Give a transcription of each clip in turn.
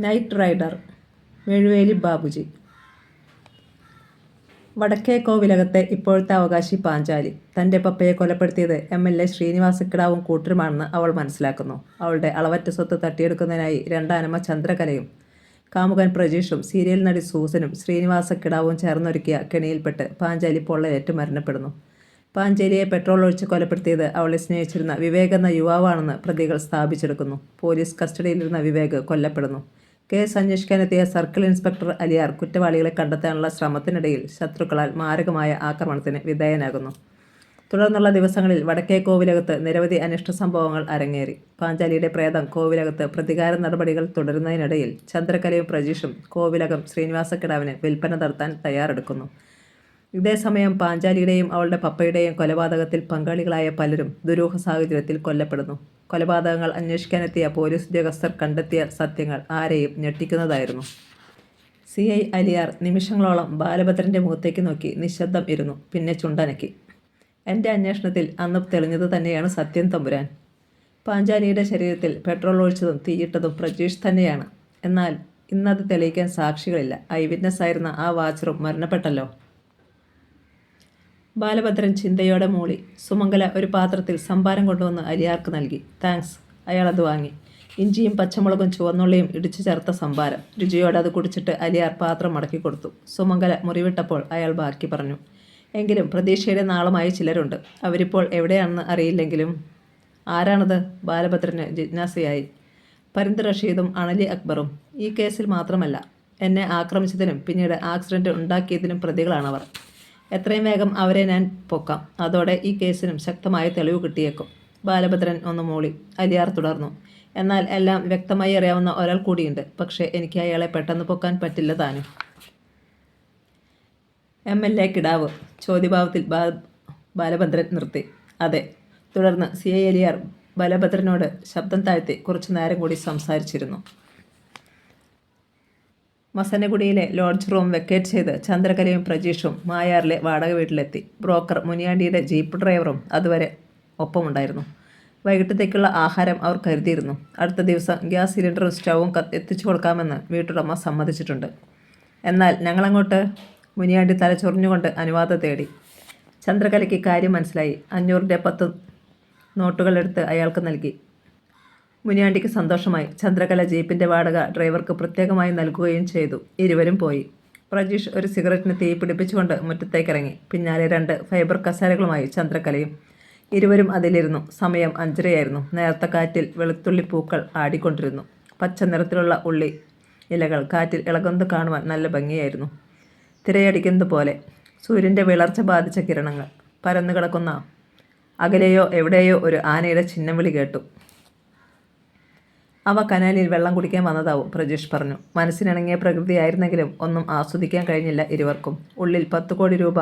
Night rider Mezhuveli Babuji. വടക്കേ കോവിലകത്തെ ഇപ്പോഴത്തെ അവകാശി പാഞ്ചാലി തൻ്റെ പപ്പയെ കൊലപ്പെടുത്തിയത് MLA ശ്രീനിവാസക്കിടാവും കൂട്ടരുമാണെന്ന് അവൾ മനസ്സിലാക്കുന്നു. അവളുടെ അളവറ്റ സ്വത്ത് തട്ടിയെടുക്കുന്നതിനായി രണ്ടാനമ്മ ചന്ദ്രകലയും കാമുകൻ പ്രജീഷും സീരിയൽ നടി സൂസനും ശ്രീനിവാസക്കിടാവും ചേർന്നൊരുക്കിയ കെണിയിൽപ്പെട്ട് പാഞ്ചാലി പൊള്ളലേറ്റ് മരണപ്പെടുന്നു. പാഞ്ചാലിയെ പെട്രോൾ ഒഴിച്ച് കൊലപ്പെടുത്തിയത് അവളെ സ്നേഹിച്ചിരുന്ന വിവേക് എന്ന യുവാവാണെന്ന് പ്രതികൾ സ്ഥാപിച്ചെടുക്കുന്നു. പോലീസ് കസ്റ്റഡിയിലിരുന്ന വിവേക് കൊല്ലപ്പെടുന്നു. കേസ് അന്വേഷിക്കാനെത്തിയ സർക്കിൾ ഇൻസ്പെക്ടർ അലിയാർ കുറ്റവാളികളെ കണ്ടെത്താനുള്ള ശ്രമത്തിനിടയിൽ ശത്രുക്കളാൽ മാരകമായ ആക്രമണത്തിന് വിധേയനാകുന്നു. തുടർന്നുള്ള ദിവസങ്ങളിൽ വടക്കേ കോവിലകത്ത് നിരവധി അനിഷ്ട സംഭവങ്ങൾ അരങ്ങേറി. പാഞ്ചാലിയുടെ പ്രേതം കോവിലകത്ത് പ്രതികാര നടപടികൾ തുടരുന്നതിനിടയിൽ ചന്ദ്രകലയും പ്രജീഷും കോവിലകം ശ്രീനിവാസക്കിടാവിന് വിൽപ്പന നടത്താൻ തയ്യാറെടുക്കുന്നു. ഇതേസമയം പാഞ്ചാലിയുടെയും അവളുടെ പപ്പയുടെയും കൊലപാതകത്തിൽ പങ്കാളികളായ പലരും ദുരൂഹ സാഹചര്യത്തിൽ കൊല്ലപ്പെടുന്നു. കൊലപാതകങ്ങൾ അന്വേഷിക്കാനെത്തിയ പോലീസ് ഉദ്യോഗസ്ഥർ കണ്ടെത്തിയ സത്യങ്ങൾ ആരെയും ഞെട്ടിക്കുന്നതായിരുന്നു. CI അലിയാർ നിമിഷങ്ങളോളം ബാലഭദ്രൻ്റെ മുഖത്തേക്ക് നോക്കി നിശബ്ദം ഇരുന്നു. പിന്നെ ചുണ്ടനക്കി. എൻ്റെ അന്വേഷണത്തിൽ അന്ന് തെളിഞ്ഞത് തന്നെയാണ് സത്യം തമ്പുരാൻ. പാഞ്ചാലിയുടെ ശരീരത്തിൽ പെട്രോൾ ഒഴിച്ചതും തീയിട്ടതും പ്രജീഷ് തന്നെയാണ്. എന്നാൽ ഇന്നത് തെളിയിക്കാൻ സാക്ഷികളില്ല. ഐ-വിറ്റ്നസ് ആയിരുന്ന ആ വാച്ചറും മരണപ്പെട്ടല്ലോ. ബാലഭദ്രൻ ചിന്തയോടെ മൂളി. സുമംഗല ഒരു പാത്രത്തിൽ സംഭാരം കൊണ്ടുവന്ന് അലിയാർക്ക് നൽകി. താങ്ക്സ്. അയാൾ അത് വാങ്ങി. ഇഞ്ചിയും പച്ചമുളകും ചുവന്നുള്ളിയും ഇടിച്ചു ചേർത്ത സംഭാരം. രുചിയോടെ അത് കുടിച്ചിട്ട് അലിയാർ പാത്രം മടക്കി കൊടുത്തു. സുമംഗല മുറിവിട്ടപ്പോൾ അയാൾ ബാക്കി പറഞ്ഞു. എങ്കിലും പ്രതീക്ഷയുടെ നാളുമായി ചിലരുണ്ട്. അവരിപ്പോൾ എവിടെയാണെന്ന് അറിയില്ലെങ്കിലും. ആരാണത്? ബാലഭദ്രന് ജിജ്ഞാസയായി. പരിന്ത് റഷീദും അണലി അക്ബറും. ഈ കേസിൽ മാത്രമല്ല, എന്നെ ആക്രമിച്ചതിനും പിന്നീട് ആക്സിഡന്റ് ഉണ്ടാക്കിയതിനും പ്രതികളാണവർ. എത്രയും വേഗം അവരെ ഞാൻ പൊക്കാം. അതോടെ ഈ കേസിനും ശക്തമായ തെളിവ് കിട്ടിയേക്കും. ബാലഭദ്രൻ ഒന്ന് മൂളി. അലിയാർ തുടർന്നു. എന്നാൽ എല്ലാം വ്യക്തമായി അറിയാവുന്ന ഒരാൾ കൂടിയുണ്ട്. പക്ഷേ എനിക്ക് അയാളെ പെട്ടെന്ന് പൊക്കാൻ പറ്റില്ല താനും. MLA കിടാവ്? ചോദ്യഭാവത്തിൽ ബാലഭദ്രൻ നിർത്തി. അതെ. തുടർന്ന് CI അലിയാർ ബാലഭദ്രനോട് ശബ്ദം താഴ്ത്തി കുറച്ചു നേരം കൂടി സംസാരിച്ചിരുന്നു. മസനഗുഡിയിലെ ലോഡ്ജ് റൂം വെക്കേറ്റ് ചെയ്ത് ചന്ദ്രകലയും പ്രജീഷും മായാറിലെ വാടക വീട്ടിലെത്തി. ബ്രോക്കർ മുനിയാണ്ടിയുടെ ജീപ്പ് ഡ്രൈവറും അതുവരെ ഒപ്പമുണ്ടായിരുന്നു. വൈകിട്ടത്തേക്കുള്ള ആഹാരം അവർ കരുതിയിരുന്നു. അടുത്ത ദിവസം ഗ്യാസ് സിലിണ്ടറും സ്റ്റൗവും എത്തിച്ചു കൊടുക്കാമെന്ന് വീട്ടുടമ സമ്മതിച്ചിട്ടുണ്ട്. എന്നാൽ ഞങ്ങളങ്ങോട്ട്? മുനിയാണ്ടി തലചൊറിഞ്ഞുകൊണ്ട് അനുവാദം തേടി. ചന്ദ്രകലയ്ക്ക് കാര്യം മനസ്സിലായി. 500-ന്റെ 10 നോട്ടുകളെടുത്ത് അയാൾക്ക് നൽകി. മുനിയാണ്ടിക്ക് സന്തോഷമായി. ചന്ദ്രകല ജീപ്പിൻ്റെ വാടക ഡ്രൈവർക്ക് പ്രത്യേകമായി നൽകുകയും ചെയ്തു. ഇരുവരും പോയി. പ്രജീഷ് ഒരു സിഗരറ്റിന് തീ പിടിപ്പിച്ചുകൊണ്ട് മുറ്റത്തേക്കിറങ്ങി. പിന്നാലെ 2 ഫൈബർ കസേരകളുമായി ചന്ദ്രകലയും. ഇരുവരും അതിലിരുന്നു. സമയം 5:30 നേർത്ത കാറ്റിൽ വെളുത്തുള്ളി പൂക്കൾ ആടിക്കൊണ്ടിരുന്നു. പച്ച നിറത്തിലുള്ള ഉള്ളി ഇലകൾ കാറ്റിൽ ഇളകുന്നത് കാണുവാൻ നല്ല ഭംഗിയായിരുന്നു. തിരയടിക്കുന്നത് പോലെ സൂര്യൻ്റെ വിളർച്ച ബാധിച്ച കിരണങ്ങൾ. പരന്നു കിടക്കുന്ന അകലെയോ എവിടെയോ ഒരു ആനയുടെ ചിഹ്നം വിളി കേട്ടു. അവ കനാലിൽ വെള്ളം കുടിക്കാൻ വന്നതാവും, പ്രജീഷ് പറഞ്ഞു. മനസ്സിനിണങ്ങിയ പ്രകൃതിയായിരുന്നെങ്കിലും ഒന്നും ആസ്വദിക്കാൻ കഴിഞ്ഞില്ല ഇരുവർക്കും. ഉള്ളിൽ 10 കോടി രൂപ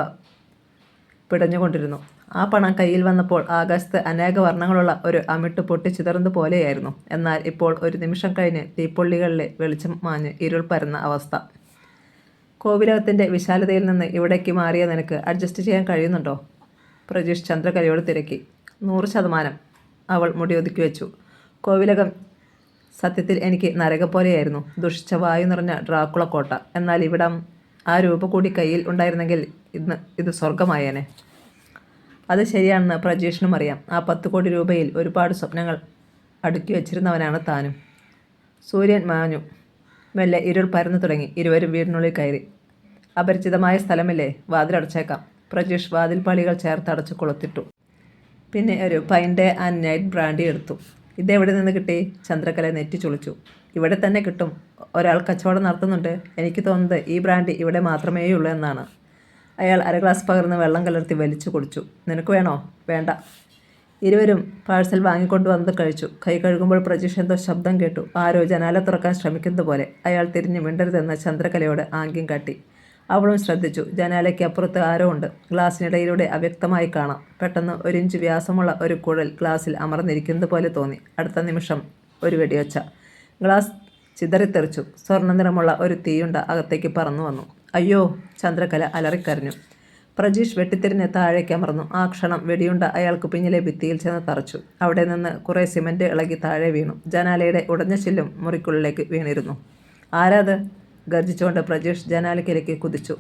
പിടഞ്ഞുകൊണ്ടിരുന്നു. ആ പണം കയ്യിൽ വന്നപ്പോൾ ആകാശത്ത് അനേക വർണ്ണങ്ങളുള്ള ഒരു അമിട്ട് പൊട്ടിച്ചിതറുന്നത് പോലെയായിരുന്നു. എന്നാൽ ഇപ്പോൾ ഒരു നിമിഷം കഴിഞ്ഞ് തീപ്പൊള്ളികളിലെ വെളിച്ചം മാഞ്ഞ് ഇരുൾ പരന്ന അവസ്ഥ. കോവിലകത്തിൻ്റെ വിശാലതയിൽ നിന്ന് ഇവിടേക്ക് മാറിയ നിനക്ക് അഡ്ജസ്റ്റ് ചെയ്യാൻ കഴിയുന്നുണ്ടോ? പ്രജീഷ് ചന്ദ്രകലയോട് തിരക്കി. 100%. അവൾ മുടി ഒതുക്കി വെച്ചു. കോവിലകം സത്യത്തിൽ എനിക്ക് നരകം പോലെയായിരുന്നു. ദുഷിച്ച വായു നിറഞ്ഞ ഡ്രാക്കുള കോട്ട. എന്നാൽ ഇവിടം ആ രൂപ കൂടി കയ്യിൽ ഉണ്ടായിരുന്നെങ്കിൽ ഇത് സ്വർഗമായേനെ. അത് ശരിയാണെന്ന് പ്രജീഷിനും അറിയാം. ആ 10 കോടി രൂപയിൽ ഒരുപാട് സ്വപ്നങ്ങൾ അടുക്കി വച്ചിരുന്നവനാണ് താനും. സൂര്യൻ മാഞ്ഞു. മെല്ലെ ഇരുൾ പരന്നു തുടങ്ങി. ഇരുവരും വീടിനുള്ളിൽ കയറി. അപരിചിതമായ സ്ഥലമല്ലേ, വാതിലടച്ചേക്കാം. പ്രജീഷ് വാതിൽപ്പാളികൾ ചേർത്തടച്ച് കൊളുത്തിട്ടു. പിന്നെ ഒരു pine day and night brandy എടുത്തു. ഇതെവിടെ നിന്ന് കിട്ടി? ചന്ദ്രകല നെറ്റി ചുളിച്ചു. ഇവിടെ തന്നെ കിട്ടും. ഒരാൾ കച്ചവടം നടത്തുന്നുണ്ട്. എനിക്ക് തോന്നുന്നത് ഈ ബ്രാൻഡി ഇവിടെ മാത്രമേയുള്ളൂ എന്നാണ്. അയാൾ 1/2 ഗ്ലാസ് പകർന്ന് വെള്ളം കലർത്തി വലിച്ചു കുടിച്ചു. നിനക്ക് വേണോ? വേണ്ട. ഇരുവരും പാഴ്സൽ വാങ്ങിക്കൊണ്ട് വന്നത് കഴിച്ചു. കൈ കഴുകുമ്പോൾ പ്രജീഷ് എന്തോ ശബ്ദം കേട്ടു. ആരോ ജനാല തുറക്കാൻ ശ്രമിക്കുന്നത് പോലെ. അയാൾ തിരിഞ്ഞ് മിണ്ടരുതെന്ന് ചന്ദ്രകലയോട് ആംഗ്യം കാട്ടി. അവളും ശ്രദ്ധിച്ചു. ജനാലയ്ക്ക് അപ്പുറത്ത് ആരോ ഉണ്ട്. ഗ്ലാസിനിടയിലൂടെ അവ്യക്തമായി കാണാം. പെട്ടെന്ന് 1 ഇഞ്ച് വ്യാസമുള്ള ഒരു കുഴൽ ഗ്ലാസിൽ അമർന്നിരിക്കുന്നത് പോലെ തോന്നി. അടുത്ത നിമിഷം ഒരു വെടിയൊച്ച. ഗ്ലാസ് ചിതറിത്തെറിച്ചു. സ്വർണ്ണ നിറമുള്ള ഒരു തീയുണ്ട അകത്തേക്ക് പറന്നു വന്നു. അയ്യോ! ചന്ദ്രകല അലറിക്കരഞ്ഞു. പ്രജീഷ് വെട്ടിത്തിരിഞ്ഞ് താഴേക്ക് അമർന്നു. ആ ക്ഷണം വെടിയുണ്ട അയാൾക്ക് പിന്നിലെ ഭിത്തിയിൽ ചെന്ന് തറച്ചു. അവിടെ നിന്ന് കുറേ സിമൻറ്റ് ഇളകി താഴെ വീണു. ജനാലയുടെ ഉടഞ്ഞ ചില്ലും മുറിക്കുള്ളിലേക്ക് വീണിരുന്നു. ആരാത്? ഗർജിച്ചുകൊണ്ട് പ്രജീഷ് ജനാലയ്ക്കിലേക്ക് കുതിച്ചു.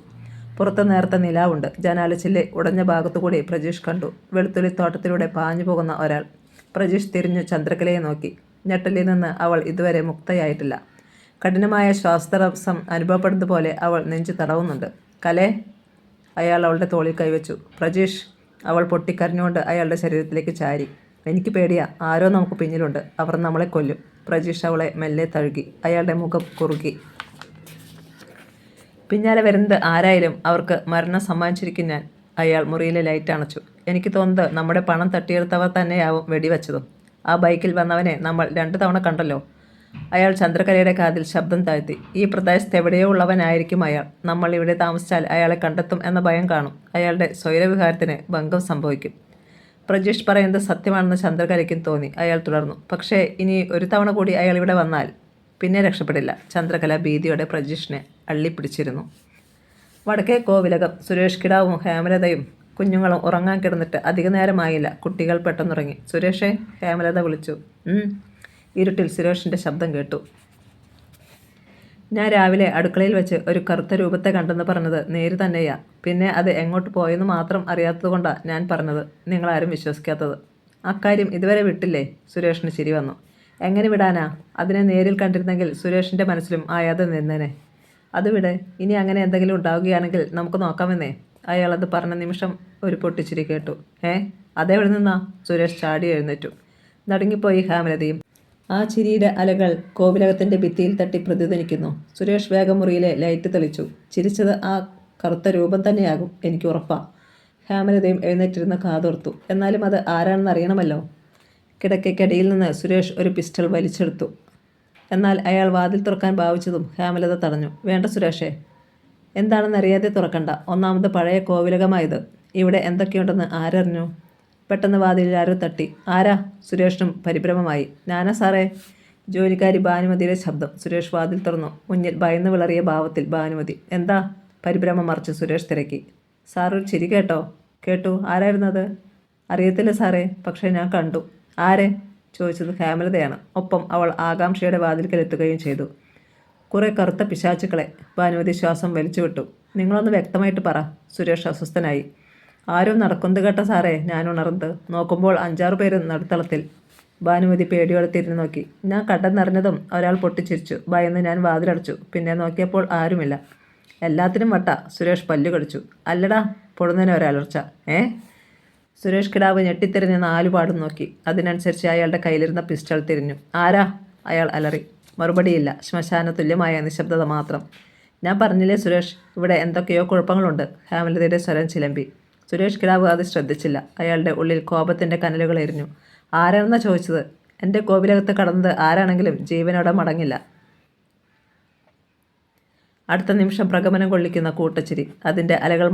പുറത്ത് നേർത്ത നിലാവുണ്ട്. ജനാലച്ചില്ല് ഉടഞ്ഞ ഭാഗത്തുകൂടി പ്രജീഷ് കണ്ടു. വെളുത്തുള്ളിത്തോട്ടത്തിലൂടെ പാഞ്ഞു പോകുന്ന ഒരാൾ. പ്രജീഷ് തിരിഞ്ഞു ചന്ദ്രകലയെ നോക്കി. ഞെട്ടലിൽ നിന്ന് അവൾ ഇതുവരെ മുക്തയായിട്ടില്ല. കഠിനമായ ശ്വാസതടസ്സം അനുഭവപ്പെടുന്നത് പോലെ അവൾ നെഞ്ചു തടവുന്നുണ്ട്. കലേ? അയാൾ അവളുടെ തോളിൽ കൈവച്ചു. പ്രജീഷ്! അവൾ പൊട്ടിക്കരഞ്ഞുകൊണ്ട് അയാളുടെ ശരീരത്തിലേക്ക് ചാരി. എനിക്ക് പേടിയാ. ആരോ നമുക്ക് പിന്നിലുണ്ട്. അവർ നമ്മളെ കൊല്ലും. പ്രജീഷ് അവളെ മെല്ലെ തഴുകി. അയാളുടെ മുഖം കുറുകി. പിന്നാലെ വരുന്നത് ആരായാലും അവർക്ക് മരണം സമ്മാനിച്ചിരിക്കും ഞാൻ. അയാൾ മുറിയിലെ ലൈറ്റ് അണച്ചു. എനിക്ക് തോന്നുന്നത് നമ്മുടെ പണം തട്ടിയെടുത്തവർ തന്നെയാവും വെടിവെച്ചതും. ആ ബൈക്കിൽ വന്നവനെ നമ്മൾ 2 തവണ കണ്ടല്ലോ. അയാൾ ചന്ദ്രകലയുടെ കാതിൽ ശബ്ദം താഴ്ത്തി. ഈ പ്രദേശത്ത് എവിടെയോ ഉള്ളവനായിരിക്കും അയാൾ. നമ്മൾ ഇവിടെ താമസിച്ചാൽ അയാളെ കണ്ടെത്തും എന്ന ഭയം കാണും. അയാളുടെ സ്വൈരവിഹാരത്തിന് ഭംഗം സംഭവിക്കും. പ്രജീഷ് പറയുന്നത് സത്യമാണെന്ന് ചന്ദ്രകലയ്ക്കും തോന്നി. അയാൾ തുടർന്നു. പക്ഷേ ഇനി ഒരു തവണ കൂടി അയാൾ ഇവിടെ വന്നാൽ പിന്നെ രക്ഷപ്പെടില്ല. ചന്ദ്രകല ഭീതിയോടെ പ്രജീഷിനെ അള്ളിപ്പിടിച്ചിരുന്നു. വടക്കേ കോവിലകം. സുരേഷ് കിടാവും ഹേമലതയും കുഞ്ഞുങ്ങളും ഉറങ്ങാൻ കിടന്നിട്ട് അധിക നേരമായില്ല. കുട്ടികൾ പെട്ടെന്നുറങ്ങി. സുരേഷേ? ഹേമലത വിളിച്ചു. ഇരുട്ടിൽ സുരേഷിൻ്റെ ശബ്ദം കേട്ടു. ഞാൻ രാവിലെ അടുക്കളയിൽ വെച്ച് ഒരു കറുത്ത രൂപത്തെ കണ്ടെന്ന് പറഞ്ഞത് നേര് തന്നെയാ. പിന്നെ അത് എങ്ങോട്ട് പോയെന്ന് മാത്രം അറിയാത്തതുകൊണ്ടാണ് ഞാൻ പറഞ്ഞത്. നിങ്ങളാരും വിശ്വസിക്കാത്തത്. അക്കാര്യം ഇതുവരെ വിട്ടില്ലേ? സുരേഷിന് ചിരി വന്നു. എങ്ങനെ വിടാനാ? അതിനെ നേരിൽ കണ്ടിരുന്നെങ്കിൽ സുരേഷിൻ്റെ മനസ്സിലും ആയാതെ നിന്നേനെ. അത് വിട്. ഇനി അങ്ങനെ എന്തെങ്കിലും ഉണ്ടാവുകയാണെങ്കിൽ നമുക്ക് നോക്കാമെന്നേ. അയാളത് പറഞ്ഞ നിമിഷം ഒരു പൊട്ടിച്ചിരി കേട്ടു. അതെവിടെ നിന്നാ? സുരേഷ് ചാടി എഴുന്നേറ്റു. നടുങ്ങിപ്പോയി ഹേമലതയും. ആ ചിരിയുടെ അലകൾ കോവിലകത്തിൻ്റെ ഭിത്തിയിൽ തട്ടി പ്രതിധ്വനിക്കുന്നു. സുരേഷ് വേഗം മുറിയിലെ ലൈറ്റ് തെളിച്ചു. ചിരിച്ചത് ആ കറുത്ത രൂപം തന്നെയാകും, എനിക്ക് ഉറപ്പാ. ഹേമലതയും എഴുന്നേറ്റിരുന്ന് കാതോർത്തു. എന്നാലും അത് ആരാണെന്ന് അറിയണമല്ലോ. കിടക്കയ്ക്കടിയിൽ നിന്ന് സുരേഷ് ഒരു പിസ്റ്റൾ വലിച്ചെടുത്തു. എന്നാൽ അയാൾ വാതിൽ തുറക്കാൻ ഭാവിച്ചതും ഹേമലത തടഞ്ഞു. വേണ്ട സുരേഷേ, എന്താണെന്നറിയാതെ തുറക്കണ്ട. ഒന്നാമത് പഴയ കോവിലകമായത്. ഇവിടെ എന്തൊക്കെയുണ്ടെന്ന് ആരറിഞ്ഞു? പെട്ടെന്ന് വാതിലിൽ ആരോ തട്ടി. ആരാ? സുരേഷിനും പരിഭ്രമമായി. ഞാനാ സാറേ. ജോലിക്കാരി ഭാനുമതിയുടെ ശബ്ദം. സുരേഷ് വാതിൽ തുറന്നു. മുന്നിൽ ഭയന്ന് വിളറിയ ഭാവത്തിൽ ഭാനുമതി. എന്താ? പരിഭ്രമം മറിച്ച് സുരേഷ് തിരക്കി. സാർ ഒരു ചിരി കേട്ടോ? കേട്ടു. ആരായിരുന്നത്? അറിയത്തില്ല സാറേ, പക്ഷേ ഞാൻ കണ്ടു. ആരെ? ചോദിച്ചത് ഹേമലതയാണ്. ഒപ്പം അവൾ ആകാംക്ഷയുടെ വാതിൽക്കലെത്തുകയും ചെയ്തു. കുറേ കറുത്ത പിശാചുക്കളെ. ഭാനുമതി ശ്വാസം വലിച്ചുവിട്ടു. നിങ്ങളൊന്ന് വ്യക്തമായിട്ട് പറ. സുരേഷ് അസ്വസ്ഥനായി. ആരും നടക്കുന്നത് കേട്ട സാറേ ഞാൻ ഉണർന്നത്. നോക്കുമ്പോൾ 5-6 പേര് നടുത്തളത്തിൽ. ഭാനുമതി പേടിയോടെ തിരിഞ്ഞു നോക്കി. ഞാൻ കണ്ടെന്നറിഞ്ഞതും ഒരാൾ പൊട്ടിച്ചിരിച്ചു. ഭയന്ന് ഞാൻ വാതിലടച്ചു. പിന്നെ നോക്കിയപ്പോൾ ആരുമില്ല. എല്ലാത്തിനും വട്ട. സുരേഷ് പല്ലു കടിച്ചു. അല്ലടാ. പൊടുന്നതിന് ഒരലർച്ച. സുരേഷ് കിടാവ് ഞെട്ടിത്തിരിഞ്ഞ് 4 പാടും നോക്കി. അതിനനുസരിച്ച് അയാളുടെ കയ്യിലിരുന്ന പിസ്റ്റൾ തിരിഞ്ഞു. ആരാ? അയാൾ അലറി. മറുപടിയില്ല. ശ്മശാന തുല്യമായ നിശബ്ദത മാത്രം. ഞാൻ പറഞ്ഞില്ലേ സുരേഷ്, ഇവിടെ എന്തൊക്കെയോ കുഴപ്പങ്ങളുണ്ട്. ഹേമലതയുടെ സ്വരം ചിലമ്പി. സുരേഷ് കിടാവ് അത് ശ്രദ്ധിച്ചില്ല. അയാളുടെ ഉള്ളിൽ കോപത്തിൻ്റെ കനലുകൾ എരിഞ്ഞു. ആരാണെന്നാ ചോദിച്ചത്? എൻ്റെ കോവിലകത്ത് കടന്നത് ആരാണെങ്കിലും ജീവനോടെ മടങ്ങില്ല. അടുത്ത നിമിഷം പ്രകമ്പനം കൊള്ളിക്കുന്ന കൂട്ടച്ചിരി. അതിൻ്റെ അലകൾ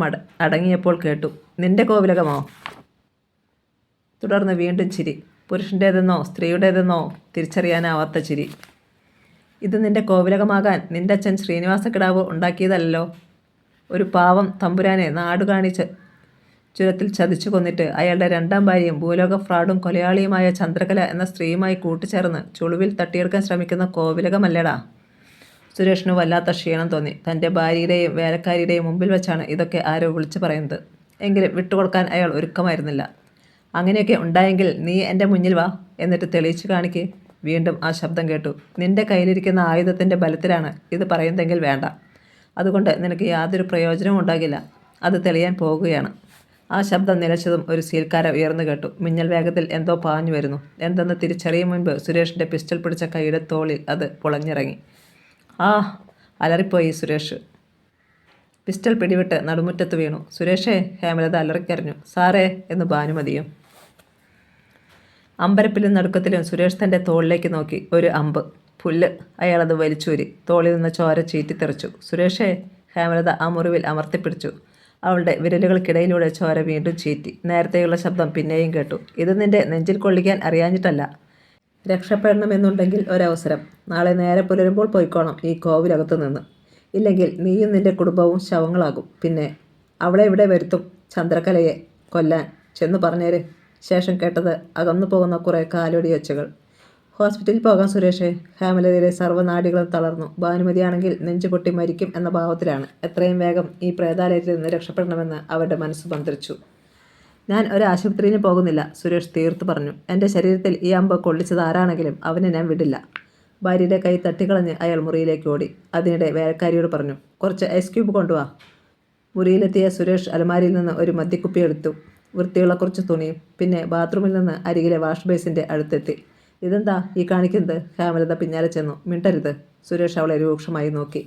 അടങ്ങിയപ്പോൾ കേട്ടു. നിന്റെ കോവിലകമോ? തുടർന്ന് വീണ്ടും ചിരി. പുരുഷൻ്റേതെന്നോ സ്ത്രീയുടേതെന്നോ തിരിച്ചറിയാനാവാത്ത ചിരി. ഇത് നിന്റെ കോവിലകമാകാൻ നിന്റെ അച്ഛൻ ശ്രീനിവാസ കിടാവ് ഉണ്ടാക്കിയതല്ലോ. ഒരു പാവം തമ്പുരാനെ നാടുകാണിച്ച് ചുരത്തിൽ ചതിച്ചു കൊന്നിട്ട് അയാളുടെ 2ാം ഭാര്യയും ഭൂലോക ഫ്രാഡും കൊലയാളിയുമായ ചന്ദ്രകല എന്ന സ്ത്രീയുമായി കൂട്ടുചേർന്ന് ചുളുവിൽ തട്ടിയെടുക്കാൻ ശ്രമിക്കുന്ന കോവിലകമല്ലടാ. സുരേഷിന് വല്ലാത്ത ക്ഷീണം തോന്നി. തൻ്റെ ഭാര്യയുടെയും വേലക്കാരിയുടെയും മുമ്പിൽ വെച്ചാണ് ഇതൊക്കെ ആരോ വിളിച്ചു പറയുന്നത്. എങ്കിലും വിട്ടുകൊടുക്കാൻ അയാൾ ഒരുക്കമായിരുന്നില്ല. അങ്ങനെയൊക്കെ ഉണ്ടായെങ്കിൽ നീ എൻ്റെ മുന്നിൽ വാ, എന്നിട്ട് തെളിയിച്ചു കാണിക്ക്. വീണ്ടും ആ ശബ്ദം കേട്ടു. നിന്റെ കയ്യിലിരിക്കുന്ന ആയുധത്തിൻ്റെ ബലത്തിലാണ് ഇത് പറയുന്നതെങ്കിൽ വേണ്ട. അതുകൊണ്ട് നിനക്ക് യാതൊരു പ്രയോജനവും ഉണ്ടാകില്ല. അത് തെളിയാൻ പോകുകയാണ്. ആ ശബ്ദം നിലച്ചതും ഒരു സീൽക്കാര ഉയർന്നു കേട്ടു. മിന്നൽ വേഗത്തിൽ എന്തോ പാഞ്ഞു വരുന്നു. എന്തെന്ന് തിരിച്ചറിയും മുൻപ് സുരേഷിൻ്റെ പിസ്റ്റൾ പിടിച്ച കൈയുടെ തോളിൽ അത് പൊളഞ്ഞിറങ്ങി. അലറിപ്പോയി സുരേഷ്. പിസ്റ്റൾ പിടിവിട്ട് നടുമുറ്റത്ത് വീണു. സുരേഷേ! ഹേമലത അലറിക്കരഞ്ഞു. സാറേ എന്ന് ഭാനുമതിയും. അമ്പരപ്പിലും നടുക്കത്തിലും സുരേഷ് തൻ്റെ തോളിലേക്ക് നോക്കി. ഒരു അമ്പ്. പുല്ല്. അയാളത് വലിച്ചൂരി. തോളിൽ നിന്ന് ചോര ചീറ്റിത്തെറിച്ചു. സുരേഷേ! ഹേമലത ആ മുറിവിൽ അമർത്തിപ്പിടിച്ചു. അവളുടെ വിരലുകൾക്കിടയിലൂടെ ചോര വീണ്ടും ചീറ്റി. നേരത്തെയുള്ള ശബ്ദം പിന്നെയും കേട്ടു. ഇത് നിന്റെ നെഞ്ചിൽ കൊള്ളിക്കാൻ അറിയാഞ്ഞിട്ടല്ല. രക്ഷപ്പെടണമെന്നുണ്ടെങ്കിൽ ഒരവസരം. നാളെ നേരെ പുലരുമ്പോൾ പോയിക്കോണം ഈ കോവിലകത്തു നിന്ന്. ഇല്ലെങ്കിൽ നീയും നിന്റെ കുടുംബവും ശവങ്ങളാകും. പിന്നെ അവളെ ഇവിടെ വരുത്തും. ചന്ദ്രകലയെ കൊല്ലാൻ ചെന്ന് പറഞ്ഞേര്. ശേഷം കേട്ടത് അകന്നു പോകുന്ന കുറേ കാലൊടിയൊച്ചകൾ. ഹോസ്പിറ്റലിൽ പോകാൻ സുരേഷേ. ഹേമലതയുടെ സർവ്വനാഡികളും തളർന്നു. ഭാനുമതിയാണെങ്കിൽ നെഞ്ചുപൊട്ടി മരിക്കും എന്ന ഭാവത്തിലാണ്. എത്രയും വേഗം ഈ പ്രേതാലയത്തിൽ നിന്ന് രക്ഷപ്പെടണമെന്ന് അവരുടെ മനസ്സ് മന്ത്രിച്ചു. ഞാൻ ഒരാശുപത്രിയിലും പോകുന്നില്ല, സുരേഷ് തീർത്തു പറഞ്ഞു. എൻ്റെ ശരീരത്തിൽ ഈ അമ്പ് കൊള്ളിച്ചത് ആരാണെങ്കിലും അവനെ ഞാൻ വിടില്ല. ഭാര്യയുടെ കൈ തട്ടിക്കളഞ്ഞ് അയാൾ മുറിയിലേക്ക് ഓടി. അതിനിടെ വേലക്കാരിയോട് പറഞ്ഞു, കുറച്ച് ഐസ് ക്യൂബ് കൊണ്ടുവാ. മുറിയിലെത്തിയ സുരേഷ് അലമാരിയിൽ നിന്ന് ഒരു മദ്യക്കുപ്പി എടുത്തു. വൃത്തിയുള്ള കുറച്ച് തുണിയും. പിന്നെ ബാത്റൂമിൽ നിന്ന് അരികിലെ വാഷ് ബേസിൻ്റെ അടുത്തെത്തി. ഇതെന്താ ഈ കാണിക്കുന്നത്? ഹേമലത പിന്നാലെ ചെന്നു. മിണ്ടരുത്. സുരേഷ് അവളെ രൂക്ഷമായി നോക്കി.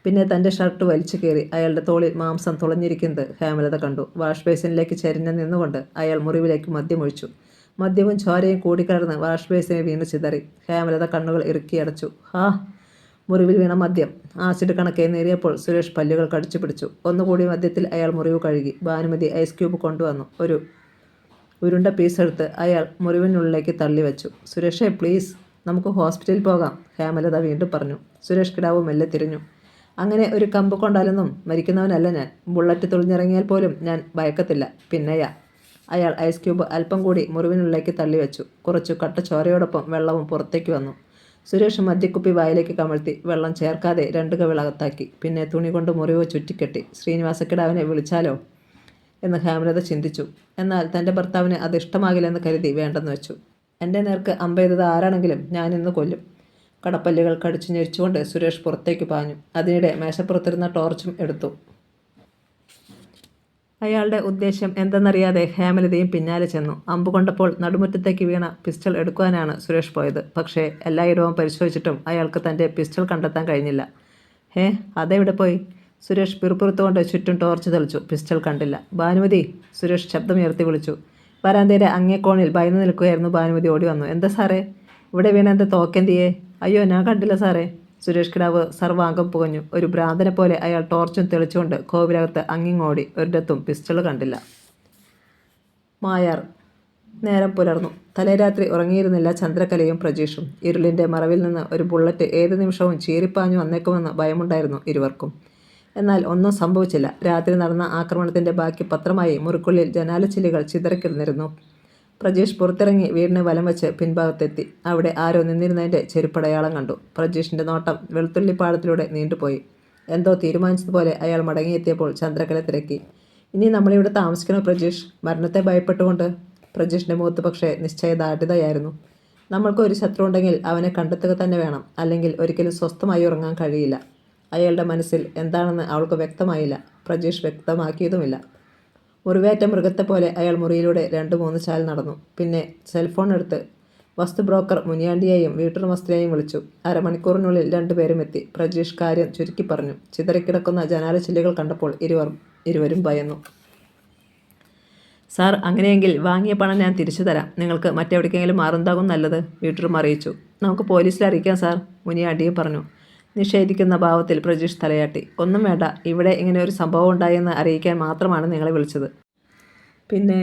പിന്നെ തൻ്റെ ഷർട്ട് വലിച്ചു കയറി. അയാളുടെ തോളിൽ മാംസം തുളഞ്ഞിരിക്കുന്നത് ഹേമലത കണ്ടു. വാഷ് ബേസിനിലേക്ക് ചരിഞ്ഞ് നിന്നുകൊണ്ട് അയാൾ മുറിവിലേക്ക് മദ്യമൊഴിച്ചു. മദ്യവും ചോരയും കൂടിക്കലർന്ന് വാഷ് ബേസിനെ വീണ് ചിതറി. ഹേമലത കണ്ണുകൾ ഇറുക്കിയടച്ചു. ഹാ! മുറിവിൽ വീണ മദ്യം ആസിഡ് കണക്കെ നേരിയപ്പോൾ സുരേഷ് പല്ലുകൾ കടിച്ചു പിടിച്ചു. ഒന്നുകൂടി മദ്യത്തിൽ അയാൾ മുറിവ് കഴുകി. ഭാനുമതി ഐസ് ക്യൂബ് കൊണ്ടുവന്നു. ഒരു ഉരുണ്ട പീസ് എടുത്ത് അയാൾ മുറിവിനുള്ളിലേക്ക് തള്ളിവെച്ചു. സുരേഷേ, പ്ലീസ്, നമുക്ക് ഹോസ്പിറ്റലിൽ പോകാം, ഹേമലത വീണ്ടും പറഞ്ഞു. സുരേഷ് കിടാവ് മെല്ലെ തിരിഞ്ഞു. അങ്ങനെ ഒരു കമ്പ് കൊണ്ടാലൊന്നും മരിക്കുന്നവനല്ല ഞാൻ. ബുള്ളറ്റ് തുളിഞ്ഞിറങ്ങിയാൽ പോലും ഞാൻ ഭയക്കത്തില്ല. പിന്നെയാ. അയാൾ ഐസ് ക്യൂബ് അല്പം കൂടി മുറിവിനുള്ളിലേക്ക് തള്ളിവെച്ചു. കുറച്ചു കട്ട ചോരയോടൊപ്പം വെള്ളവും പുറത്തേക്ക് വന്നു. സുരേഷ് മദ്യക്കുപ്പി വായിലേക്ക് കമഴ്ത്തി വെള്ളം ചേർക്കാതെ 2 കവിളകത്താക്കി. പിന്നെ തുണി കൊണ്ട് മുറിവ് ചുറ്റിക്കെട്ടി. ശ്രീനിവാസക്കിടാവിനെ വിളിച്ചാലോ എന്ന് ഹേമലത ചിന്തിച്ചു. എന്നാൽ തൻ്റെ ഭർത്താവിന് അത് ഇഷ്ടമാകില്ലെന്ന് കരുതി വേണ്ടെന്ന് വെച്ചു. എൻ്റെ നേർക്ക് അമ്പെയ്തത് ആരാണെങ്കിലും ഞാനിന്ന് കൊല്ലും. കടപ്പല്ലുകൾ കടിച്ചു ഞെരിച്ചുകൊണ്ട് സുരേഷ് പുറത്തേക്ക് പാഞ്ഞു. അതിനിടെ മേശപ്പുറത്തിരുന്ന ടോർച്ചും എടുത്തു. അയാളുടെ ഉദ്ദേശ്യം എന്തെന്നറിയാതെ ഹേമലതയും പിന്നാലെ ചെന്നു. അമ്പ് കൊണ്ടപ്പോൾ നടുമുറ്റത്തേക്ക് വീണ പിസ്റ്റൾ എടുക്കുവാനാണ് സുരേഷ് പോയത്. പക്ഷേ എല്ലായിടവും പരിശോധിച്ചിട്ടും അയാൾക്ക് തൻ്റെ പിസ്റ്റൾ കണ്ടെത്താൻ കഴിഞ്ഞില്ല. അതെവിടെ പോയി? സുരേഷ് പിറുപിറുത്തുകൊണ്ട് ചുറ്റും ടോർച്ച് തെളിച്ചു. പിസ്റ്റൾ കണ്ടില്ല. ഭാനുമതി, സുരേഷ് ശബ്ദമുയർത്തി വിളിച്ചു. വരാന്തയുടെ അങ്ങേക്കോണിൽ ഭയന്നു നിൽക്കുകയായിരുന്നു ഭാനുമതി. ഓടി വന്നു. എന്താ സാറേ, ഇവിടെ വീണ എന്താ തോക്കെന്തിയേ? അയ്യോ, ഞാൻ കണ്ടില്ല സാറേ. സുരേഷ് കിടാവ് സർവാംഗം പുകഞ്ഞു. ഒരു ഭ്രാന്തനെ പോലെ അയാൾ ടോർച്ചും തെളിച്ചുകൊണ്ട് കോവിലകത്ത് അങ്ങിങ്ങോടി. ഒരിടത്തും പിസ്റ്റൾ കണ്ടില്ല. മായാർ. നേരം പുലർന്നു. തലേരാത്രി ഉറങ്ങിയിരുന്നില്ല ചന്ദ്രകലയും പ്രജീഷും. ഇരുളിൻ്റെ മറവിൽ നിന്ന് ഒരു ബുള്ളറ്റ് ഏത് നിമിഷവും ചീറിപ്പാഞ്ഞു വന്നേക്കുമെന്ന് ഭയമുണ്ടായിരുന്നു ഇരുവർക്കും. എന്നാൽ ഒന്നും സംഭവിച്ചില്ല. രാത്രി നടന്ന ആക്രമണത്തിൻ്റെ ബാക്കി പത്രമായി മുറിക്കുള്ളിൽ ജനാലച്ചില്ലുകൾ ചിതറിക്കിടന്നിരുന്നു. പ്രജീഷ് പുറത്തിറങ്ങി വീടിന് വലം വെച്ച് പിൻഭാഗത്തെത്തി. അവിടെ ആരോ നിന്നിരുന്നതിൻ്റെ ചെരുപ്പടയാളം കണ്ടു. പ്രജീഷിൻ്റെ നോട്ടം വെളുത്തുള്ളിപ്പാടത്തിലൂടെ നീണ്ടുപോയി. എന്തോ തീരുമാനിച്ചതുപോലെ അയാൾ മടങ്ങിയെത്തിയപ്പോൾ ചന്ദ്രകല തിരക്കി. ഇനി നമ്മളിവിടെ താമസിക്കണോ പ്രജീഷ്? മരണത്തെ ഭയപ്പെട്ടുകൊണ്ട്. പ്രജീഷിൻ്റെ മുഖത്ത് പക്ഷേ നിശ്ചയദാർഢ്യതയായിരുന്നു. നമ്മൾക്ക് ഒരു ശത്രു ഉണ്ടെങ്കിൽ അവനെ കണ്ടെത്തുക തന്നെ വേണം. അല്ലെങ്കിൽ ഒരിക്കലും സ്വസ്ഥമായി ഉറങ്ങാൻ കഴിയില്ല. അയാളുടെ മനസ്സിൽ എന്താണെന്ന് അവൾക്ക് വ്യക്തമായില്ല. പ്രജീഷ് വ്യക്തമാക്കിയതുമില്ല. മുറിവേറ്റ മൃഗത്തെപ്പോലെ അയാൾ മുറിയിലൂടെ 2-3 ചാൽ നടന്നു. പിന്നെ സെൽഫോൺ എടുത്ത് വസ്തു ബ്രോക്കർ മുനിയാണ്ടിയെയും വീട്ടുടമസ്ഥയെയും വിളിച്ചു. അരമണിക്കൂറിനുള്ളിൽ 2 പേരും എത്തി. പ്രജീഷ് കാര്യം ചുരുക്കി പറഞ്ഞു. ചിതറിക്കിടക്കുന്ന ജനാലച്ചില്ലുകൾ കണ്ടപ്പോൾ ഇരുവരും ഭയന്നു. സാർ, അങ്ങനെയെങ്കിൽ വാങ്ങിയ പണം ഞാൻ തിരിച്ചു തരാം. നിങ്ങൾക്ക് മറ്റെവിടേക്കെങ്കിലും മാറുന്നതാകും നല്ലത്, വീട്ടുടമ അറിയിച്ചു. നമുക്ക് പോലീസിൽ അറിയിക്കാം സാർ, മുനിയാണ്ടിയും പറഞ്ഞു. നിഷേധിക്കുന്ന ഭാവത്തിൽ പ്രജീഷ് തലയാട്ടി. ഒന്നും വേണ്ട, ഇവിടെ ഇങ്ങനെ ഒരു സംഭവം ഉണ്ടായെന്ന് അറിയിക്കാൻ മാത്രമാണ് നിങ്ങളെ വിളിച്ചത്. പിന്നെ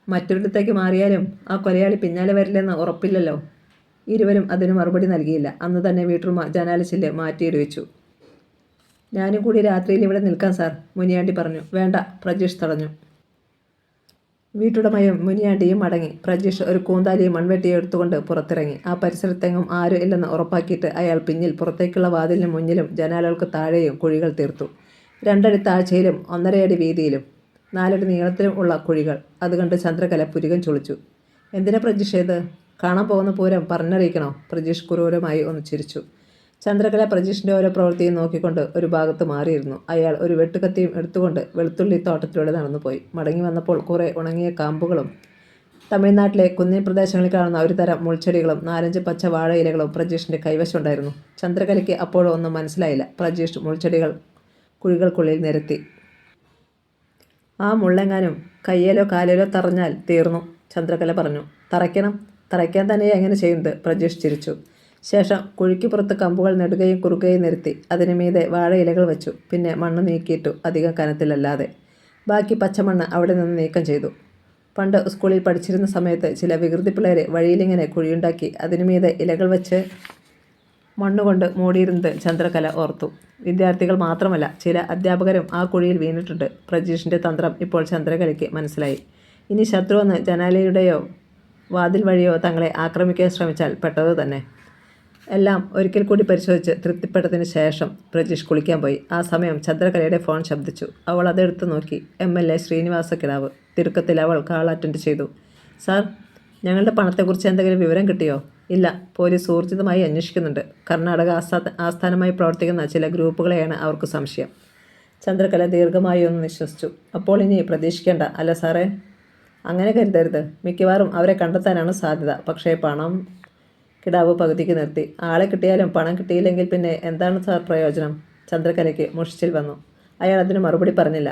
മറ്റൊരിടത്തേക്ക് മാറിയാലും ആ കൊലയാളി പിന്നാലെ വരില്ലെന്ന് ഉറപ്പില്ലല്ലോ. ഇരുവരും അതിന് മറുപടി നൽകിയില്ല. അന്ന് തന്നെ വീട്ടുടമ ജനാലച്ചില്ല് മാറ്റിയിടുവിച്ചു. ഞാനും കൂടി രാത്രിയിൽ ഇവിടെ നിൽക്കാം സാർ, മുനിയാണ്ടി പറഞ്ഞു. വേണ്ട, പ്രജീഷ് തടഞ്ഞു. വീട്ടുടമയും മുനിയാണ്ടിയും മടങ്ങി. പ്രജീഷ് ഒരു കൂന്താലിയും മൺവെട്ടിയും എടുത്തുകൊണ്ട് പുറത്തിറങ്ങി. ആ പരിസരത്തെങ്ങും ആരും ഇല്ലെന്ന് ഉറപ്പാക്കിയിട്ട് അയാൾ പിന്നിൽ പുറത്തേക്കുള്ള വാതിലിന് മുന്നിലും ജനാലകൾക്ക് താഴെയും കുഴികൾ തീർത്തു. 2 അടി താഴ്ചയിലും 1.5 അടി വീതിയിലും 4 അടി നീളത്തിലും ഉള്ള കുഴികൾ. അത് കണ്ട് ചന്ദ്രകല പുരികം ചൊളിച്ചു. എന്തിനാ പ്രജീഷ് ഇത്? കാണാൻ പോകുന്ന പൂരം പറഞ്ഞറിയിക്കണോ? പ്രജീഷ് ക്രൂരമായി ഒന്ന് ചിരിച്ചു. ചന്ദ്രകല പ്രജീഷിൻ്റെ ഓരോ പ്രവൃത്തിയും നോക്കിക്കൊണ്ട് ഒരു ഭാഗത്ത് മാറിയിരുന്നു. അയാൾ ഒരു വെട്ടുകത്തിയും എടുത്തുകൊണ്ട് വെളുത്തുള്ളി തോട്ടത്തിലൂടെ നടന്നുപോയി. മടങ്ങി വന്നപ്പോൾ കുറേ ഉണങ്ങിയ കാമ്പുകളും തമിഴ്നാട്ടിലെ കുന്നിൻ പ്രദേശങ്ങളിൽ കാണുന്ന ഒരു തരം മുൾച്ചെടികളും 4-5 പച്ച വാഴയിലകളും പ്രജീഷിൻ്റെ കൈവശമുണ്ടായിരുന്നു. ചന്ദ്രകലയ്ക്ക് അപ്പോഴും ഒന്നും മനസ്സിലായില്ല. പ്രജീഷ് മുൾച്ചെടികൾ കുഴികൾക്കുള്ളിൽ നിരത്തി. ആ മുള്ളെങ്ങാനും കയ്യിലോ കാലിലോ തറഞ്ഞാൽ തീർന്നു, ചന്ദ്രകല പറഞ്ഞു. തറയ്ക്കാൻ തന്നെയാണ് എങ്ങനെ ചെയ്യുന്നത്? പ്രജീഷ് ചിരിച്ചു. ശേഷം കുഴിക്ക് പുറത്ത് കമ്പുകൾ നെടുകയും കുറുകയും നിരത്തി. അതിന് മീതെ വാഴയിലകൾ വെച്ചു. പിന്നെ മണ്ണ് നീക്കിയിട്ടു, അധികം കനത്തിലല്ലാതെ. ബാക്കി പച്ചമണ്ണ് അവിടെ നിന്ന് നീക്കം ചെയ്തു. പണ്ട് സ്കൂളിൽ പഠിച്ചിരുന്ന സമയത്ത് ചില വികൃതി പിള്ളേരെ വഴിയിലിങ്ങനെ കുഴിയുണ്ടാക്കി അതിനു മീതെ ഇലകൾ വെച്ച് മണ്ണുകൊണ്ട് മൂടിയിരുന്നത് ചന്ദ്രകല ഓർത്തു. വിദ്യാർത്ഥികൾ മാത്രമല്ല, ചില അധ്യാപകരും ആ കുഴിയിൽ വീണിട്ടുണ്ട്. പ്രജീഷിൻ്റെ തന്ത്രം ഇപ്പോൾ ചന്ദ്രകലയ്ക്ക് മനസ്സിലായി. ഇനി ശത്രുവെന്ന് ജനാലയുടെയോ വാതിൽ വഴിയോ തങ്ങളെ ആക്രമിക്കാൻ ശ്രമിച്ചാൽ പെട്ടത് തന്നെ. എല്ലാം ഒരിക്കൽ കൂടി പരിശോധിച്ച് തൃപ്തിപ്പെട്ടതിന് ശേഷം പ്രജീഷ് കുളിക്കാൻ പോയി. ആ സമയം ചന്ദ്രകലയുടെ ഫോൺ ശബ്ദിച്ചു. അവൾ അതെടുത്ത് നോക്കി. MLA ശ്രീനിവാസ കിടാവ്. തിടുക്കത്തിൽ അവൾ കാൾ അറ്റൻഡ് ചെയ്തു. സാർ, ഞങ്ങളുടെ പണത്തെക്കുറിച്ച് എന്തെങ്കിലും വിവരം കിട്ടിയോ? ഇല്ല, പോലീസ് ഊർജിതമായി അന്വേഷിക്കുന്നുണ്ട്. കർണാടക ആസ്ഥാനമായി പ്രവർത്തിക്കുന്ന ചില ഗ്രൂപ്പുകളെയാണ് അവർക്ക് സംശയം. ചന്ദ്രകല ദീർഘമായി ഒന്ന് നിശ്വസിച്ചു. അപ്പോൾ ഇനി പ്രതീക്ഷിക്കേണ്ട അല്ല സാറേ? അങ്ങനെ കരുതരുത്. മിക്കവാറും അവരെ കണ്ടെത്താനാണ് സാധ്യത. പക്ഷേ പണം... കിടാവ് പകുതിക്ക് നിർത്തി. ആളെ കിട്ടിയാലും പണം കിട്ടിയില്ലെങ്കിൽ പിന്നെ എന്താണ് സാർ പ്രയോജനം? ചന്ദ്രകലയ്ക്ക് മുഷിച്ചിൽ വന്നു. അയാൾ അതിന് മറുപടി പറഞ്ഞില്ല.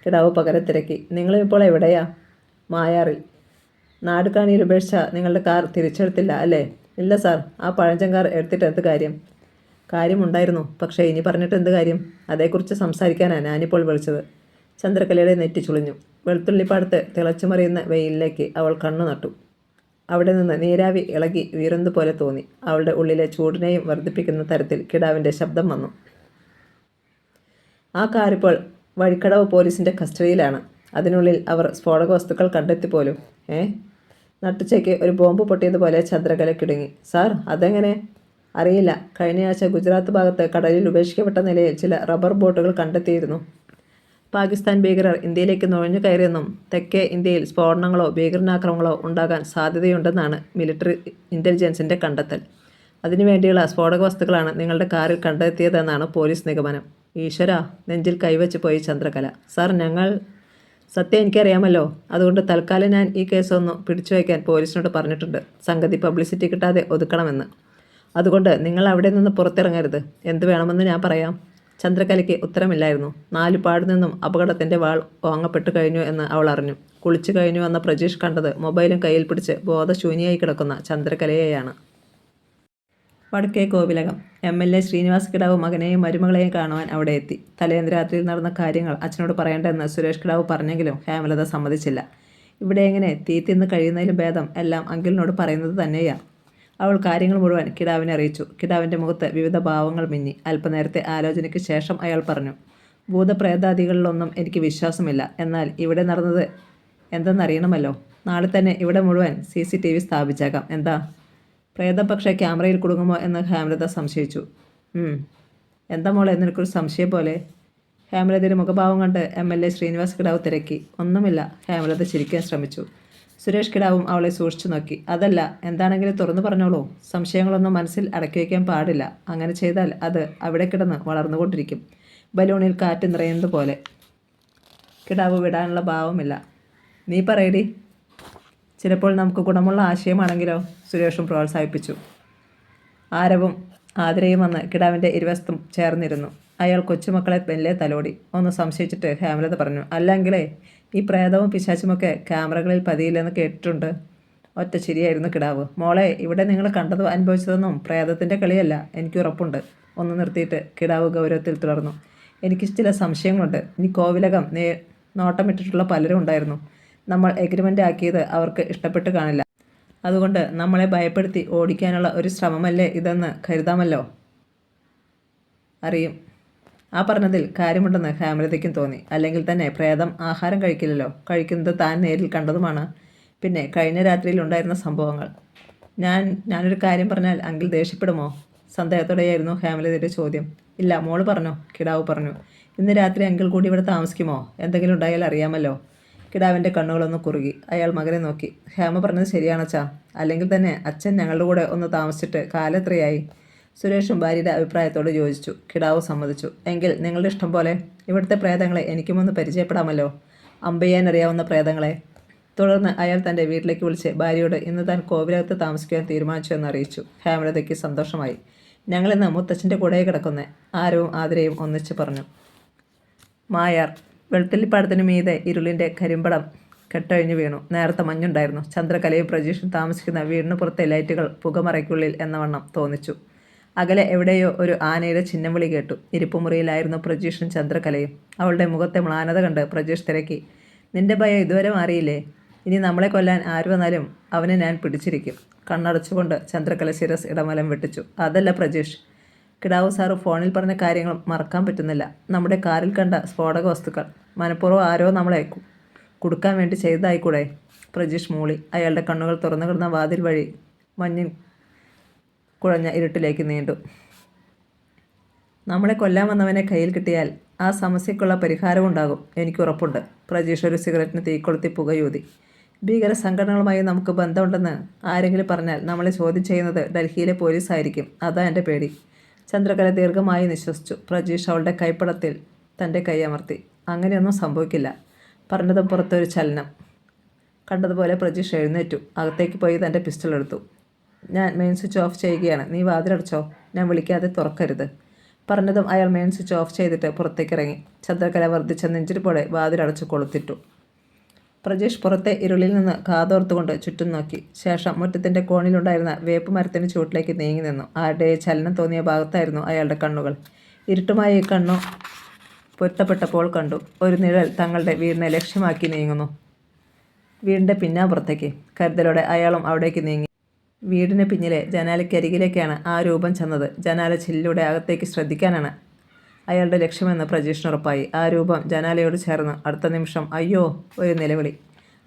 കിടാവ് പകരം തിരക്കി. നിങ്ങളും ഇപ്പോൾ എവിടെയാ? മായാറിൽ. നാടുകാണിയിൽ ഉപേക്ഷിച്ച നിങ്ങളുടെ കാർ തിരിച്ചെടുത്തില്ല അല്ലേ? ഇല്ല സാർ, ആ പഴഞ്ചൻ കാർ എടുത്തിട്ട് എന്ത് കാര്യം? കാര്യമുണ്ടായിരുന്നു, പക്ഷേ ഇനി പറഞ്ഞിട്ട് എന്ത് കാര്യം? അതേക്കുറിച്ച് സംസാരിക്കാനാണ് ഞാനിപ്പോൾ വിളിച്ചത്. ചന്ദ്രകലയുടെ നെറ്റി ചുളിഞ്ഞു. വെളുത്തുള്ളിപ്പാടത്ത് തിളച്ചുമറിയുന്ന വെയിലിലേക്ക് അവൾ കണ്ണു നട്ടു. അവിടെ നിന്ന് നീരാവി ഇളകി വീറുന്നതുപോലെ തോന്നി. അവളുടെ ഉള്ളിലെ ചൂടിനെയും വർദ്ധിപ്പിക്കുന്ന തരത്തിൽ കിടാവിൻ്റെ ശബ്ദം വന്നു. ആ കാറിപ്പോൾ വഴിക്കടവ് പോലീസിൻ്റെ കസ്റ്റഡിയിലാണ്. അതിനുള്ളിൽ അവർ സ്ഫോടക വസ്തുക്കൾ കണ്ടെത്തിപ്പോലും. നട്ടുച്ചയ്ക്ക് ഒരു ബോംബ് പൊട്ടിയതുപോലെ ചന്ദ്രകല കിടുങ്ങി. സാർ, അതെങ്ങനെ? അറിയില്ല. കഴിഞ്ഞയാഴ്ച ഗുജറാത്ത് ഭാഗത്ത് കടലിൽ ഉപേക്ഷിക്കപ്പെട്ട നിലയിൽ ചില റബ്ബർ ബോട്ടുകൾ കണ്ടെത്തിയിരുന്നു. പാകിസ്ഥാൻ ഭീകരർ ഇന്ത്യയിലേക്ക് നുഴഞ്ഞു കയറിയെന്നും തെക്കേ ഇന്ത്യയിൽ സ്ഫോടനങ്ങളോ ഭീകരാക്രമണങ്ങളോ ഉണ്ടാകാൻ സാധ്യതയുണ്ടെന്നാണ് മിലിറ്ററി ഇൻ്റലിജൻസിൻ്റെ കണ്ടെത്തൽ. അതിനുവേണ്ടിയുള്ള സ്ഫോടക വസ്തുക്കളാണ് നിങ്ങളുടെ കാറിൽ കണ്ടെത്തിയതെന്നാണ് പോലീസ് നിഗമനം. ഈശ്വര, നെഞ്ചിൽ കൈവച്ച് പോയി ചന്ദ്രകല. സാർ, സത്യം എനിക്കറിയാമല്ലോ. അതുകൊണ്ട് തൽക്കാലം ഞാൻ ഈ കേസൊന്ന് പിടിച്ചു വയ്ക്കാൻ പോലീസിനോട് പറഞ്ഞിട്ടുണ്ട്. സംഗതി പബ്ലിസിറ്റി കിട്ടാതെ ഒതുക്കണമെന്ന്. അതുകൊണ്ട് നിങ്ങൾ അവിടെ നിന്ന് പുറത്തിറങ്ങരുത്. എന്ത് വേണമെന്ന് ഞാൻ പറയാം. ചന്ദ്രകലയ്ക്ക് ഉത്തരമില്ലായിരുന്നു. 4 പാട് നിന്നും അപകടത്തിൻ്റെ വാൾ വാങ്ങപ്പെട്ടു കഴിഞ്ഞു എന്ന് അവൾ അറിഞ്ഞു. കുളിച്ചു കഴിഞ്ഞു വന്ന പ്രജീഷ് കണ്ടത് മൊബൈലും കയ്യിൽ പിടിച്ച് ബോധശൂന്യയായി കിടക്കുന്ന ചന്ദ്രകലയെയാണ്. വടക്കേ കോവിലകം. MLA ശ്രീനിവാസ് കിടാവ് മകനെയും മരുമകളെയും കാണുവാൻ അവിടെ എത്തി. തലേന്ന് രാത്രിയിൽ നടന്ന കാര്യങ്ങൾ അച്ഛനോട് പറയേണ്ടെന്ന് സുരേഷ് കിടാവ് പറഞ്ഞെങ്കിലും ഹേമലത സമ്മതിച്ചില്ല. ഇവിടെ എങ്ങനെ തീ തിന്ന് കഴിയുന്നതിലും ഭേദം എല്ലാം അങ്കിളിനോട് പറയുന്നത് തന്നെയാണ്. അവൾ കാര്യങ്ങൾ മുഴുവൻ കിടാവിനെ അറിയിച്ചു. കിടാവിൻ്റെ മുഖത്ത് വിവിധ ഭാവങ്ങൾ മിന്നി. അല്പനേരത്തെ ആലോചനയ്ക്ക് ശേഷം അയാൾ പറഞ്ഞു. ഭൂതപ്രേതാദികളിലൊന്നും എനിക്ക് വിശ്വാസമില്ല. എന്നാൽ ഇവിടെ നടന്നത് എന്തെന്നറിയണമല്ലോ. നാളെ തന്നെ ഇവിടെ മുഴുവൻ CCTV സ്ഥാപിച്ചേക്കാം. എന്താ? പ്രേതം പക്ഷേ ക്യാമറയിൽ കുടുങ്ങുമോ എന്ന് ഹേമലത സംശയിച്ചു. എന്താ മോളെ, നിനക്കൊരു സംശയം പോലെ? ഹേമലതയുടെ മുഖഭാവം കണ്ട് MLA ശ്രീനിവാസ് കിടാവ് തിരക്കി. ഒന്നുമില്ല. ഹേമലത ചിരിക്കാൻ ശ്രമിച്ചു. സുരേഷ് കിടാവും അവളെ സൂക്ഷിച്ചു നോക്കി. അതല്ല, എന്താണെങ്കിലും തുറന്നു പറഞ്ഞോളൂ. സംശയങ്ങളൊന്നും മനസ്സിൽ അടക്കി വയ്ക്കാൻ പാടില്ല. അങ്ങനെ ചെയ്താൽ അത് അവിടെ കിടന്ന് വളർന്നുകൊണ്ടിരിക്കും, ബലൂണിൽ കാറ്റ് നിറയുന്നത് പോലെ. കിടാവ് വിടാനുള്ള ഭാവമില്ല. നീ പറയടി. ചിലപ്പോൾ നമുക്ക് ഗുണമുള്ള ആശയമാണെങ്കിലോ? സുരേഷും പ്രോത്സാഹിപ്പിച്ചു. ആരവും ആതിരയും വന്ന് കിടാവിൻ്റെ ഇരുവശത്തും ചേർന്നിരുന്നു. അയാൾ കൊച്ചുമക്കളെ മെല്ലെ തലോടി. ഒന്ന് സംശയിച്ചിട്ട് ഹേമലത പറഞ്ഞു. അല്ലെങ്കിലേ ഈ പ്രേതവും പിശാച്ചുമൊക്കെ ക്യാമറകളിൽ പതിയില്ലെന്ന് കേട്ടിട്ടുണ്ട്. ഒറ്റ ചിരിയായിരുന്നു കിടാവ്. മോളെ, ഇവിടെ നിങ്ങൾ കണ്ടതും അനുഭവിച്ചതൊന്നും പ്രേതത്തിൻ്റെ കളിയല്ല, എനിക്ക് ഉറപ്പുണ്ട്. ഒന്ന് നിർത്തിയിട്ട് കിടാവ് ഗൗരവത്തിൽ തുടർന്നു. എനിക്ക് ചില സംശയങ്ങളുണ്ട്. ഇനി കോവിലകം നോട്ടമിട്ടിട്ടുള്ള പലരും ഉണ്ടായിരുന്നു. നമ്മൾ എഗ്രിമെൻ്റ് ആക്കിയത് അവർക്ക് ഇഷ്ടപ്പെട്ട് കാണില്ല. അതുകൊണ്ട് നമ്മളെ ഭയപ്പെടുത്തി ഓടിക്കാനുള്ള ഒരു ശ്രമമല്ലേ ഇതെന്ന് കരുതാമല്ലോ. അറിയും. ആ പറഞ്ഞതിൽ കാര്യമുണ്ടെന്ന് ഹേമലതയ്ക്കും തോന്നി. അല്ലെങ്കിൽ തന്നെ പ്രേതം ആഹാരം കഴിക്കില്ലല്ലോ. കഴിക്കുന്നത് താൻ നേരിൽ കണ്ടതുമാണ്. പിന്നെ കഴിഞ്ഞ രാത്രിയിൽ ഉണ്ടായിരുന്ന സംഭവങ്ങൾ. ഞാനൊരു കാര്യം പറഞ്ഞാൽ അങ്കിൾ ദേഷ്യപ്പെടുമോ? സന്ദേഹത്തോടെയായിരുന്നു ഹേമലതയുടെ ചോദ്യം. ഇല്ല, മോള് പറഞ്ഞോ. കിടാവ് പറഞ്ഞു. ഇന്ന് രാത്രി അങ്കിൾ കൂടി ഇവിടെ താമസിക്കുമോ? എന്തെങ്കിലും ഉണ്ടായാൽ അറിയാമല്ലോ. കിടാവിൻ്റെ കണ്ണുകളൊന്ന് കുറുകി. അയാൾ മകനെ നോക്കി. ഹേമ പറഞ്ഞത് ശരിയാണച്ചാ. അല്ലെങ്കിൽ തന്നെ അച്ഛൻ ഞങ്ങളുടെ കൂടെ ഒന്ന് താമസിച്ചിട്ട് കാലെത്രയായി? സുരേഷും ഭാര്യയുടെ അഭിപ്രായത്തോട് യോജിച്ചു. കിടാവ് സമ്മതിച്ചു. എങ്കിൽ നിങ്ങളുടെ ഇഷ്ടം പോലെ. ഇവിടുത്തെ പ്രേതങ്ങളെ എനിക്കുമൊന്ന് പരിചയപ്പെടാമല്ലോ, അമ്പെയ്യാൻ അറിയാവുന്ന പ്രേതങ്ങളെ. തുടർന്ന് അയാൾ തൻ്റെ വീട്ടിലേക്ക് വിളിച്ച് ഭാര്യയോട് ഇന്ന് താൻ കോവിലകത്ത് താമസിക്കാൻ തീരുമാനിച്ചു എന്ന് അറിയിച്ചു. ഹേമലതയ്ക്ക് സന്തോഷമായി. ഞങ്ങളിന്ന് മുത്തച്ഛൻ്റെ കൂടെ കിടക്കുന്നേ, ആരവും ആതിരയും ഒന്നിച്ച് പറഞ്ഞു. മായാർ. വെളുത്തുള്ളിപ്പാടത്തിന് മീതെ ഇരുളിൻ്റെ കരിമ്പടം കെട്ടഴിഞ്ഞു വീണു. നേരത്തെ മഞ്ഞുണ്ടായിരുന്നു. ചന്ദ്രകലയും പ്രജീഷും താമസിക്കുന്ന വീടിന് പുറത്തെ ലൈറ്റുകൾ പുകമറയ്ക്കുള്ളിൽ എന്നവണ്ണം തോന്നിച്ചു. അകലെ എവിടെയോ ഒരു ആനയുടെ ചിഹ്നം വിളി കേട്ടു. ഇരിപ്പുമുറിയിലായിരുന്നു പ്രജീഷും ചന്ദ്രകലയും. അവളുടെ മുഖത്തെ മ്ലാനത കണ്ട് പ്രജീഷ് തിരക്കി. നിന്റെ ഭയം ഇതുവരെ മാറിയില്ലേ? ഇനി നമ്മളെ കൊല്ലാൻ ആര് വന്നാലും അവനെ ഞാൻ പിടിച്ചിരിക്കും. കണ്ണടച്ചുകൊണ്ട് ചന്ദ്രകല ശിരസ് ഇടമലം വെട്ടിച്ചു. അതല്ല പ്രജീഷ്, കിടാവ് സാറ് ഫോണിൽ പറഞ്ഞ കാര്യങ്ങൾ മറക്കാൻ പറ്റുന്നില്ല. നമ്മുടെ കാറിൽ കണ്ട സ്ഫോടക വസ്തുക്കൾ മനഃപൂർവ്വം ആരോ നമ്മളെ കുടുക്കാൻ വേണ്ടി ചെയ്തതായിക്കൂടെ? പ്രജീഷ് മൂളി. അയാളുടെ കണ്ണുകൾ തുറന്നു കിടന്ന വാതിൽ വഴി മഞ്ഞിൽ കുഴഞ്ഞ ഇരുട്ടിലേക്ക് നീണ്ടു. നമ്മളെ കൊല്ലാൻ വന്നവനെ കയ്യിൽ കിട്ടിയാൽ ആ സമസ്യക്കുള്ള പരിഹാരമുണ്ടാകും, എനിക്കുറപ്പുണ്ട്. പ്രജീഷ് ഒരു സിഗരറ്റിന് തീക്കൊളുത്തി പുകയൂതി. ഭീകര സംഘടനകളുമായി നമുക്ക് ബന്ധമുണ്ടെന്ന് ആരെങ്കിലും പറഞ്ഞാൽ നമ്മളെ ചോദ്യം ചെയ്യുന്നത് ഡൽഹിയിലെ പോലീസായിരിക്കും. അതാ എൻ്റെ പേടി. ചന്ദ്രകല ദീർഘമായി നിശ്വസിച്ചു. പ്രജീഷ് അവളുടെ കൈപ്പടത്തിൽ തൻ്റെ കൈ അമർത്തി. അങ്ങനെയൊന്നും സംഭവിക്കില്ല. പറഞ്ഞതും പുറത്തൊരു ചലനം കണ്ടതുപോലെ പ്രജീഷ് എഴുന്നേറ്റു. അകത്തേക്ക് പോയി തൻ്റെ പിസ്റ്റൾ എടുത്തു. ഞാൻ മെയിൻ സ്വിച്ച് ഓഫ് ചെയ്യുകയാണ്, നീ വാതിലടച്ചോ, ഞാൻ വിളിക്കാതെ തുറക്കരുത്. പറഞ്ഞതും അയാൾ മെയിൻ സ്വിച്ച് ഓഫ് ചെയ്തിട്ട് പുറത്തേക്കിറങ്ങി. ചന്ദ്രകല വർദ്ധിച്ച നെഞ്ചിരിപ്പോടെ വാതിലടച്ച് കൊളുത്തിട്ടു. പ്രജീഷ് പുറത്തെ ഇരുളിൽ നിന്ന് കാതോർത്തുകൊണ്ട് ചുറ്റും നോക്കി. ശേഷം മുറ്റത്തിൻ്റെ കോണിലുണ്ടായിരുന്ന വേപ്പ് മരത്തിന് ചുവട്ടിലേക്ക് നീങ്ങി നിന്നു. ആരുടെ ചലനം തോന്നിയ ഭാഗത്തായിരുന്നു അയാളുടെ കണ്ണുകൾ. ഇരുട്ടുമായി കണ്ണു പൊരുത്തപ്പെട്ടപ്പോൾ കണ്ടു, ഒരു നിഴൽ തങ്ങളുടെ വീടിനെ ലക്ഷ്യമാക്കി നീങ്ങുന്നു. വീടിൻ്റെ പിന്നാമ്പുറത്തേക്ക്. കരുതലോടെ അയാളും അവിടേക്ക് നീങ്ങി. വീടിന് പിന്നിലെ ജനാലയ്ക്കരികിലേക്കാണ് ആ രൂപം ചെന്നത്. ജനാല ചില്ലിലൂടെ അകത്തേക്ക് ശ്രദ്ധിക്കാനാണ് അയാളുടെ ലക്ഷ്യമെന്ന് പ്രജീഷിനുറപ്പായി. ആ രൂപം ജനാലയോട് ചേർന്ന്. അടുത്ത നിമിഷം അയ്യോ ഒരു നിലവിളി.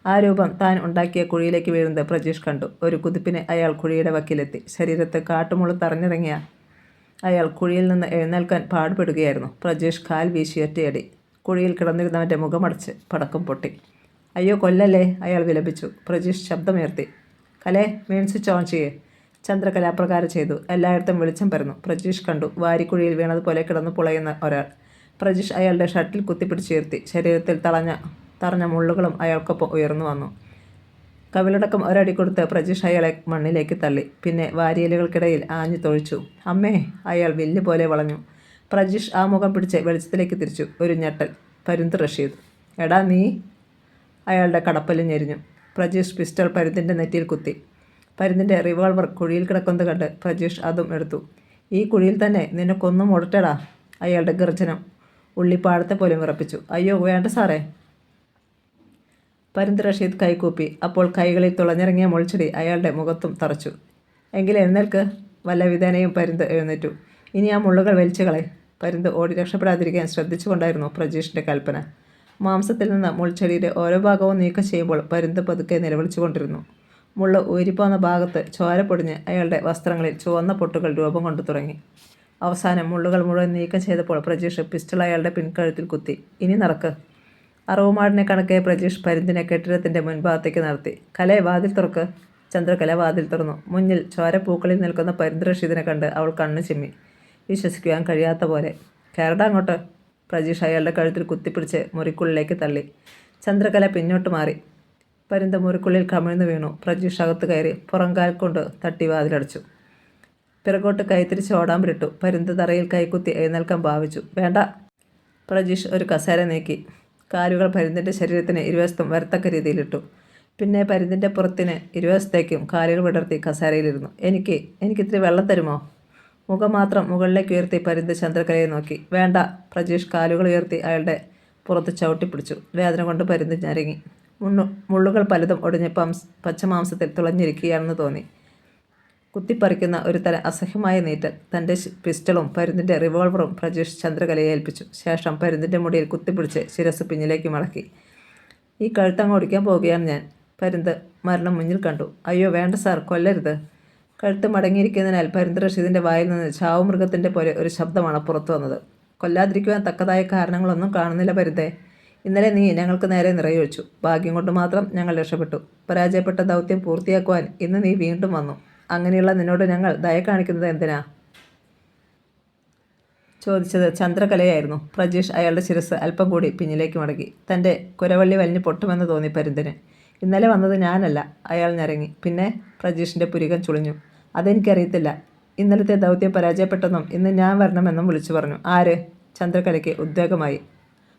ആ രൂപം താൻ ഉണ്ടാക്കിയ കുഴിയിലേക്ക് വീഴുന്നത് പ്രജീഷ് കണ്ടു. ഒരു കുതിപ്പിന് അയാൾ കുഴിയുടെ വക്കിലെത്തി. ശരീരത്ത് കാട്ടുമുള്ള തറഞ്ഞിറങ്ങിയ അയാൾ കുഴിയിൽ നിന്ന് എഴുന്നേൽക്കാൻ പാടുപെടുകയായിരുന്നു. പ്രജീഷ് കാൽ വീശി ഒറ്റയടി. കുഴിയിൽ കിടന്നിരുന്നവൻ്റെ മുഖമടച്ച് പടക്കം പൊട്ടി. അയ്യോ കൊല്ലല്ലേ, അയാൾ വിലപിച്ചു. പ്രജീഷ് ശബ്ദമുയർത്തി. കലേ, മെയിൻ സ്വിച്ച് ഓൺ ചെയ്യേ. ചന്ദ്രകല അപ്രകാരം ചെയ്തു. എല്ലായിടത്തും വെളിച്ചം പരന്നു. പ്രജീഷ് കണ്ടു വാരിക്കുഴിയിൽ വീണതുപോലെ കിടന്നു പുളയുന്ന ഒരാൾ. പ്രജീഷ് അയാളുടെ ഷർട്ടിൽ കുത്തിപ്പിടിച്ചുയർത്തി. ശരീരത്തിൽ തറഞ്ഞ മുള്ളുകളും അയാൾക്കൊപ്പം ഉയർന്നു വന്നു. കവിളടക്കം ഒരടി കൊടുത്ത് പ്രജീഷ് അയാളെ മണ്ണിലേക്ക് തള്ളി. പിന്നെ വാരിയലുകൾക്കിടയിൽ ആഞ്ഞു തൊഴിച്ചു. അമ്മേ, അയാൾ വില്ല് പോലെ വളഞ്ഞു. പ്രജീഷ് ആ മുഖം പിടിച്ച് വെളിച്ചത്തിലേക്ക് തിരിച്ചു. ഒരു ഞെട്ടൽ. പരുന്ത് റഷീദ്. എടാ നീ. അയാളുടെ കടപ്പല് ഞെരിഞ്ഞു. പ്രജീഷ് പിസ്റ്റൾ പരുന്തിൻ്റെ നെറ്റിയിൽ കുത്തി. പരുന്തിൻ്റെ റിവോൾവർ കുഴിയിൽ കിടക്കുന്നത് കണ്ട് പ്രജീഷ് അതും എടുത്തു. ഈ കുഴിയിൽ തന്നെ നിന്നെ കൊന്നു മുടട്ടടാ. അയാളുടെ ഗർജനം ഉള്ളിപ്പാടത്തെ പോലെ വിറപ്പിച്ചു. അയ്യോ വേണ്ട സാറേ. പരുന്ത് റഷീദ് കൈകൂപ്പി. അപ്പോൾ കൈകളിൽ തുളഞ്ഞിറങ്ങിയ മുൾച്ചെടി അയാളുടെ മുഖത്തും തറച്ചു. എങ്കിൽ എഴുന്നേൽക്ക്. വല്ല വിധേനയും പരുന്ത് എഴുന്നേറ്റു. ഇനി ആ മുള്ളുകൾ വലിച്ചു കളെ. പരുന്ത് ഓടി രക്ഷപ്പെടാതിരിക്കാൻ ശ്രദ്ധിച്ചുകൊണ്ടായിരുന്നു പ്രജീഷിൻ്റെ കൽപ്പന. മാംസത്തിൽ നിന്ന് മുൾച്ചെടിയുടെ ഓരോ ഭാഗവും നീക്കം ചെയ്യുമ്പോൾ പരുന്ത് പതുക്കെ നിലവിളിച്ചുകൊണ്ടിരുന്നു. മുള്ള് ഊരിപ്പോന്ന ഭാഗത്ത് ചോര പൊടിഞ്ഞ് അയാളുടെ വസ്ത്രങ്ങളിൽ ചുവന്ന പൊട്ടുകൾ രൂപം കൊണ്ടു തുടങ്ങി. അവസാനം മുള്ളുകൾ മുഴുവൻ നീക്കം ചെയ്തപ്പോൾ പ്രജീഷ് പിസ്റ്റൾ അയാളുടെ പിൻകഴുത്തിൽ കുത്തി. ഇനി നടക്ക്. അറവുമാടിനെ കണക്കെ പ്രജീഷ് പരുന്തിനെ കെട്ടിടത്തിൻ്റെ മുൻഭാഗത്തേക്ക് നടത്തി. കലേ, വാതിൽ തുറക്ക്. ചന്ദ്രകല വാതിൽ തുറന്നു. മുന്നിൽ ചോരപ്പൂക്കളിൽ നിൽക്കുന്ന പരുന്ത് റഷീദിനെ കണ്ട് അവൾ കണ്ണു ചിമ്മി. വിശ്വസിക്കുവാൻ കഴിയാത്ത പോലെ. കയറടാ അങ്ങോട്ട്. പ്രജീഷ് അയാളുടെ കഴുത്തിൽ കുത്തിപ്പിടിച്ച് മുറിക്കുള്ളിലേക്ക് തള്ളി. ചന്ദ്രകല പിന്നോട്ട് മാറി. പരുന്ത് മുറിക്കുള്ളിൽ കമിഴ്ന്നു വീണു. പ്രജീഷ് അകത്ത് കയറി പുറംകാൽ കൊണ്ട് തട്ടി വാതിലടച്ചു. പിറകോട്ട് കൈത്തിരിച്ച് ഓടാൻ വിട്ടു. പരുന്ത് തറയിൽ കൈക്കുത്തി എഴുന്നേൽക്കാൻ ഭാവിച്ചു. വേണ്ട. പ്രജീഷ് ഒരു കസേര നീക്കി. കാലുകൾ പരുന്തിൻ്റെ ശരീരത്തിന് ഇരുവശത്തും വരത്തക്ക രീതിയിലിട്ടു. പിന്നെ പരുന്തിൻ്റെ പുറത്തിന് ഇരുവശത്തേക്കും കാലുകൾ വിടർത്തി കസേരയിലിരുന്നു. എനിക്കിത്തിരി വെള്ളം തരുമോ? മുഖം മാത്രം മുകളിലേക്ക് ഉയർത്തി പരുന്ത് ചന്ദ്രകലയെ നോക്കി. വേണ്ട. പ്രജീഷ് കാലുകൾ ഉയർത്തി അയാളുടെ പുറത്ത് ചവിട്ടിപ്പിടിച്ചു. വേദന കൊണ്ട് പരുന്ത് ഞരങ്ങി. മുള്ളുകൾ പലതും ഒടിഞ്ഞ് പച്ചമാംസത്തിൽ തുളഞ്ഞിരിക്കുകയാണെന്ന് തോന്നി. കുത്തിപ്പറിക്കുന്ന ഒരു തരം അസഹ്യമായ നീറ്റൽ. തൻ്റെ പിസ്റ്റളും പരുന്തിൻ്റെ റിവോൾവറും പ്രജീഷ് ചന്ദ്രകലയെ ഏൽപ്പിച്ചു. ശേഷം പരുന്തിൻ്റെ മുടിയിൽ കുത്തിപ്പിടിച്ച് ശിരസ് പിന്നിലേക്ക് മടക്കി. ഈ കഴുത്തങ്ങ് ഓടിക്കാൻ പോവുകയാണ് ഞാൻ. പരുന്ത് മരണം മുന്നിൽ കണ്ടു. അയ്യോ വേണ്ട സാർ, കൊല്ലരുത്. കഴുത്ത് മടങ്ങിയിരിക്കുന്നതിനാൽ പരുന്ത് റഷീദിൻ്റെ വായിൽ നിന്ന് ചാവുമൃഗത്തിൻ്റെ പോലെ ഒരു ശബ്ദമാണ് പുറത്തു വന്നത്. കൊല്ലാതിരിക്കുവാൻ തക്കതായ കാരണങ്ങളൊന്നും കാണുന്നില്ല പരുന്തേ. ഇന്നലെ നീ ഞങ്ങൾക്ക് നേരെ നിറയൊഴിച്ചു. ഭാഗ്യം കൊണ്ട് മാത്രം ഞങ്ങൾ രക്ഷപ്പെട്ടു. പരാജയപ്പെട്ട ദൗത്യം പൂർത്തിയാക്കുവാൻ ഇന്ന് നീ വീണ്ടും വന്നു. അങ്ങനെയുള്ള നിന്നോട് ഞങ്ങൾ ദയ കാണിക്കുന്നത് എന്തിനാ? ചോദിച്ചത് ചന്ദ്രകലയായിരുന്നു. പ്രജീഷ് അയാളുടെ ശിരസ് അല്പം കൂടി പിന്നിലേക്ക് മടക്കി. തൻ്റെ കുരവള്ളി വലിഞ്ഞ് പൊട്ടുമെന്ന് തോന്നി പരുന്തിന്. ഇന്നലെ വന്നത് ഞാനല്ല, അയാൾ ഞരങ്ങി. പിന്നെ? പ്രജീഷിൻ്റെ പുരികം ചുളിഞ്ഞു. അതെനിക്കറിയത്തില്ല. ഇന്നലത്തെ ദൗത്യം പരാജയപ്പെട്ടെന്നും ഇന്ന് ഞാൻ വരണമെന്നും വിളിച്ചു പറഞ്ഞു. ആര്? ചന്ദ്രകലയ്ക്ക് ഉദ്വേഗമായി.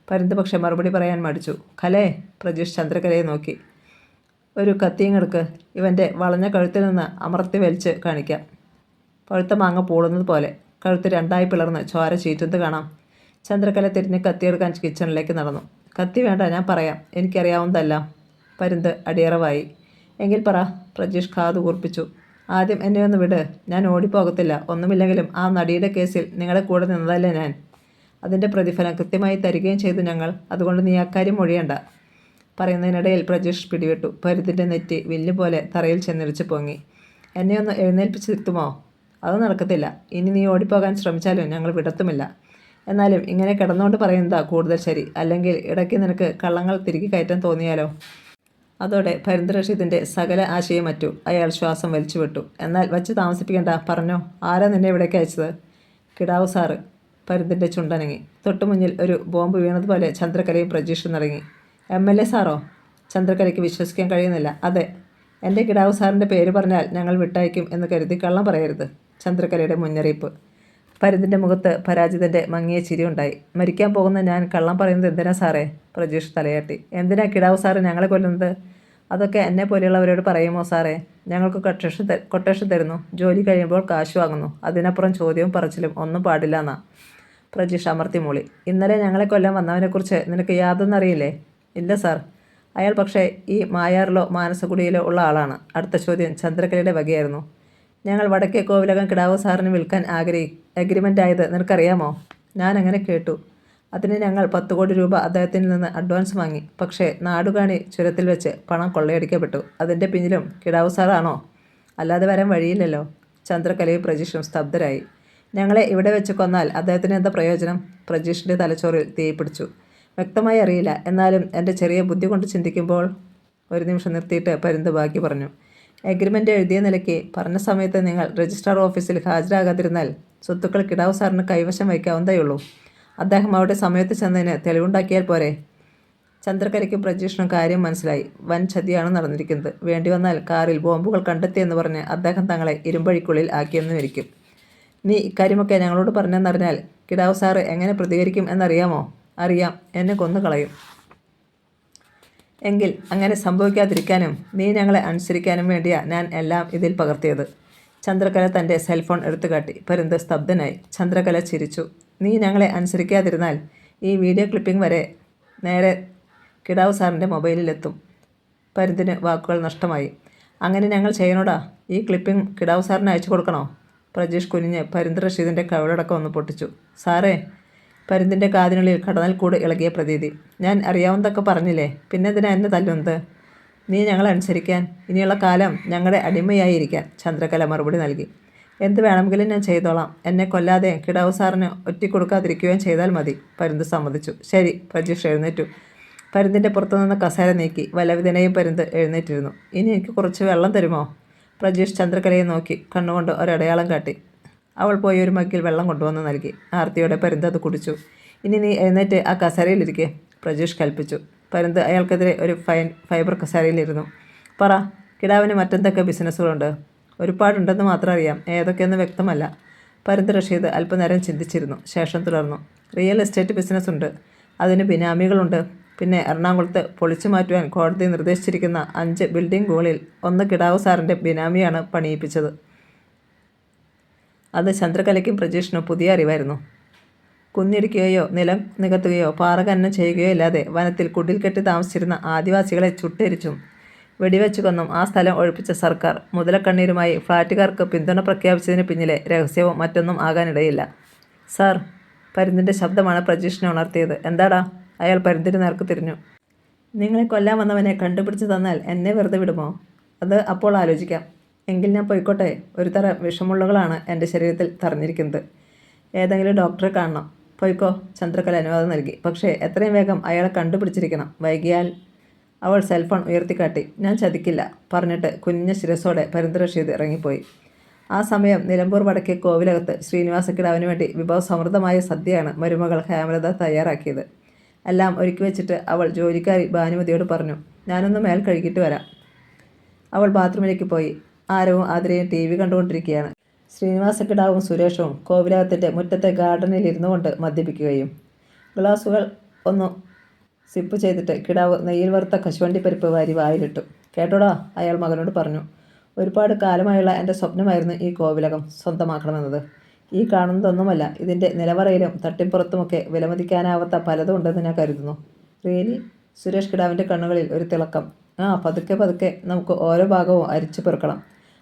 പരുന്ത് പക്ഷെ മറുപടി പറയാൻ മടിച്ചു. കലേ. പ്രജീഷ് ചന്ദ്രകലയെ നോക്കി. ഒരു കത്തിയങ്ങെടുക്ക്. ഇവൻ്റെ വളഞ്ഞ കഴുത്തിൽ നിന്ന് അമർത്തി വലിച്ച് കാണിക്കാം. പഴുത്ത മാങ്ങ പൂളുന്നത് പോലെ കഴുത്ത് രണ്ടായി പിളർന്ന് ചോര ചീറ്റുന്നത് കാണാം. ചന്ദ്രകല തിരിഞ്ഞ് കത്തിയെടുക്കാൻ കിച്ചണിലേക്ക് നടന്നു. കത്തി വേണ്ട, ഞാൻ പറയാം. എനിക്കറിയാവുന്നതെല്ലാം. പരുന്ത് അടിയറവായി. എങ്കിൽ പറ. പ്രജീഷ് കാതു കൂർപ്പിച്ചു. ആദ്യം എന്നെ ഒന്ന് വിട്. ഞാൻ ഓടിപ്പോകത്തില്ല. ഒന്നുമില്ലെങ്കിലും ആ നടിയുടെ കേസിൽ നിങ്ങളുടെ കൂടെ നിന്നതല്ലേ ഞാൻ. അതിൻ്റെ പ്രതിഫലം കൃത്യമായി തരികയും ചെയ്തു ഞങ്ങൾ. അതുകൊണ്ട് നീ അക്കാര്യം മൊഴിയണ്ട. പറയുന്നതിനിടയിൽ പ്രജീഷ് പിടിവിട്ടു. പരുന്തിൻ്റെ നെറ്റി വില്ലുപോലെ തറയിൽ ചെന്നിടിച്ച് പൊങ്ങി. എന്നെ ഒന്ന് എഴുന്നേൽപ്പിച്ച് നിർത്തുമോ? അത് നടക്കത്തില്ല. ഇനി നീ ഓടിപ്പോകാൻ ശ്രമിച്ചാലും ഞങ്ങൾ വിടത്തുമില്ല. എന്നാലും ഇങ്ങനെ കിടന്നുകൊണ്ട് പറയുന്നതാ കൂടുതൽ ശരി. അല്ലെങ്കിൽ ഇടയ്ക്ക് നിനക്ക് കള്ളങ്ങൾ തിരികെ കയറ്റാൻ തോന്നിയാലോ? അതോടെ പരുന്ത് റഷീദിൻ്റെ സകല ആശയം മറ്റു. അയാൾ ശ്വാസം വലിച്ചു വിട്ടു. എന്നാൽ വച്ച് താമസിപ്പിക്കണ്ട, പറഞ്ഞോ. ആരാ നിന്നെ ഇവിടേക്ക് അയച്ചത്? കിടാവ് സാറ്. പരുന്തിൻ്റെ ചുണ്ടനങ്ങി. തൊട്ടുമുന്നിൽ ഒരു ബോംബ് വീണതുപോലെ ചന്ദ്രകലയും പ്രജീഷും നിറങ്ങി. MLA സാറോ? ചന്ദ്രകലയ്ക്ക് വിശ്വസിക്കാൻ കഴിയുന്നില്ല. അതെ. എൻ്റെ കിടാവ് സാറിൻ്റെ പേര് പറഞ്ഞാൽ ഞങ്ങൾ വിട്ടയക്കും എന്ന് കരുതി കള്ളം പറയരുത്. ചന്ദ്രകലയുടെ മുന്നറിയിപ്പ്. പരുന്തിൻ്റെ മുഖത്ത് പരാജിതൻ്റെ മങ്ങിയ ചിരിയുണ്ടായി. മരിക്കാൻ പോകുന്ന ഞാൻ കള്ളം പറയുന്നത് എന്തിനാ സാറേ? പ്രജീഷ് തലയാട്ടി. എന്തിനാ കിടാവ് സാറ് ഞങ്ങളെ കൊല്ലുന്നത്? അതൊക്കെ എന്നെ പോലെയുള്ളവരോട് പറയുമോ സാറേ? ഞങ്ങൾക്ക് കൊട്ടേഷൻ തരുന്നു, ജോലി കഴിയുമ്പോൾ കാശ് വാങ്ങുന്നു. അതിനപ്പുറം ചോദ്യവും പറച്ചിലും ഒന്നും പാടില്ല എന്നാ. പ്രജീഷ് അമർത്തി മൂളി. ഇന്നലെ ഞങ്ങളെ കൊല്ലാൻ വന്നവനെക്കുറിച്ച് നിനക്ക് യാതൊന്നും അറിയില്ലേ? ഇല്ല സാർ. അയാൾ പക്ഷേ ഈ മായാറിലോ മാനസകുടിയിലോ ഉള്ള ആളാണ്. അടുത്ത ചോദ്യം ചന്ദ്രകലയുടെ വകയായിരുന്നു. ഞങ്ങൾ വടക്കേ കോവിലകം കിടാവ് സാറിന് വിൽക്കാൻ എഗ്രിമെൻ്റ് ആയത് നിനക്കറിയാമോ? ഞാൻ അങ്ങനെ കേട്ടു. അതിന് ഞങ്ങൾ 10 കോടി രൂപ അദ്ദേഹത്തിൽ നിന്ന് അഡ്വാൻസ് വാങ്ങി. പക്ഷേ നാടുകാണി ചുരത്തിൽ വെച്ച് പണം കൊള്ളയടിക്കപ്പെട്ടു. അതിൻ്റെ പിന്നിലും കിടാവ് സാറാണോ? അല്ലാതെ വരാൻ വഴിയില്ലല്ലോ. ചന്ദ്രകലയും പ്രജീഷും സ്തബ്ധരായി. ഞങ്ങളെ ഇവിടെ വെച്ച് കൊന്നാൽ അദ്ദേഹത്തിന് എന്താ പ്രയോജനം? പ്രജീഷിൻ്റെ തലച്ചോറിൽ തീ പിടിച്ചു. വ്യക്തമായി അറിയില്ല. എന്നാലും എൻ്റെ ചെറിയ ബുദ്ധി കൊണ്ട് ചിന്തിക്കുമ്പോൾ. ഒരു നിമിഷം നിർത്തിയിട്ട് പരുന്ത് ബാക്കി പറഞ്ഞു. എഗ്രിമെൻ്റ് എഴുതിയ നിലയ്ക്ക് പറഞ്ഞ സമയത്ത് നിങ്ങൾ രജിസ്ട്രാർ ഓഫീസിൽ ഹാജരാകാതിരുന്നാൽ സ്വത്തുക്കൾ കിടാവ് സാറിന് കൈവശം വയ്ക്കാവുന്നതേയുള്ളൂ. അദ്ദേഹം അവിടെ സമയത്ത് ചെന്നതിന് തെളിവുണ്ടാക്കിയാൽ പോരെ? ചന്ദ്രകലയ്ക്കും പ്രജീഷിനും കാര്യം മനസ്സിലായി. വൻ ചതിയാണ് നടന്നിരിക്കുന്നത്. വേണ്ടി വന്നാൽ കാറിൽ ബോംബുകൾ കണ്ടെത്തിയെന്ന് പറഞ്ഞ് അദ്ദേഹം തങ്ങളെ ഇരുമ്പഴിക്കുള്ളിൽ ആക്കിയെന്നും ഇരിക്കും. നീ ഇക്കാര്യമൊക്കെ ഞങ്ങളോട് പറഞ്ഞെന്നറിഞ്ഞാൽ കിടാവ് സാറ് എങ്ങനെ പ്രതികരിക്കും എന്നറിയാമോ? അറിയാം. എന്നെ കൊന്നുകളയും. എങ്കിൽ അങ്ങനെ സംഭവിക്കാതിരിക്കാനും നീ ഞങ്ങളെ അനുസരിക്കാനും വേണ്ടിയാ ഞാൻ എല്ലാം ഇതിൽ പകർത്തിയത്. ചന്ദ്രകല തൻ്റെ സെൽഫോൺ എടുത്തുകാട്ടി. പരുന്ത് സ്തബ്ധനായി. ചന്ദ്രകല ചിരിച്ചു. നീ ഞങ്ങളെ അനുസരിക്കാതിരുന്നാൽ ഈ വീഡിയോ ക്ലിപ്പിംഗ് വരെ നേരെ കിടാവ് സാറിൻ്റെ മൊബൈലിലെത്തും. പരുന്തിന് വാക്കുകൾ നഷ്ടമായി. അങ്ങനെ ഞങ്ങൾ ചെയ്യണോടാ? ഈ ക്ലിപ്പിംഗ് കിടാവ് സാറിന് അയച്ചു കൊടുക്കണോ? പ്രജീഷ് കുനിഞ്ഞ് പരുന്ത് റഷീദിൻ്റെ കവിളടക്കം ഒന്ന് പൊട്ടിച്ചു. സാറേ. പരുന്തിൻ്റെ കാതിനുള്ളിൽ കടന്നൽ കൂട് ഇളകിയ പ്രതീതി. ഞാൻ അറിയാവുന്നതൊക്കെ പറഞ്ഞില്ലേ, പിന്നെന്തിനാ എന്നെ തല്ലുന്നത്? നീ ഞങ്ങളെ അനുസരിക്കാൻ, ഇനിയുള്ള കാലം ഞങ്ങളുടെ അടിമയായിരിക്കാൻ. ചന്ദ്രകല മറുപടി നൽകി. എന്ത് വേണമെങ്കിലും ഞാൻ ചെയ്തോളാം. എന്നെ കൊല്ലാതെ കിടാവ് സാറിന് ഒറ്റിക്കൊടുക്കാതിരിക്കുകയും ചെയ്താൽ മതി. പരുന്ത് സമ്മതിച്ചു. ശരി. പ്രജീഷ് എഴുന്നേറ്റു. പരുന്തിൻ്റെ പുറത്തുനിന്ന് കസേര നീക്കി. വല്ലവിധനെയും പരുന്ത് എഴുന്നേറ്റിരുന്നു. ഇനി എനിക്ക് കുറച്ച് വെള്ളം തരുമോ? പ്രജീഷ് ചന്ദ്രകലയെ നോക്കി കണ്ണുകൊണ്ട് ഒരടയാളം കാട്ടി. അവൾ പോയി ഒരു മഗ്ഗിൽ വെള്ളം കൊണ്ടുവന്ന് നൽകി. ആർത്തിയോടെ പരുന്ത് അത് കുടിച്ചു. ഇനി നീ എഴുന്നേറ്റ് ആ കസേരയിലിരിക്കെ, പ്രജീഷ് കൽപ്പിച്ചു. പരുന്ത് അയാൾക്കെതിരെ ഒരു ഫൈബർ കസേരയിലിരുന്നു. പറ, കിടാവിന് മറ്റെന്തൊക്കെ ബിസിനസ്സുകളുണ്ട്? ഒരുപാടുണ്ടെന്ന് മാത്രം അറിയാം, ഏതൊക്കെയെന്ന് വ്യക്തമല്ല. പരുന്ത് റഷീദ് അല്പനേരം ചിന്തിച്ചിരുന്നു. ശേഷം തുടർന്നു. റിയൽ എസ്റ്റേറ്റ് ബിസിനസ് ഉണ്ട്. അതിന് ബിനാമികളുണ്ട്. പിന്നെ എറണാകുളത്ത് പൊളിച്ചു മാറ്റുവാൻ കോടതി നിർദ്ദേശിച്ചിരിക്കുന്ന 5 ബിൽഡിങ്ങുകളിൽ ഒന്ന് കിടാവ് സാറിൻ്റെ ബിനാമിയാണ് പണിയിപ്പിച്ചത്. അത് ചന്ദ്രകലയ്ക്കും പ്രജീഷിനും പുതിയ അറിവായിരുന്നു. കുന്നിടിക്കുകയോ നിലം നികത്തുകയോ പാറ ഖനനം ചെയ്യുകയോ ഇല്ലാതെ വനത്തിൽ കുടിൽ കെട്ടി താമസിച്ചിരുന്ന ആദിവാസികളെ ചുട്ടെരിച്ചും വെടിവെച്ചു കൊന്നും ആ സ്ഥലം ഒഴിപ്പിച്ച സർക്കാർ മുതലക്കണ്ണീരുമായി ഫ്ലാറ്റുകാർക്ക് പിന്തുണ പ്രഖ്യാപിച്ചതിന് പിന്നിലെ രഹസ്യവും മറ്റൊന്നും ആകാനിടയില്ല. സാർ. പരുന്തിൻ്റെ ശബ്ദമാണ് പ്രജീഷിനെ ഉണർത്തിയത്. എന്താടാ? അയാൾ പരുന്തിന് നേർക്ക് തിരിഞ്ഞു. നിങ്ങളെ കൊല്ലാൻ വന്നവനെ കണ്ടുപിടിച്ച് തന്നാൽ എന്നെ വെറുതെ വിടുമോ? അത് അപ്പോൾ ആലോചിക്കാം. എങ്കിൽ ഞാൻ പോയിക്കോട്ടെ. ഒരു തരം വിഷമുള്ളുകളാണ് എൻ്റെ ശരീരത്തിൽ തറഞ്ഞിരിക്കുന്നത്. ഏതെങ്കിലും ഡോക്ടറെ കാണണം. പോയിക്കോ. ചന്ദ്രകല അനുവാദം നൽകി. പക്ഷേ എത്രയും വേഗം അയാളെ കണ്ടുപിടിച്ചിരിക്കണം. വൈകിയാൽ. അവൾ സെൽഫോൺ ഉയർത്തിക്കാട്ടി. ഞാൻ ചതിക്കില്ല പറഞ്ഞിട്ട് കുഞ്ഞ ശിരസോടെ പരുന്ത് റഷീദ് ഇറങ്ങിപ്പോയി. ആ സമയം നിലമ്പൂർ വടക്കേ കോവിലകത്ത് ശ്രീനിവാസക്കിടാവിന് വേണ്ടി വിഭവസമൃദ്ധമായ സദ്യയാണ് മരുമകൾ ഹേമലത തയ്യാറാക്കിയത്. എല്ലാം ഒരുക്കി വെച്ചിട്ട് അവൾ ജോലിക്കാരി ഭാനുമതിയോട് പറഞ്ഞു, ഞാനൊന്ന് മേൽ കഴുകിയിട്ട് വരാം. അവൾ ബാത്റൂമിലേക്ക് പോയി. ആരവും ആതിരയും TV കണ്ടുകൊണ്ടിരിക്കുകയാണ്. ശ്രീനിവാസക്കിടാവും സുരേഷും കോവിലകത്തിൻ്റെ മുറ്റത്തെ ഗാർഡനിൽ ഇരുന്നു കൊണ്ട് മദ്യപിക്കുകയും. ഗ്ലാസുകൾ ഒന്ന് സിപ്പ് ചെയ്തിട്ട് കിടാവ് നെയ്യിൽ വറുത്ത കശുവണ്ടിപ്പരിപ്പ് വാരി വായിലിട്ടു. കേട്ടോടാ, അയാൾ മകനോട് പറഞ്ഞു. ഒരുപാട് കാലമായുള്ള എൻ്റെ സ്വപ്നമായിരുന്നു ഈ കോവിലകം സ്വന്തമാക്കണമെന്നത്. ഈ കാണുന്നതൊന്നുമല്ല. ഇതിൻ്റെ നിലവറയിലും തട്ടിപ്പുറത്തുമൊക്കെ വിലമതിക്കാനാവാത്ത പലതും ഉണ്ടെന്ന് ഞാൻ കരുതുന്നു. റിയലി? സുരേഷ് കിടാവിൻ്റെ കണ്ണുകളിൽ ഒരു തിളക്കം. പതുക്കെ പതുക്കെ നമുക്ക് ഓരോ ഭാഗവും അരിച്ചു പെറുക്കണം.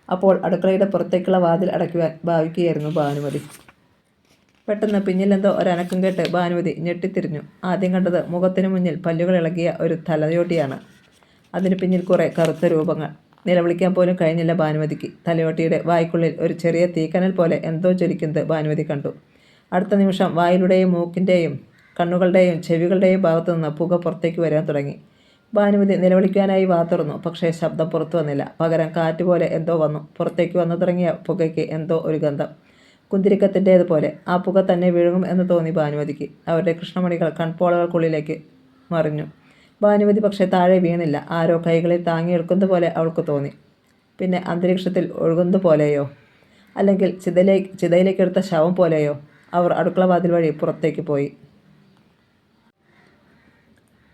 അപ്പോൾ അടുക്കളയുടെ പുറത്തേക്കുള്ള വാതിൽ അടയ്ക്കുവാൻ ഭാവിക്കുകയായിരുന്നു ഭാനുമതി. പെട്ടെന്ന് പിന്നിലെന്തോ ഒരനക്കം കേട്ട് ഭാനുമതി ഞെട്ടിത്തിരിഞ്ഞു. ആദ്യം കണ്ടത് മുഖത്തിന് മുന്നിൽ പല്ലുകൾ ഇളകിയ ഒരു തലയോട്ടിയാണ്. അതിന് പിന്നിൽ കുറേ കറുത്ത രൂപങ്ങൾ. നിലവിളിക്കാൻ പോലും കഴിഞ്ഞില്ല ഭാനുമതിക്ക്. തലയോട്ടിയുടെ വായ്ക്കുള്ളിൽ ഒരു ചെറിയ തീക്കനൽ പോലെ എന്തോ ജ്വലിക്കുന്നത് ഭാനുമതി കണ്ടു. അടുത്ത നിമിഷം വായിലുടെയും മൂക്കിൻ്റെയും കണ്ണുകളുടെയും ചെവികളുടെയും ഭാഗത്തു നിന്ന് പുക പുറത്തേക്ക് വരാൻ തുടങ്ങി. ഭാനുമതി നിലവിളിക്കാനായി വാ തുറന്നു. പക്ഷേ ശബ്ദം പുറത്തു വന്നില്ല. പകരം കാറ്റ് പോലെ എന്തോ വന്നു. പുറത്തേക്ക് വന്നു തുടങ്ങിയ പുകയ്ക്ക് എന്തോ ഒരു ഗന്ധം, കുന്തിരിക്കത്തിൻ്റേതുപോലെ. ആ പുക തന്നെ വിഴുങ്ങും എന്ന് തോന്നി ഭാനുമതിക്ക്. അവരുടെ കൃഷ്ണമണികൾ കൺപോളകൾക്കുള്ളിലേക്ക് മറിഞ്ഞു. ഭാനുമതി പക്ഷേ താഴെ വീണില്ല. ആരോ കൈകളിൽ താങ്ങിയെടുക്കുന്നത് പോലെ അവൾക്ക് തോന്നി. പിന്നെ അന്തരീക്ഷത്തിൽ ഒഴുകുന്നത് പോലെയോ, അല്ലെങ്കിൽ ചിതയിലേക്കെടുത്ത ശവം പോലെയോ. അവർ അടുക്കള വാതിൽ വഴി പുറത്തേക്ക് പോയി.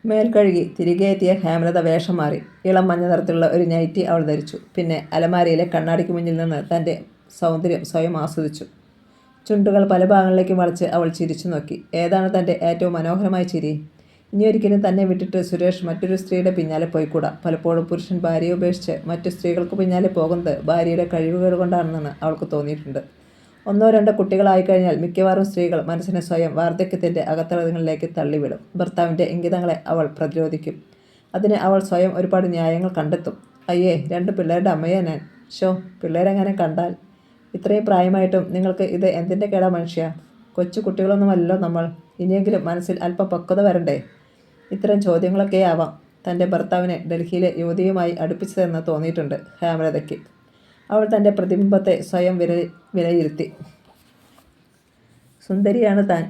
മേൽ കഴുകി തിരികെ എത്തിയ ഹേമലത വേഷം മാറി. ഇളം മഞ്ഞ നിറത്തിലുള്ള ഒരു നൈറ്റി അവൾ ധരിച്ചു. പിന്നെ അലമാരയിലെ കണ്ണാടിക്ക് മുന്നിൽ നിന്ന് തൻ്റെ സൗന്ദര്യം സ്വയം ആസ്വദിച്ചു. ചുണ്ടുകൾ പല ഭാഗങ്ങളിലേക്ക് വളച്ച് അവൾ ചിരിച്ചു നോക്കി. ഏതാണ് തൻ്റെ ഏറ്റവും മനോഹരമായ ചിരി? ഇനിയൊരിക്കലും തന്നെ വിട്ടിട്ട് സുരേഷ് മറ്റൊരു സ്ത്രീയുടെ പിന്നാലെ പോയിക്കൂടാ. പലപ്പോഴും പുരുഷൻ ഭാര്യയെ ഉപേക്ഷിച്ച് മറ്റു സ്ത്രീകൾക്ക് പിന്നാലെ പോകുന്നത് ഭാര്യയുടെ കഴിവുകേട് കൊണ്ടാണെന്ന് അവൾക്ക് തോന്നിയിട്ടുണ്ട്. ഒന്നോ രണ്ടോ കുട്ടികളായിക്കഴിഞ്ഞാൽ മിക്കവാറും സ്ത്രീകൾ മനസ്സിനെ സ്വയം വാർദ്ധക്യത്തിൻ്റെ അകത്തളങ്ങളിലേക്ക് തള്ളിവിടും. ഭർത്താവിൻ്റെ ഇംഗിതങ്ങളെ അവൾ പ്രതിരോധിക്കും. അതിന് അവൾ സ്വയം ഒരുപാട് ന്യായങ്ങൾ കണ്ടെത്തും. അയ്യേ, 2 പിള്ളേരുടെ അമ്മയെ ഞാൻ. പിള്ളേരെങ്ങനെ കണ്ടാൽ? ഇത്രയും പ്രായമായിട്ടും നിങ്ങൾക്ക് ഇത് എന്തിൻ്റെ കേടാ മനുഷ്യ? കൊച്ചു കുട്ടികളൊന്നുമല്ലല്ലോ നമ്മൾ. ഇനിയെങ്കിലും മനസ്സിൽ അല്പം പക്വത വരണ്ടേ? ഇത്തരം ചോദ്യങ്ങളൊക്കെ ആവാം തൻ്റെ ഭർത്താവിനെ ഡൽഹിയിലെ യുവതിയുമായി അടുപ്പിച്ചതെന്ന് തോന്നിയിട്ടുണ്ട് ഹേമലതയ്ക്ക്. അവൾ തൻ്റെ പ്രതിബിംബത്തെ സ്വയം വിലയിരുത്തി. സുന്ദരിയാണ് താൻ.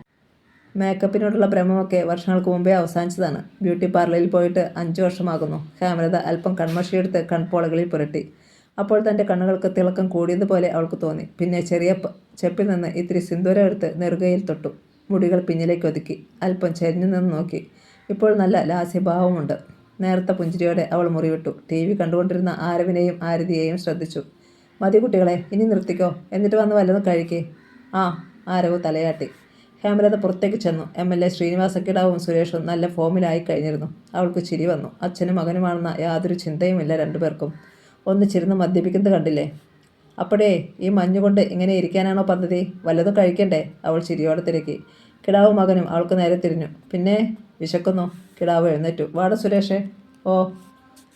മേക്കപ്പിനോടുള്ള ഭ്രമമൊക്കെ വർഷങ്ങൾക്ക് മുമ്പേ അവസാനിച്ചതാണ്. ബ്യൂട്ടി പാർലറിൽ പോയിട്ട് 5 വർഷമാകുന്നു. ഹേമലത അല്പം കൺമഷിയെടുത്ത് കൺപോളകളിൽ പുരട്ടി. അപ്പോൾ തൻ്റെ കണ്ണുകൾക്ക് തിളക്കം കൂടിയതുപോലെ അവൾക്ക് തോന്നി. പിന്നെ ചെറിയ ചെപ്പിൽ നിന്ന് ഇത്തിരി സിന്ദൂരം എടുത്ത് നെറുകയിൽ തൊട്ടു. മുടികൾ പിന്നിലേക്ക് ഒതുക്കി. അല്പം ചെരിഞ്ഞു നിന്ന് നോക്കി. ഇപ്പോൾ നല്ല ലാസ്യഭാവമുണ്ട്. നേർത്ത പുഞ്ചിരിയോടെ അവൾ മുറിവിട്ടു. TV കണ്ടുകൊണ്ടിരുന്ന ആരവിനെയും ആരതിയെയും ശ്രദ്ധിച്ചു. മതി കുട്ടികളെ, ഇനി നിർത്തിക്കോ. എന്നിട്ട് വന്ന് വല്ലതും കഴിക്കേ. ആ, ആരവ് തലയാട്ടി. ഹേമലത പുറത്തേക്ക് ചെന്നു. MLA ശ്രീനിവാസക്കിടാവും സുരേഷും നല്ല ഫോമിലായി കഴിഞ്ഞിരുന്നു. അവൾക്ക് ചിരി വന്നു. അച്ഛനും മകനുമാണെന്ന യാതൊരു ചിന്തയുമില്ല രണ്ടുപേർക്കും. ഒന്നിച്ചിരുന്ന് മദ്യപിക്കുന്നത് കണ്ടില്ലേ? അപ്പോഴേ ഈ മഞ്ഞുകൊണ്ട് ഇങ്ങനെ ഇരിക്കാനാണോ പദ്ധതി? വല്ലതും കഴിക്കണ്ടേ? അവൾ ചിരിയോടെ തിരക്കി. കിടാവും മകനും അവൾക്ക് നേരെ തിരിഞ്ഞു. പിന്നെ വിശക്കുന്നു. കിടാവ് എഴുന്നേറ്റു. വാട സുരേഷേ. ഓ.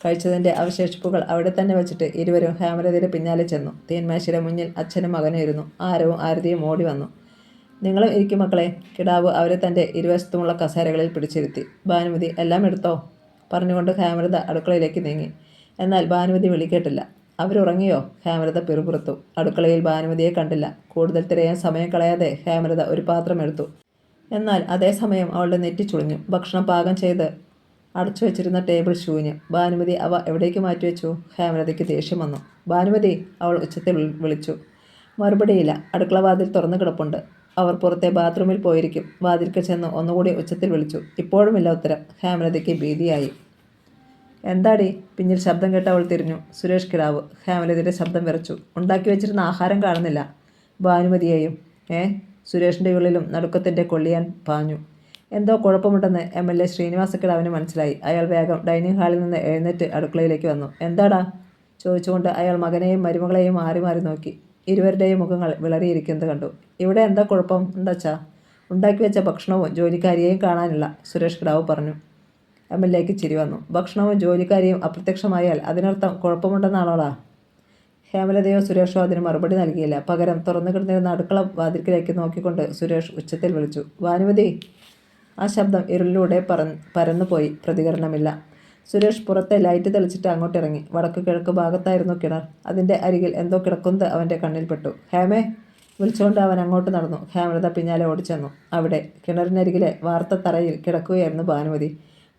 കഴിച്ചതിൻ്റെ അവശേഷിപ്പുകൾ അവിടെ തന്നെ വെച്ചിട്ട് ഇരുവരും ഹേമലതയുടെ പിന്നാലെ ചെന്നു. തീന്മേശയുടെ മുന്നിൽ അച്ഛനും മകനും ഇരുന്നു. ആരവും ആരതിയും ഓടി വന്നു. നിങ്ങളും ഇരിക്കും മക്കളെ. കിടാവ് അവരെ തൻ്റെ ഇരുവശത്തുമുള്ള കസേരകളിൽ പിടിച്ചിരുത്തി. ഭാനുമതി എല്ലാം എടുത്തോ പറഞ്ഞുകൊണ്ട് ഹേമലത അടുക്കളയിലേക്ക് നീങ്ങി. എന്നാൽ ഭാനുമതി വിളി കേട്ടില്ല. അവരുറങ്ങിയോ? ഹേമലത പിറുപിറുത്തു. അടുക്കളയിൽ ഭാനുമതിയെ കണ്ടില്ല. കൂടുതൽ തിരയാൻ സമയം കളയാതെ ഹേമലത ഒരു പാത്രം എടുത്തു. എന്നാൽ അതേസമയം അവളുടെ നെറ്റി ചുളിഞ്ഞു. ഭക്ഷണം പാകം ചെയ്ത് അടച്ചു വെച്ചിരുന്ന ടേബിൾ ശൂന്യം. ഭാനുമതി അവ എവിടേക്ക് മാറ്റിവെച്ചു? ഹേമലതയ്ക്ക് ദേഷ്യം വന്നു. ഭാനുമതി, അവൾ ഉച്ചത്തിൽ വിളിച്ചു. മറുപടിയില്ല. അടുക്കള വാതിൽ തുറന്നു കിടപ്പുണ്ട്. അവർ പുറത്തെ ബാത്റൂമിൽ പോയിരിക്കും. വാതിൽക്ക് ചെന്ന് ഒന്നുകൂടി ഉച്ചത്തിൽ വിളിച്ചു. ഇപ്പോഴുമില്ല ഉത്തരം. ഹേമലതയ്ക്ക് ഭീതിയായി. എന്താടി? പിന്നിൽ ശബ്ദം കേട്ട് അവൾ തിരിഞ്ഞു. സുരേഷ് കിടാവ്. ഹേമലതയുടെ ശബ്ദം വിറച്ചു. ഉണ്ടാക്കി വെച്ചിരുന്ന ആഹാരം കാണുന്നില്ല. ഭാനുമതിയെയും. സുരേഷിൻ്റെ ഉള്ളിലും നടുക്കത്തിൻ്റെ കൊള്ളിയാൻ പാഞ്ഞു. എന്തോ കുഴപ്പമുണ്ടെന്ന് MLA ശ്രീനിവാസക്കിടാവിന് മനസ്സിലായി. അയാൾ വേഗം ഡൈനിങ് ഹാളിൽ നിന്ന് എഴുന്നേറ്റ് അടുക്കളയിലേക്ക് വന്നു. എന്താടാ ചോദിച്ചുകൊണ്ട് അയാൾ മകനെയും മരുമകളെയും മാറി മാറി നോക്കി. ഇരുവരുടെയും മുഖങ്ങൾ വിളറിയിരിക്കുന്നത് കണ്ടു. ഇവിടെ എന്താ കുഴപ്പം ഉണ്ടച്ചാ? ഉണ്ടാക്കി വെച്ച ഭക്ഷണവും ജോലിക്കാരിയെയും കാണാനില്ല, സുരേഷ് കിടാവ് പറഞ്ഞു. MLAക്ക് ചിരി വന്നു. ഭക്ഷണവും ജോലിക്കാരിയും അപ്രത്യക്ഷമായാൽ അതിനർത്ഥം കുഴപ്പമുണ്ടെന്നാണോടാ? ഹേമലതയോ സുരേഷോ അതിന് മറുപടി നൽകിയില്ല. പകരം തുറന്നു കിടന്നിരുന്ന അടുക്കള വാതിൽക്കിലേക്ക് നോക്കിക്കൊണ്ട് സുരേഷ് ഉച്ചത്തിൽ വിളിച്ചു. ഭാനുമതി. ആ ശബ്ദം ഇരുളിലൂടെ പരന്നുപോയി. പ്രതികരണമില്ല. സുരേഷ് പുറത്തെ ലൈറ്റ് തെളിച്ചിട്ട് അങ്ങോട്ടിറങ്ങി. വടക്ക് കിഴക്ക് ഭാഗത്തായിരുന്നു കിണർ. അതിൻ്റെ അരികിൽ എന്തോ കിടക്കുന്നത് അവൻ്റെ കണ്ണിൽപ്പെട്ടു. ഹേമേ വിളിച്ചുകൊണ്ട് അവൻ അങ്ങോട്ട് നടന്നു. ഹേമലത പിന്നാലെ ഓടിച്ചെന്നു. അവിടെ കിണറിനരികിലെ വാർത്ത തറയിൽ കിടക്കുകയായിരുന്നു ഭാനുമതി.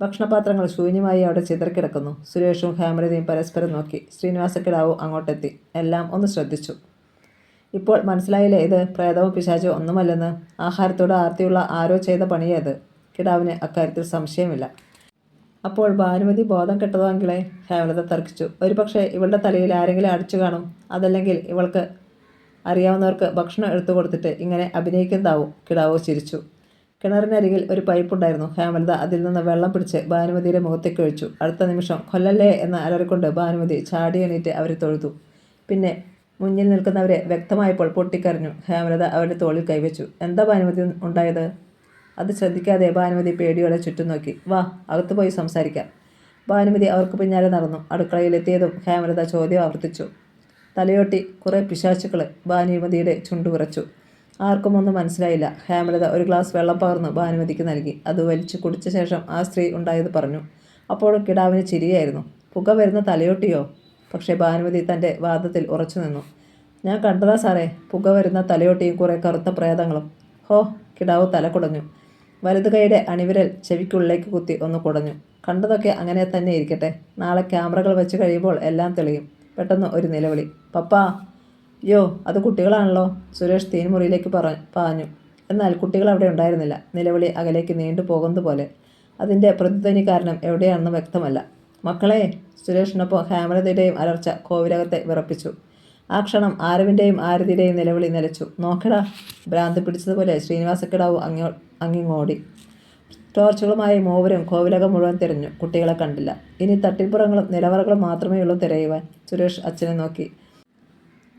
ഭക്ഷണപാത്രങ്ങൾ ശൂന്യമായി അവിടെ ചിതറിക്കിടക്കുന്നു. സുരേഷും ഹേമലതയും പരസ്പരം നോക്കി. ശ്രീനിവാസക്കിടാവും അങ്ങോട്ടെത്തി. എല്ലാം ഒന്ന് ശ്രദ്ധിച്ചു. ഇപ്പോൾ മനസ്സിലായില്ലേ ഇത് പ്രേതവും പിശാചോ ഒന്നുമല്ലെന്ന്? ആഹാരത്തോട് ആർത്തിയുള്ള ആരോ ചെയ്ത പണിയേത്. കിടാവിന് അക്കാര്യത്തിൽ സംശയമില്ല. അപ്പോൾ ഭാനുമതി ബോധം കെട്ടതോങ്കിലേ? ഹേമലത തർക്കിച്ചു. ഒരുപക്ഷെ ഇവളുടെ തലയിൽ ആരെങ്കിലും അടിച്ചു കാണും. അതല്ലെങ്കിൽ ഇവൾക്ക് അറിയാവുന്നവർക്ക് ഭക്ഷണം എടുത്തു കൊടുത്തിട്ട് ഇങ്ങനെ അഭിനയിക്കുന്നതാവും. കിടാവ് ചിരിച്ചു. കിണറിനരികിൽ ഒരു പൈപ്പുണ്ടായിരുന്നു. ഹേമലത അതിൽ നിന്ന് വെള്ളം പിടിച്ച് ഭാനുമതിയുടെ മുഖത്തേക്ക് ഒഴിച്ചു. അടുത്ത നിമിഷം കൊല്ലല്ലേ എന്ന് അലറിക്കൊണ്ട് ഭാനുമതി ചാടി എണീറ്റ് അവരെ തൊഴുതു. പിന്നെ മുന്നിൽ നിൽക്കുന്നവരെ വ്യക്തമായപ്പോൾ പൊട്ടിക്കരഞ്ഞു. ഹേമലത അവരുടെ തോളിൽ കൈവച്ചു. എന്താ ഭാനുമതി ഉണ്ടായത്? അത് ശ്രദ്ധിക്കാതെ ഭാനുമതി പേടിയോടെ ചുറ്റും നോക്കി. വാ, അകത്തു പോയി സംസാരിക്കാം. ഭാനുമതി അവർക്ക് പിന്നാലെ നടന്നു. അടുക്കളയിലെത്തിയതും ഹേമലത ചോദ്യം ആവർത്തിച്ചു. തലയോട്ടി കുറേ പിശാചുക്കൾ. ഭാനുമതിയുടെ ചുണ്ടു വിറച്ചു. ആർക്കും ഒന്നും മനസ്സിലായില്ല. ഹേമലത ഒരു ഗ്ലാസ് വെള്ളം പകർന്ന് ഭാനുമതിക്ക് നൽകി. അത് വലിച്ചു കുടിച്ച ശേഷം ആ സ്ത്രീ ഉണ്ടായത് പറഞ്ഞു. അപ്പോഴും കിടാവിന് ചിരിയായിരുന്നു. പുക വരുന്ന തലയോട്ടിയോ? പക്ഷേ ഭാനുമതി തൻ്റെ വാദത്തിൽ ഉറച്ചു നിന്നു. ഞാൻ കണ്ടതാ സാറേ, പുക വരുന്ന തലയോട്ടിയും കുറേ കറുത്ത പ്രേതങ്ങളും. ഹോ! കിടാവ് തല കുടഞ്ഞു. വലതു കൈയുടെ അണിവിരൽ ചെവിക്കുള്ളിലേക്ക് കുത്തി ഒന്ന് കുടഞ്ഞു. കണ്ടതൊക്കെ അങ്ങനെ തന്നെ ഇരിക്കട്ടെ. നാളെ ക്യാമറകൾ വെച്ച് കഴിയുമ്പോൾ എല്ലാം തെളിയും. പെട്ടെന്ന് ഒരു നിലവിളി. പപ്പാ! യോ, അത് കുട്ടികളാണല്ലോ. സുരേഷ് തീൻമുറിയിലേക്ക് പാഞ്ഞു. എന്നാൽ കുട്ടികൾ അവിടെ ഉണ്ടായിരുന്നില്ല. നിലവിളി അകലേക്ക് നീണ്ടു പോകുന്നതുപോലെ. അതിൻ്റെ പ്രതിധ്വനി കാരണം എവിടെയാണെന്ന് വ്യക്തമല്ല. മക്കളെ! സുരേഷിനൊപ്പം ഹേമലതയുടെയും അലർച്ച കോവിലകത്തെ വിറപ്പിച്ചു. ആ ക്ഷണം ആരവിൻ്റെയും ആരതിയുടെയും നിലവിളി നിലച്ചു. നോക്കടാ! ഭ്രാന്ത് പിടിച്ചതുപോലെ ശ്രീനിവാസക്കിടാവ് അങ്ങിങ്ങോടി. ടോർച്ചുകളുമായി മൂവരും കോവിലകം മുഴുവൻ തിരഞ്ഞു. കുട്ടികളെ കണ്ടില്ല. ഇനി തട്ടിപ്പുറങ്ങളും നിലവറകളും മാത്രമേ ഉള്ളൂ തിരയുവാൻ. സുരേഷ് അച്ഛനെ നോക്കി.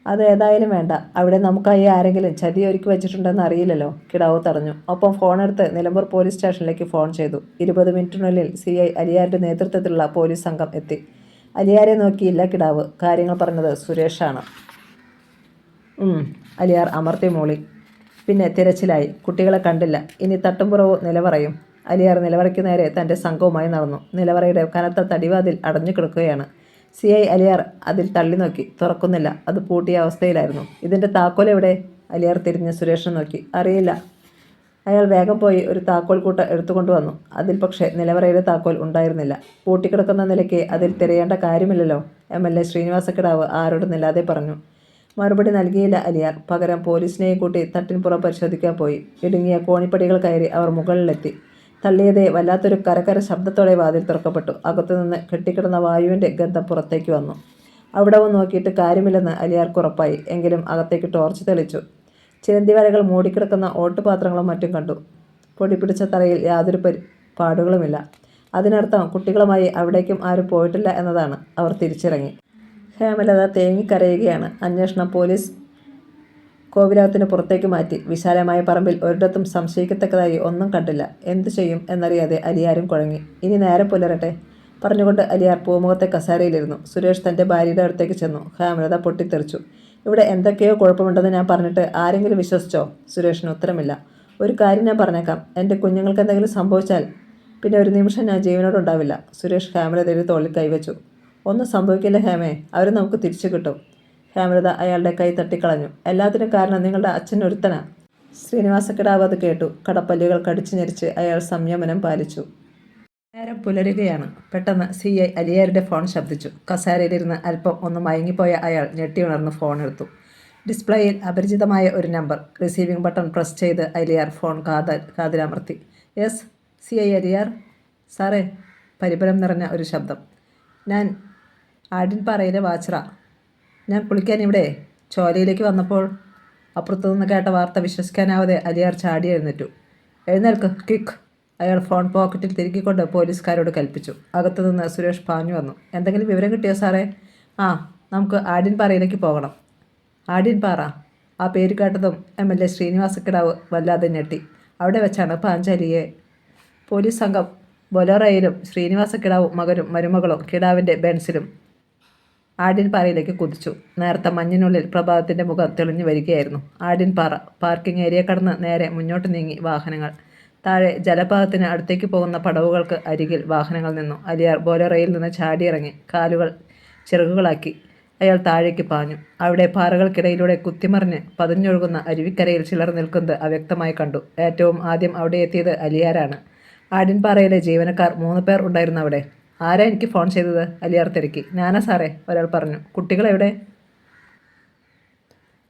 അതേതായാലും വേണ്ട. അവിടെ നമുക്കായി ആരെങ്കിലും ചതി ഒരുക്കി വെച്ചിട്ടുണ്ടെന്ന് അറിയില്ലല്ലോ. കിടാവ് തടഞ്ഞു. ഒപ്പം ഫോണെടുത്ത് നിലമ്പൂർ പോലീസ് സ്റ്റേഷനിലേക്ക് ഫോൺ ചെയ്തു. 20 മിനിറ്റിനുള്ളിൽ CI അലിയാരുടെ നേതൃത്വത്തിലുള്ള പോലീസ് സംഘം എത്തി. അലിയാരെ നോക്കിയില്ല കിടാവ്. കാര്യങ്ങൾ പറഞ്ഞത് സുരേഷാണ്. അലിയാർ അമർത്തി മൂളി. പിന്നെ തിരച്ചിലായി. കുട്ടികളെ കണ്ടില്ല. ഇനി തട്ടുംപുറവും നിലവറയും. അലിയാർ നിലവറയ്ക്ക് നേരെ തൻ്റെ സംഘവുമായി നടന്നു. നിലവറയുടെ കനത്ത തടിവാതിൽ അടഞ്ഞു കിടക്കുകയാണ്. CI അലിയാർ അതിൽ തള്ളി നോക്കി. തുറക്കുന്നില്ല. അത് പൂട്ടിയ അവസ്ഥയിലായിരുന്നു. ഇതിൻ്റെ താക്കോൽ എവിടെ? അലിയാർ തിരിഞ്ഞ് സുരേഷിനെ നോക്കി. അറിയില്ല. അയാൾ വേഗം പോയി ഒരു താക്കോൽ കൂട്ട എടുത്തുകൊണ്ടുവന്നു. അതിൽ പക്ഷേ നിലവറയുടെ താക്കോൽ ഉണ്ടായിരുന്നില്ല. പൂട്ടിക്കിടക്കുന്ന നിലയ്ക്ക് അതിൽ തിരയേണ്ട കാര്യമില്ലല്ലോ. MLA ശ്രീനിവാസക്കിടാവ് ആരോടുന്നില്ലാതെ പറഞ്ഞു. മറുപടി നൽകിയില്ല അലിയാർ. പകരം പോലീസിനെയും കൂട്ടി തട്ടിൻപുറം പരിശോധിക്കാൻ പോയി. ഇടുങ്ങിയ കോണിപ്പടികൾ കയറി അവർ മുകളിലെത്തി. തള്ളിയതേ വല്ലാത്തൊരു കരകര ശബ്ദത്തോടെ വാതിൽ തുറക്കപ്പെട്ടു. അകത്തുനിന്ന് കെട്ടിക്കിടന്ന വായുവിൻ്റെ ഗന്ധം പുറത്തേക്ക് വന്നു. അവിടവും നോക്കിയിട്ട് കാര്യമില്ലെന്ന് അലിയാർക്ക് ഉറപ്പായി. എങ്കിലും അകത്തേക്ക് ടോർച്ച് തെളിച്ചു. ചിലന്തി വരകൾ മൂടിക്കിടക്കുന്ന ഓട്ടുപാത്രങ്ങളും മറ്റും കണ്ടു. പൊടി പിടിച്ച തറയിൽ യാതൊരു പാടുകളുമില്ല. അതിനർത്ഥം കുട്ടികളുമായി അവിടേക്കും ആരും പോയിട്ടില്ല എന്നതാണ്. അവർ തിരിച്ചിറങ്ങി. ഹേമലത തേങ്ങിക്കരയുകയാണ്. അന്വേഷണം പോലീസ് കോവിലകത്തിന് പുറത്തേക്ക് മാറ്റി. വിശാലമായ പറമ്പിൽ ഒരിടത്തും സംശയിക്കത്തക്കതായി ഒന്നും കണ്ടില്ല. എന്തു ചെയ്യും എന്നറിയാതെ അലിയാരും കുഴങ്ങി. ഇനി നേരം പുലരട്ടെ പറഞ്ഞുകൊണ്ട് അലിയാർ പൂമുഖത്തെ കസേരയിലിരുന്നു. സുരേഷ് തൻ്റെ ഭാര്യയുടെ അടുത്തേക്ക് ചെന്നു. ഹേമലത പൊട്ടിത്തെറിച്ചു. ഇവിടെ എന്തൊക്കെയോ കുഴപ്പമുണ്ടെന്ന് ഞാൻ പറഞ്ഞിട്ട് ആരെങ്കിലും വിശ്വസിച്ചോ? സുരേഷിന് ഉത്തരമില്ല. ഒരു കാര്യം ഞാൻ പറഞ്ഞേക്കാം. എൻ്റെ കുഞ്ഞുങ്ങൾക്ക് എന്തെങ്കിലും സംഭവിച്ചാൽ പിന്നെ ഒരു നിമിഷം ഞാൻ ജീവനോടുണ്ടാവില്ല. സുരേഷ് ഹേമലതയുടെ തോളിൽ കൈവച്ചു. ഒന്നും സംഭവിക്കില്ല ഹേമേ. അവർ നമുക്ക് തിരിച്ചു കിട്ടും. ഹേമലത അയാളുടെ കൈ തട്ടിക്കളഞ്ഞു. എല്ലാത്തിനും കാരണം നിങ്ങളുടെ അച്ഛൻ ഒരുത്തനാ. ശ്രീനിവാസക്കിടാവ് അത് കേട്ടു. കടപ്പല്ലുകൾ കടിച്ചു ഞെരിച്ച് അയാൾ സംയമനം പാലിച്ചു. നേരം പുലരുകയാണ്. പെട്ടെന്ന് CI അലിയാരുടെ ഫോൺ ശബ്ദിച്ചു. കസേരയിലിരുന്ന് അല്പം ഒന്ന് മയങ്ങിപ്പോയ അയാൾ ഞെട്ടിയുണർന്ന് ഫോൺ എടുത്തു. ഡിസ്പ്ലേയിൽ അപരിചിതമായ ഒരു നമ്പർ. റിസീവിംഗ് ബട്ടൺ പ്രസ് ചെയ്ത് അലിയാർ ഫോൺ കാതിലമർത്തി. Yes, CI Aliyar. സാറേ. പരിഭ്രം നിറഞ്ഞ ഒരു ശബ്ദം. ഞാൻ ആഡിൻപാറയിലെ വാച്ചറ. ഞാൻ കുളിക്കാൻ ഇവിടെ ചോലയിലേക്ക് വന്നപ്പോൾ അപ്പുറത്തുനിന്ന് കേട്ട വാർത്ത വിശ്വസിക്കാനാവാതെ അലിയാർ ചാടി എഴുന്നേറ്റു. എഴുന്നേൽക്ക്, ക്വിക്ക്. അയാൾ ഫോൺ പോക്കറ്റിൽ തിരുകിക്കൊണ്ട് പോലീസുകാരോട് കൽപ്പിച്ചു. അകത്തുനിന്ന് സുരേഷ് പാഞ്ഞു വന്നു. എന്തെങ്കിലും വിവരം കിട്ടിയോ സാറേ? നമുക്ക് ആഡിൻപാറയിലേക്ക് പോകണം. ആഡിൻപാറ? ആ പേര് കേട്ടതും MLA ശ്രീനിവാസക്കിടാവ് വല്ലാതെ ഞെട്ടി. അവിടെ വെച്ചാണ് പാഞ്ചാലിയെ. പോലീസ് സംഘം ബൊലോറയിലും ശ്രീനിവാസക്കിടാവും മകനും മരുമകളും കിടാവിൻ്റെ ബെൻസിലും ആഡിൻപാറയിലേക്ക് കുതിച്ചു. നേർത്ത മഞ്ഞിനുള്ളിൽ പ്രഭാതത്തിൻ്റെ മുഖം തെളിഞ്ഞു വരികയായിരുന്നു. ആഡിൻപാറ. പാർക്കിംഗ് ഏരിയ കടന്ന് നേരെ മുന്നോട്ട് നീങ്ങി വാഹനങ്ങൾ. താഴെ ജലപാതത്തിന് അടുത്തേക്ക് പോകുന്ന പടവുകൾക്ക് അരികിൽ വാഹനങ്ങൾ നിന്നു. അലിയാർ ബൊലോറയിൽ നിന്ന് ചാടിയിറങ്ങി. കാലുകൾ ചിറകുകളാക്കി അയാൾ താഴേക്ക് പാഞ്ഞു. അവിടെ പാറകൾക്കിടയിലൂടെ കുത്തിമറിഞ്ഞ് പതിഞ്ഞൊഴുകുന്ന അരുവിക്കരയിൽ ചിലർ നിൽക്കുന്നത് അവ്യക്തമായി കണ്ടു. ഏറ്റവും ആദ്യം അവിടെ എത്തിയത് അലിയാരാണ്. ആഡിൻപാറയിലെ ജീവനക്കാർ 3 പേർ ഉണ്ടായിരുന്നു അവിടെ. ആരാ എനിക്ക് ഫോൺ ചെയ്തത്? അലിയാർ തിരക്കി. ഞാനാ സാറേ, ഒരാൾ പറഞ്ഞു. കുട്ടികളെവിടെ?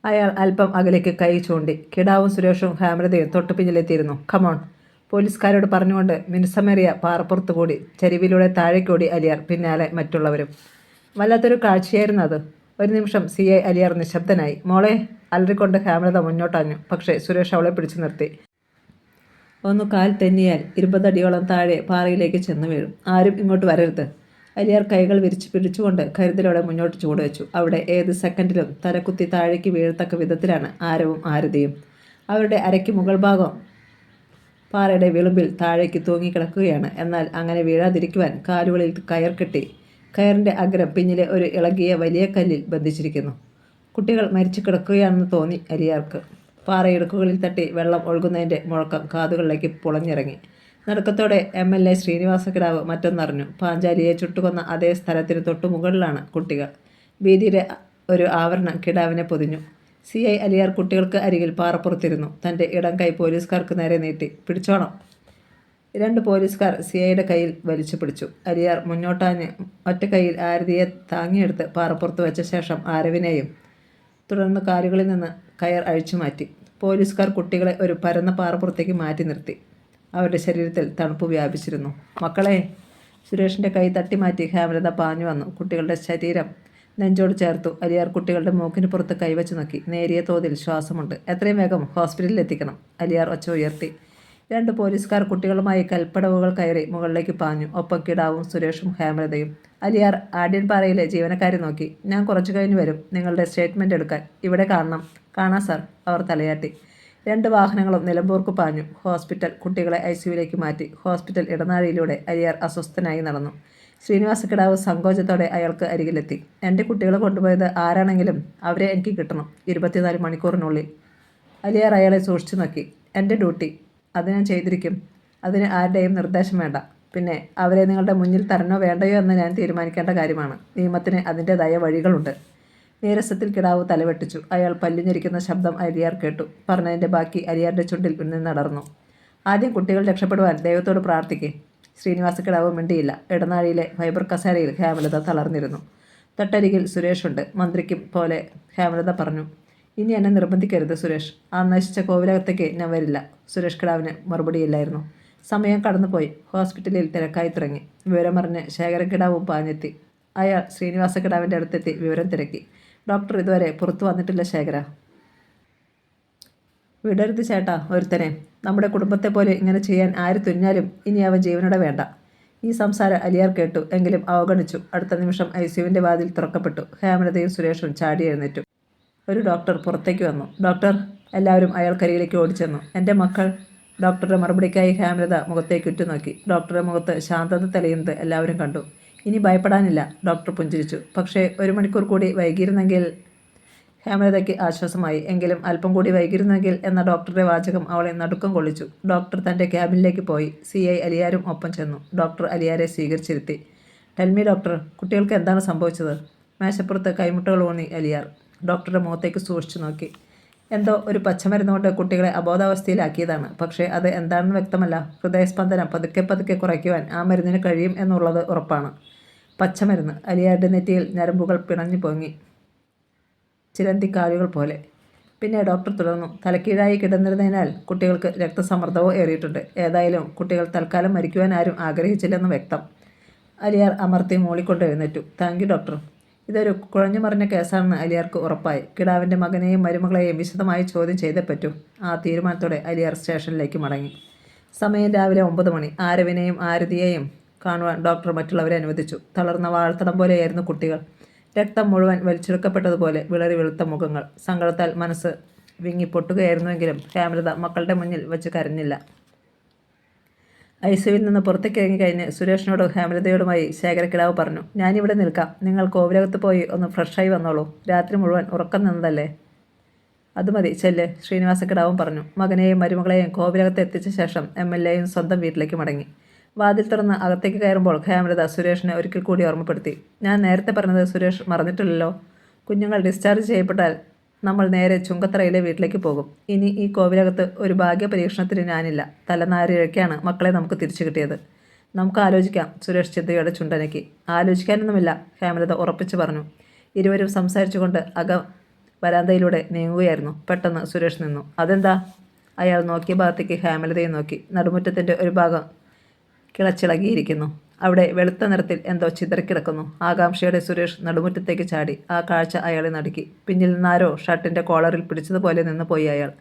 അയാൾ അല്പം അകലേക്ക് കൈ ചൂണ്ടി. കിടാവും സുരേഷും ഹേമലതയും തൊട്ടു പിന്നിലെത്തിയിരുന്നു. കമോൺ, പോലീസുകാരോട് പറഞ്ഞുകൊണ്ട് മിനുസമേറിയ പാറപ്പുറത്ത് കൂടി ചരിവിലൂടെ താഴേക്കോടി അലിയാർ. പിന്നാലെ മറ്റുള്ളവരും. വല്ലാത്തൊരു കാഴ്ചയായിരുന്നു അത്. ഒരു നിമിഷം CI അലിയാർ നിശബ്ദനായി. മോളെ അലറിക്കൊണ്ട് ഹേമലത മുന്നോട്ടാഞ്ഞു. പക്ഷേ സുരേഷ് അവളെ പിടിച്ചു നിർത്തി. ഒന്ന് കാൽ തെന്നിയാൽ 20 അടിയോളം താഴെ പാറയിലേക്ക് ചെന്ന് വീഴും. ആരും ഇങ്ങോട്ട് വരരുത്. അലിയാർ കൈകൾ വിരിച്ച് പിടിച്ചുകൊണ്ട് കരുതലോടെ മുന്നോട്ട് ചുവടുവെച്ചു. അവിടെ ഏത് സെക്കൻഡിലും തലകുത്തി താഴേക്ക് വീഴത്തക്ക വിധത്തിലാണ് ആരവും ആരതിയും. അവരുടെ അരയ്ക്ക് മുകൾ ഭാഗം പാറയുടെ വിളുമ്പിൽ താഴേക്ക് തൂങ്ങിക്കിടക്കുകയാണ്. എന്നാൽ അങ്ങനെ വീഴാതിരിക്കുവാൻ കാലുകളിൽ കയർ കെട്ടി കയറിൻ്റെ അഗ്രം പിന്നിലെ ഒരു ഇളകിയ വലിയ കല്ലിൽ ബന്ധിച്ചിരിക്കുന്നു. കുട്ടികൾ മരിച്ചു കിടക്കുകയാണെന്ന് തോന്നി അലിയാർക്ക്. പാറയിടുക്കുകളിൽ തട്ടി വെള്ളം ഒഴുകുന്നതിൻ്റെ മുഴക്കം കാതുകളിലേക്ക് പുളഞ്ഞിറങ്ങി. നടുക്കത്തോടെ MLA ശ്രീനിവാസക്കിടാവ് മറ്റൊന്നറിഞ്ഞു. പാഞ്ചാലിയെ ചുട്ടുകൊന്ന അതേ സ്ഥലത്തിന് തൊട്ടുമുകളിലാണ് കുട്ടികൾ. ഭീതിയുടെ ഒരു ആവരണം കിടാവിനെ പൊതിഞ്ഞു. CI അലിയാർ കുട്ടികൾക്ക് അരികിൽ പാറപ്പുറത്തിരുന്നു. തൻ്റെ ഇടം കൈ പോലീസുകാർക്ക് നേരെ നീട്ടി. പിടിച്ചോണം. 2 പോലീസുകാർ CIയുടെ കയ്യിൽ വലിച്ചു പിടിച്ചു. അലിയാർ മുന്നോട്ടാഞ്ഞ് ഒറ്റ കൈയിൽ ആരതിയെ താങ്ങിയെടുത്ത് പാറപ്പുറത്ത് വെച്ച ശേഷം ആരവിനെയും തുടർന്ന് കാലുകളിൽ നിന്ന് കയർ അഴിച്ചു മാറ്റി. പോലീസുകാർ കുട്ടികളെ ഒരു പരന്ന പാറപ്പുറത്തേക്ക് മാറ്റി നിർത്തി. അവരുടെ ശരീരത്തിൽ തണുപ്പ് വ്യാപിച്ചിരുന്നു. മക്കളെ! സുരേഷിൻ്റെ കൈ തട്ടിമാറ്റി ഹേമലത പാഞ്ഞു വന്നു. കുട്ടികളുടെ ശരീരം നെഞ്ചോട് ചേർത്തു. അലിയാർ കുട്ടികളുടെ മൂക്കിന് പുറത്ത് കൈവച്ച് നോക്കി. നേരിയ തോതിൽ ശ്വാസമുണ്ട്. എത്രയും വേഗം ഹോസ്പിറ്റലിൽ എത്തിക്കണം. അലിയാർ ഒച്ച ഉയർത്തി. 2 പോലീസുകാർ കുട്ടികളുമായി കൽപ്പടവുകൾ കയറി മുകളിലേക്ക് പാഞ്ഞു. ഒപ്പം കിടാവും സുരേഷും ഹേമലതയും. അലിയാർ ആഢ്യൻപാറയിലെ ജീവനക്കാരെ നോക്കി. ഞാൻ കുറച്ചു കഴിഞ്ഞ് വരും നിങ്ങളുടെ സ്റ്റേറ്റ്മെൻറ്റ് എടുക്കാൻ. ഇവിടെ കാണണം. കാണാം സാർ. അവർ തലയാട്ടി. 2 വാഹനങ്ങളും നിലമ്പൂർക്ക് പാഞ്ഞു. ഹോസ്പിറ്റൽ. കുട്ടികളെ ICUവിലേക്ക് മാറ്റി. ഹോസ്പിറ്റൽ ഇടനാഴിയിലൂടെ അലിയാർ അസ്വസ്ഥനായി നടന്നു. ശ്രീനിവാസക്കിടാവ് സങ്കോചത്തോടെ അയാൾക്ക് അരികിലെത്തി. എൻ്റെ കുട്ടികളെ കൊണ്ടുപോയത് ആരാണെങ്കിലും അവരെ എനിക്ക് കിട്ടണം. 24 മണിക്കൂറിനുള്ളിൽ. അലിയാർ അയാളെ സൂക്ഷിച്ചു നോക്കി. എൻ്റെ ഡ്യൂട്ടി. അത് ഞാൻ ചെയ്തിരിക്കും. അതിന് ആരുടെയും നിർദ്ദേശം വേണ്ട. പിന്നെ അവരെ നിങ്ങളുടെ മുന്നിൽ തരണോ വേണ്ടയോ എന്ന് ഞാൻ തീരുമാനിക്കേണ്ട കാര്യമാണ്. നിയമത്തിന് അതിൻ്റെതായ വഴികളുണ്ട്. നീരസത്തിൽ കിടാവ് തലവെട്ടിച്ചു. അയാൾ പല്ലുഞ്ഞിരിക്കുന്ന ശബ്ദം അലിയാർ കേട്ടു. പറഞ്ഞതിൻ്റെ ബാക്കി അലിയാറിൻ്റെ ചുണ്ടിൽ നിന്നടർന്നു. ആദ്യം കുട്ടികൾ രക്ഷപ്പെടുവാൻ ദൈവത്തോട് പ്രാർത്ഥിക്കേ. ശ്രീനിവാസക്കിടാവ് മിണ്ടിയില്ല. ഇടനാഴിയിലെ ഫൈബർ കസേരയിൽ ഹേമലത തളർന്നിരുന്നു. തൊട്ടരികിൽ സുരേഷുണ്ട്. മന്ത്രിക്കും പോലെ ഹേമലത പറഞ്ഞു. ഇനി എന്നെ നിർബന്ധിക്കരുത് സുരേഷ്. ആ നശിച്ച കോവിലകത്തേക്ക് ഞാൻ വരില്ല. സുരേഷ് കിടാവിന് മറുപടിയില്ലായിരുന്നു. സമയം കടന്നുപോയി. ഹോസ്പിറ്റലിൽ തിരക്കായി തുടങ്ങി. വിവരമറിഞ്ഞ് ശേഖരക്കിടാവും പാഞ്ഞെത്തി. അയാൾ ശ്രീനിവാസക്കിടാവിൻ്റെ അടുത്തെത്തി വിവരം തിരക്കി. ഡോക്ടർ ഇതുവരെ പുറത്തു വന്നിട്ടില്ല ശേഖര. വിടരുത് ചേട്ടാ ഒരുത്തനെ. നമ്മുടെ കുടുംബത്തെ പോലെ ഇങ്ങനെ ചെയ്യാൻ ആര് തുഞ്ഞാലും ഇനി അവൻ ജീവനോടെ വേണ്ട. ഈ സംസാരം അലിയാർ കേട്ടു. എങ്കിലും അവഗണിച്ചു. അടുത്ത നിമിഷം ICUവിൻ്റെ വാതിൽ തുറക്കപ്പെട്ടു. ഹേമലതയും സുരേഷും ചാടി എഴുന്നേറ്റു. ഒരു ഡോക്ടർ പുറത്തേക്ക് വന്നു. ഡോക്ടർ! എല്ലാവരും അയാൾക്കരികിലേക്ക് ഓടിച്ചെന്നു. എൻ്റെ മക്കൾ! ഡോക്ടറുടെ മറുപടിക്കായി ഹേമലത മുഖത്തേക്ക് ഉറ്റുനോക്കി. ഡോക്ടറുടെ മുഖത്ത് ശാന്തത തെളിയുന്നത് എല്ലാവരും കണ്ടു. ഇനി ഭയപ്പെടാനില്ല. ഡോക്ടർ പുഞ്ചിരിച്ചു. പക്ഷേ 1 മണിക്കൂർ കൂടി വൈകിയിരുന്നെങ്കിൽ. ഹേമലതയ്ക്ക് ആശ്വാസമായി. എങ്കിലും അല്പം കൂടി വൈകിയിരുന്നെങ്കിൽ എന്ന ഡോക്ടറുടെ വാചകം അവളെ നടുക്കം കൊള്ളിച്ചു. ഡോക്ടർ തൻ്റെ ക്യാബിനിലേക്ക് പോയി. CI അലിയാരും ഒപ്പം ചെന്നു. ഡോക്ടർ അലിയാരെ സ്വീകരിച്ചിരുത്തി. ടെൽമി ഡോക്ടർ, കുട്ടികൾക്ക് എന്താണ് സംഭവിച്ചത്? മേശപ്പുറത്ത് കൈമുട്ടുകൾ ഊന്നി അലിയാർ ഡോക്ടറുടെ മുഖത്തേക്ക് സൂക്ഷിച്ചു നോക്കി. എന്തോ ഒരു പച്ചമരുന്നുകൊണ്ട് കുട്ടികളെ അബോധാവസ്ഥയിലാക്കിയതാണ്. പക്ഷേ അത് എന്താണെന്ന് വ്യക്തമല്ല. ഹൃദയസ്പന്ദനം പതുക്കെ പതുക്കെ കുറയ്ക്കുവാൻ ആ മരുന്നിന് കഴിയും എന്നുള്ളത് ഉറപ്പാണ്. പച്ചമരുന്ന്. അലിയാരുടെ നെറ്റിയിൽ ഞരമ്പുകൾ പിണഞ്ഞു പൊങ്ങി. ചിലന്തിക്കാലുകൾ പോലെ. പിന്നെ ഡോക്ടർ തുടർന്നു. തലക്കീഴായി കിടന്നിരുന്നതിനാൽ കുട്ടികൾക്ക് രക്തസമ്മർദ്ദവും ഏറിയിട്ടുണ്ട്. ഏതായാലും കുട്ടികൾ തൽക്കാലം മരിക്കുവാൻ ആരും ആഗ്രഹിച്ചില്ലെന്ന് വ്യക്തം. അലിയാർ അമർത്തി മൂളിക്കൊണ്ട് എഴുന്നേറ്റു. Thank you doctor. ഇതൊരു കുഴഞ്ഞു മറിഞ്ഞ കേസാണെന്ന് അലിയാർക്ക് ഉറപ്പായി. കിടാവിൻ്റെ മകനെയും മരുമകളെയും വിശദമായി ചോദ്യം ചെയ്തേ പറ്റൂ. ആ തീരുമാനത്തോടെ അലിയാർ സ്റ്റേഷനിലേക്ക് മടങ്ങി. സമയം രാവിലെ 9 മണി. ആരവിനെയും ആരതിയെയും കാണുവാൻ ഡോക്ടർ മറ്റുള്ളവരെ അനുവദിച്ചു. തളർന്ന വാഴത്തടം പോലെയായിരുന്നു കുട്ടികൾ. രക്തം മുഴുവൻ വലിച്ചെടുക്കപ്പെട്ടതുപോലെ വിളറി വെളുത്ത മുഖങ്ങൾ. സങ്കടത്താൽ മനസ്സ് വിങ്ങിപ്പൊട്ടുകയായിരുന്നുവെങ്കിലും ഹേമലത മക്കളുടെ മുന്നിൽ വെച്ച് കരഞ്ഞില്ല. ICUവിൽ നിന്ന് പുറത്തേക്ക് ഇറങ്ങിക്കഴിഞ്ഞ് സുരേഷിനോടും ഹേമലതയോടുമായി ശേഖരക്കിടാവ് പറഞ്ഞു. ഞാനിവിടെ നിൽക്കാം. നിങ്ങൾ കോവിലകത്ത് പോയി ഒന്ന് ഫ്രഷായി വന്നോളൂ. രാത്രി മുഴുവൻ ഉറക്കം നിന്നതല്ലേ. അത് മതി ചെല്ല്. ശ്രീനിവാസക്കിടാവും പറഞ്ഞു. മകനെയും മരുമകളെയും കോവിലകത്ത് എത്തിച്ച ശേഷം MLAയും സ്വന്തം വീട്ടിലേക്ക് മടങ്ങി. വാതിൽ തുറന്ന് അകത്തേക്ക് കയറുമ്പോൾ ഹേമലത സുരേഷിനെ ഒരിക്കൽ കൂടി ഓർമ്മപ്പെടുത്തി. ഞാൻ നേരത്തെ പറഞ്ഞത് സുരേഷ് മറന്നിട്ടില്ലല്ലോ. കുഞ്ഞുങ്ങൾ ഡിസ്ചാർജ് ചെയ്യപ്പെട്ടാൽ നമ്മൾ നേരെ ചുങ്കത്തറയിലെ വീട്ടിലേക്ക് പോകും. ഇനി ഈ കോവിലകത്ത് ഒരു ഭാഗ്യ പരീക്ഷണത്തിന് ഞാനില്ല. തലനാരിഴയ്ക്കാണ് മക്കളെ നമുക്ക് തിരിച്ചു കിട്ടിയത്. നമുക്ക് ആലോചിക്കാം. സുരേഷ് ചിന്തയോടെ ചുണ്ടനക്കി. ആലോചിക്കാനൊന്നുമില്ല, ഹേമലത ഉറപ്പിച്ചു പറഞ്ഞു. ഇരുവരും സംസാരിച്ചുകൊണ്ട് വരാന്തയിലൂടെ നീങ്ങുകയായിരുന്നു. പെട്ടെന്ന് സുരേഷ് നിന്നു. അതെന്താ? അയാൾ നോക്കിയ ഭാഗത്തേക്ക് ഹേമലതയെ നോക്കി. നടുമുറ്റത്തിൻ്റെ ഒരു ഭാഗം കിളച്ചിളകിയിരിക്കുന്നു. അവിടെ വെളുത്ത നിറത്തിൽ എന്തോ ചിതറിക്കിടക്കുന്നു. ആകാംക്ഷയോടെ സുരേഷ് നടുമുറ്റത്തേക്ക് ചാടി. ആ കാഴ്ച അയാളെ നടുക്കി. പിന്നിൽ നിന്നാരോ ഷർട്ടിൻ്റെ കോളറിൽ പിടിച്ചതുപോലെ നിന്ന് പോയി അയാൾ.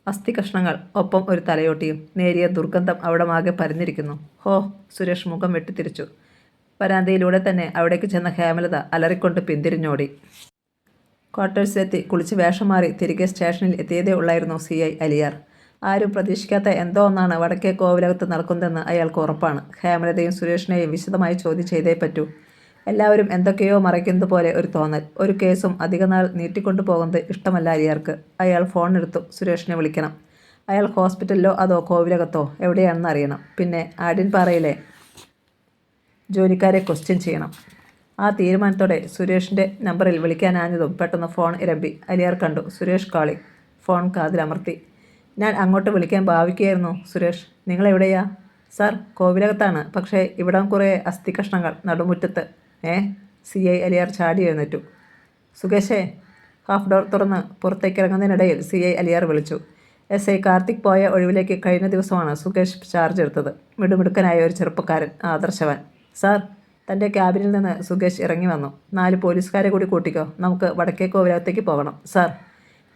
അസ്ഥി കഷ്ണങ്ങൾ, ഒപ്പം ഒരു തലയോട്ടിയും. നേരിയ ദുർഗന്ധം അവിടമാകെ പരന്നിരിക്കുന്നു. ഹോ! സുരേഷ് മുഖം വെട്ടിത്തിരിച്ചു. വരാന്തയിലൂടെ തന്നെ അവിടേക്ക് ചെന്ന ഹേമലത അലറിക്കൊണ്ട് പിന്തിരിഞ്ഞോടി. ക്വാർട്ടേഴ്സിലെത്തി കുളിച്ച് വേഷം മാറി തിരികെ സ്റ്റേഷനിൽ എത്തിയതേ ഉള്ളായിരുന്നു CI അലിയാർ. ആരും പ്രതീക്ഷിക്കാത്ത എന്തോ ഒന്നാണ് വടക്കേ കോവിലകത്ത് നടക്കുന്നതെന്ന് അയാൾക്ക് ഉറപ്പാണ്. ഹേമലതയും സുരേഷിനെയും വിശദമായി ചോദ്യം ചെയ്തേ പറ്റൂ. എല്ലാവരും എന്തൊക്കെയോ മറയ്ക്കുന്നത് പോലെ ഒരു തോന്നൽ. ഒരു കേസും അധികനാൾ നീട്ടിക്കൊണ്ടു പോകുന്നത് ഇഷ്ടമല്ല അലിയാർക്ക്. അയാൾ ഫോണെടുത്തു. സുരേഷിനെ വിളിക്കണം. അയാൾ ഹോസ്പിറ്റലിലോ അതോ കോവിലകത്തോ എവിടെയാണെന്ന് അറിയണം. പിന്നെ ആഢ്യൻപാറയിലെ ജോലിക്കാരെ ക്വസ്റ്റ്യൻ ചെയ്യണം. ആ തീരുമാനത്തോടെ സുരേഷിൻ്റെ നമ്പറിൽ വിളിക്കാനാഞ്ഞതും പെട്ടെന്ന് ഫോൺ ഇരമ്പി. അലിയാർ കണ്ടു. സുരേഷ് കാളിംഗ്. ഫോൺ കാതിലമർത്തി. ഞാൻ അങ്ങോട്ട് വിളിക്കാൻ ഭാവിക്കുകയായിരുന്നു സുരേഷ്. നിങ്ങളെവിടെയാ? സാർ, കോവിലകത്താണ്. പക്ഷേ ഇവിടം കുറേ അസ്ഥി കഷ്ണങ്ങൾ നടുമുറ്റത്ത്. CI അലിയാർ ചാടി എഴുന്നേറ്റു. സുകേഷേ. ഹാഫ് ഡോർ തുറന്ന് പുറത്തേക്കിറങ്ങുന്നതിനിടയിൽ CI അലിയാർ വിളിച്ചു. SI കാർത്തിക് പോയ ഒഴിവിലേക്ക് കഴിഞ്ഞ ദിവസമാണ് സുകേഷ് ചാർജ് എടുത്തത്. മിടുമിടുക്കനായ ഒരു ചെറുപ്പക്കാരൻ, ആദർശവാൻ. സാർ. തൻ്റെ ക്യാബിനിൽ നിന്ന് സുകേഷ് ഇറങ്ങി വന്നു. 4 പോലീസുകാരെ കൂടി കൂട്ടിക്കോ. നമുക്ക് വടക്കേ കോവിലകത്തേക്ക് പോകണം. സാർ.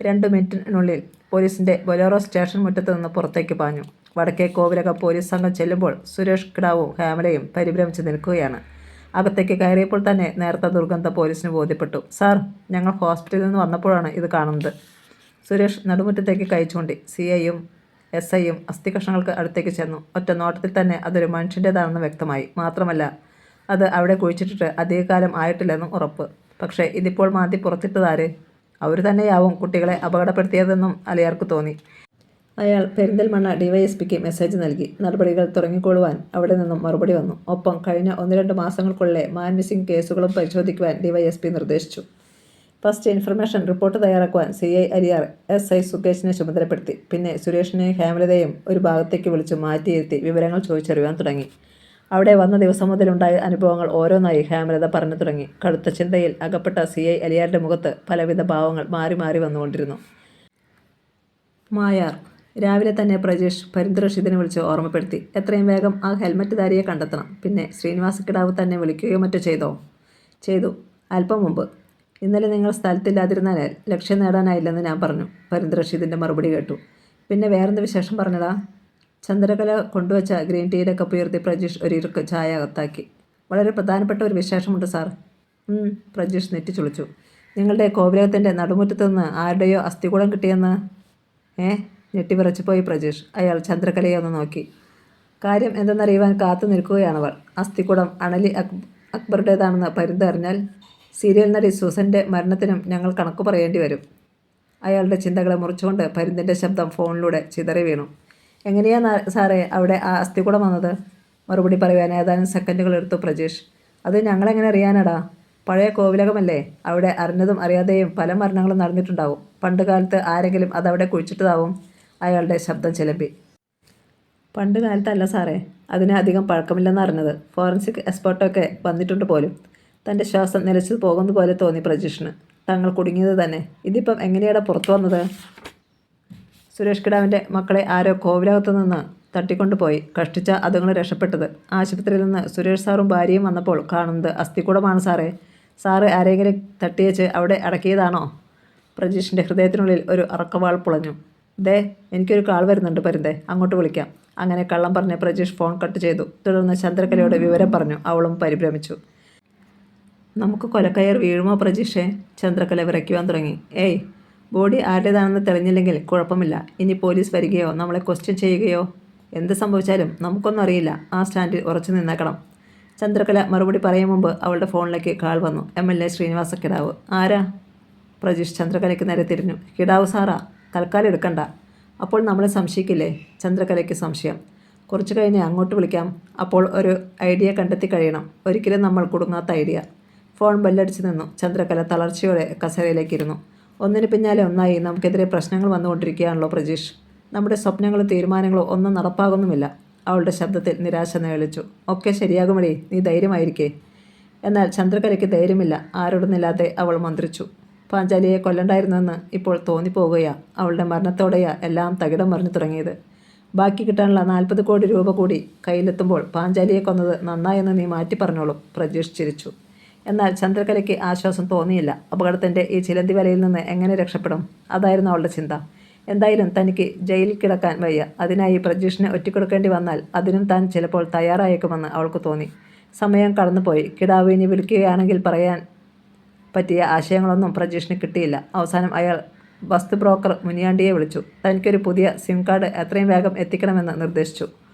2 മിനിറ്റിനുള്ളിൽ പോലീസിൻ്റെ ബൊലേറോ സ്റ്റേഷൻ മുറ്റത്ത് നിന്ന് പുറത്തേക്ക് പാഞ്ഞു. വടക്കേ കോവിലകം പോലീസ് സംഘം ചെല്ലുമ്പോൾ സുരേഷ് കിടാവും ഹേമലയും പരിഭ്രമിച്ച് നിൽക്കുകയാണ്. അകത്തേക്ക് കയറിയപ്പോൾ തന്നെ നേർത്ത ദുർഗന്ധം പോലീസിന് ബോധ്യപ്പെട്ടു. സാർ, ഞങ്ങൾ ഹോസ്പിറ്റലിൽ നിന്ന് വന്നപ്പോഴാണ് ഇത് കാണുന്നത്. സുരേഷ് നടുമുറ്റത്തേക്ക് കൈ ചൂണ്ടി. CIയും SIയും അസ്ഥികഷ്ണങ്ങൾക്ക് അടുത്തേക്ക് ചെന്നു. ഒറ്റ നോട്ടത്തിൽ തന്നെ അതൊരു മനുഷ്യൻ്റേതാണെന്ന് വ്യക്തമായി. മാത്രമല്ല അത് അവിടെ കുഴിച്ചിട്ടിട്ട് അധികകാലം ആയിട്ടില്ലെന്നും ഉറപ്പ്. പക്ഷേ ഇതിപ്പോൾ മാന്തി പുറത്തിട്ടതാര്? അവർ തന്നെയാവും കുട്ടികളെ അപകടപ്പെടുത്തിയതെന്നും അലിയാർക്ക് തോന്നി. അയാൾ പെരിന്തൽമണ്ണ DYSPക്ക് മെസ്സേജ് നൽകി. നടപടികൾ തുടങ്ങിക്കൊള്ളുവാൻ അവിടെ നിന്നും മറുപടി വന്നു. ഒപ്പം കഴിഞ്ഞ 1-2 മാസങ്ങൾക്കുള്ളിലെ മാൻ മിസ്സിംഗ് കേസുകളും പരിശോധിക്കുവാൻ DYSP നിർദ്ദേശിച്ചു. ഫസ്റ്റ് ഇൻഫർമേഷൻ റിപ്പോർട്ട് തയ്യാറാക്കുവാൻ CI അലിയാർ SI സുകേഷിനെ ചുമതലപ്പെടുത്തി. പിന്നെ സുരേഷിനെയും ഹേമലതയും ഒരു ഭാഗത്തേക്ക് വിളിച്ചു മാറ്റിയിരുത്തി വിവരങ്ങൾ ചോദിച്ചറിയാൻ തുടങ്ങി. അവിടെ വന്ന ദിവസം മുതലുണ്ടായ അനുഭവങ്ങൾ ഓരോന്നായി ഹേമലത പറഞ്ഞു തുടങ്ങി. കടുത്ത ചിന്തയിൽ അകപ്പെട്ട CI അലിയാരുടെ മുഖത്ത് പലവിധ ഭാവങ്ങൾ മാറി മാറി വന്നുകൊണ്ടിരുന്നു. മായാർ. രാവിലെ തന്നെ പ്രജേഷ് പരിന്ദ്രഷിതിനെ വിളിച്ച് ഓർമ്മപ്പെടുത്തി. എത്രയും വേഗം ആ ഹെൽമറ്റുധാരിയെ കണ്ടെത്തണം. പിന്നെ ശ്രീനിവാസക്കിടാവ് തന്നെ വിളിക്കുകയോ മറ്റോ ചെയ്തോ? ചെയ്തു. അല്പം മുമ്പ്. ഇന്നലെ നിങ്ങൾ സ്ഥലത്തില്ലാതിരുന്നാൽ ലക്ഷ്യം നേടാനായില്ലെന്ന് ഞാൻ പറഞ്ഞു. പരിന്ദ്രഷിതിൻ്റെ മറുപടി കേട്ടു. പിന്നെ വേറെന്ത് വിശേഷം പറഞ്ഞടാ? ചന്ദ്രകല കൊണ്ടുവച്ച ഗ്രീൻ ടീയുടെ കപ്പ് ഉയർത്തി പ്രജീഷ് ഒരു ഇറുക്ക് ചായ അകത്താക്കി. വളരെ പ്രധാനപ്പെട്ട ഒരു വിശേഷമുണ്ട് സാർ. പ്രജീഷ് നെറ്റിച്ചുളിച്ചു. നിങ്ങളുടെ കോവിലകത്തിൻ്റെ നടുമുറ്റത്ത് നിന്ന് ആരുടെയോ അസ്ഥികൂടം കിട്ടിയെന്ന്. ഞെട്ടിവിറച്ചു പോയി പ്രജീഷ്. അയാൾ ചന്ദ്രകലയെ ഒന്ന് നോക്കി. കാര്യം എന്തെന്നറിയുവാൻ കാത്തു നിൽക്കുകയാണവർ. അസ്ഥികൂടം അണലി അക്ബറുടേതാണെന്ന് പരിന്ത് അറിഞ്ഞാൽ സീരിയൽ നടി സുസൻ്റെ മരണത്തിനും ഞങ്ങൾ കണക്ക് പറയേണ്ടി വരും. അയാളുടെ ചിന്തകളെ മുറിച്ചുകൊണ്ട് പരിന്തിൻ്റെ ശബ്ദം ഫോണിലൂടെ ചിതറി വീണു. എങ്ങനെയാ സാറേ അവിടെ ആ അസ്ഥികൂടം വന്നത്? മറുപടി പറയുവാൻ ഏതാനും സെക്കൻഡുകൾ എടുത്തു പ്രജീഷ്. അത് ഞങ്ങളെങ്ങനെ അറിയാനടാ? പഴയ കോവിലകമല്ലേ. അവിടെ അറിഞ്ഞതും അറിയാതെയും പല മരണങ്ങളും നടന്നിട്ടുണ്ടാവും. പണ്ട് കാലത്ത് ആരെങ്കിലും അതവിടെ കുഴിച്ചിട്ടതാവും. അയാളുടെ ശബ്ദം ചിലമ്പി. പണ്ട് കാലത്തല്ല സാറേ, അതിന് അധികം പഴക്കമില്ലെന്ന് അറിഞ്ഞത്. ഫോറൻസിക് എക്സ്പെർട്ടൊക്കെ വന്നിട്ടുണ്ട് പോലും. തൻ്റെ ശ്വാസം നിലച്ചു പോകുന്ന പോലെ തോന്നി പ്രജീഷിന്. തങ്ങൾ കുടുങ്ങിയത് തന്നെ. ഇതിപ്പം എങ്ങനെയാണ് പുറത്തു വന്നത്? സുരേഷ് കിടാവിൻ്റെ മക്കളെ ആരോ കോവിലകത്തു നിന്ന് തട്ടിക്കൊണ്ടുപോയി. കഷ്ടിച്ച അതുങ്ങൾ രക്ഷപ്പെട്ടത്. ആശുപത്രിയിൽ നിന്ന് സുരേഷ് സാറും ഭാര്യയും വന്നപ്പോൾ കാണുന്നത് അസ്ഥികൂടമാണ് സാറേ. സാറ് ആരെങ്കിലും തട്ടിയേച്ച് അവിടെ അടക്കിയതാണോ? പ്രജീഷിൻ്റെ ഹൃദയത്തിനുള്ളിൽ ഒരു അറക്കവാൾ പുളഞ്ഞു. എനിക്കൊരു കാൾ വരുന്നുണ്ട് പരിന്തേ, അങ്ങോട്ട് വിളിക്കാം. അങ്ങനെ കള്ളം പറഞ്ഞ് പ്രജീഷ് ഫോൺ കട്ട് ചെയ്തു. തുടർന്ന് ചന്ദ്രകലയോട് വിവരം പറഞ്ഞു. അവളും പരിഭ്രമിച്ചു. നമുക്ക് കൊലക്കയർ വീഴുമോ പ്രജീഷേ? ചന്ദ്രകല വിറയ്ക്കുവാൻ തുടങ്ങി. ബോഡി ആരുടേതാണെന്ന് തെളിഞ്ഞില്ലെങ്കിൽ കുഴപ്പമില്ല. ഇനി പോലീസ് വരികയോ നമ്മളെ ക്വസ്റ്റ്യൻ ചെയ്യുകയോ എന്ത് സംഭവിച്ചാലും നമുക്കൊന്നും അറിയില്ല. ആ സ്റ്റാൻഡിൽ ഉറച്ചു നിന്നേക്കണം. ചന്ദ്രകല മറുപടി പറയും മുമ്പ് അവളുടെ ഫോണിലേക്ക് കാൾ വന്നു. MLA ശ്രീനിവാസ കിടാവ്. ആരാ? പ്രജീഷ് ചന്ദ്രകലയ്ക്ക് നേരെ തിരിഞ്ഞു. കിടാവ് സാറാ. തൽക്കാലം എടുക്കണ്ട. അപ്പോൾ നമ്മളെ സംശയിക്കില്ലേ? ചന്ദ്രകലയ്ക്ക് സംശയം. കുറച്ച് കഴിഞ്ഞ് അങ്ങോട്ട് വിളിക്കാം. അപ്പോൾ ഒരു ഐഡിയ കണ്ടെത്തി കഴിയണം. ഒരിക്കലും നമ്മൾ കുടുങ്ങാത്ത ഐഡിയ. ഫോൺ ബെല്ലടിച്ച് നിന്നു. ചന്ദ്രകല തളർച്ചയോടെ കസേരയിലേക്കിരുന്നു. ഒന്നിന് പിന്നാലെ ഒന്നായി നമുക്കെതിരെ പ്രശ്നങ്ങൾ വന്നുകൊണ്ടിരിക്കുകയാണല്ലോ പ്രജീഷ്. നമ്മുടെ സ്വപ്നങ്ങളും തീരുമാനങ്ങളും ഒന്നും നടപ്പാകുന്നുമില്ല. അവളുടെ ശബ്ദത്തിൽ നിരാശ നിഴലിച്ചു. ഒക്കെ ശരിയാകുമടി, നീ ധൈര്യമായിരിക്കേ. എന്നാൽ ചന്ദ്രകലയ്ക്ക് ധൈര്യമില്ല. ആരോടൊന്നില്ലാതെ അവൾ മന്ത്രിച്ചു. പാഞ്ചാലിയെ കൊല്ലണ്ടായിരുന്നെന്ന് ഇപ്പോൾ തോന്നിപ്പോവുകയാ. അവളുടെ മരണത്തോടെയാ എല്ലാം തകിടം മറിഞ്ഞു തുടങ്ങിയത്. ബാക്കി കിട്ടാനുള്ള 40 കോടി രൂപ കൂടി കയ്യിലെത്തുമ്പോൾ പാഞ്ചാലിയെ കൊന്നത് നന്നായെന്ന് നീ മാറ്റി പറഞ്ഞോളും. പ്രജീഷ് ചിരിച്ചു. എന്നാൽ ചന്ദ്രകലയ്ക്ക് ആശ്വാസം തോന്നിയില്ല. അപകടത്തിൻ്റെ ഈ ചിലന്തി വലയിൽ നിന്ന് എങ്ങനെ രക്ഷപ്പെടും? അതായിരുന്നു അവളുടെ ചിന്ത. എന്തായാലും തനിക്ക് ജയിലിൽ കിടക്കാൻ വയ്യ. അതിനായി പ്രജീഷിനെ ഒറ്റിക്കൊടുക്കേണ്ടി വന്നാൽ അതിനും താൻ ചിലപ്പോൾ തയ്യാറായേക്കുമെന്ന് അവൾക്ക് തോന്നി. സമയം കടന്നുപോയി. കിടാവ് ഇനി വിളിക്കുകയാണെങ്കിൽ പറയാൻ പറ്റിയ ആശയങ്ങളൊന്നും പ്രജീഷിന് കിട്ടിയില്ല. അവസാനം അയാൾ വസ്തു ബ്രോക്കർ മുനിയാണ്ടിയെ വിളിച്ചു. തനിക്കൊരു പുതിയ സിം കാർഡ് എത്രയും വേഗം എത്തിക്കണമെന്ന് നിർദ്ദേശിച്ചു.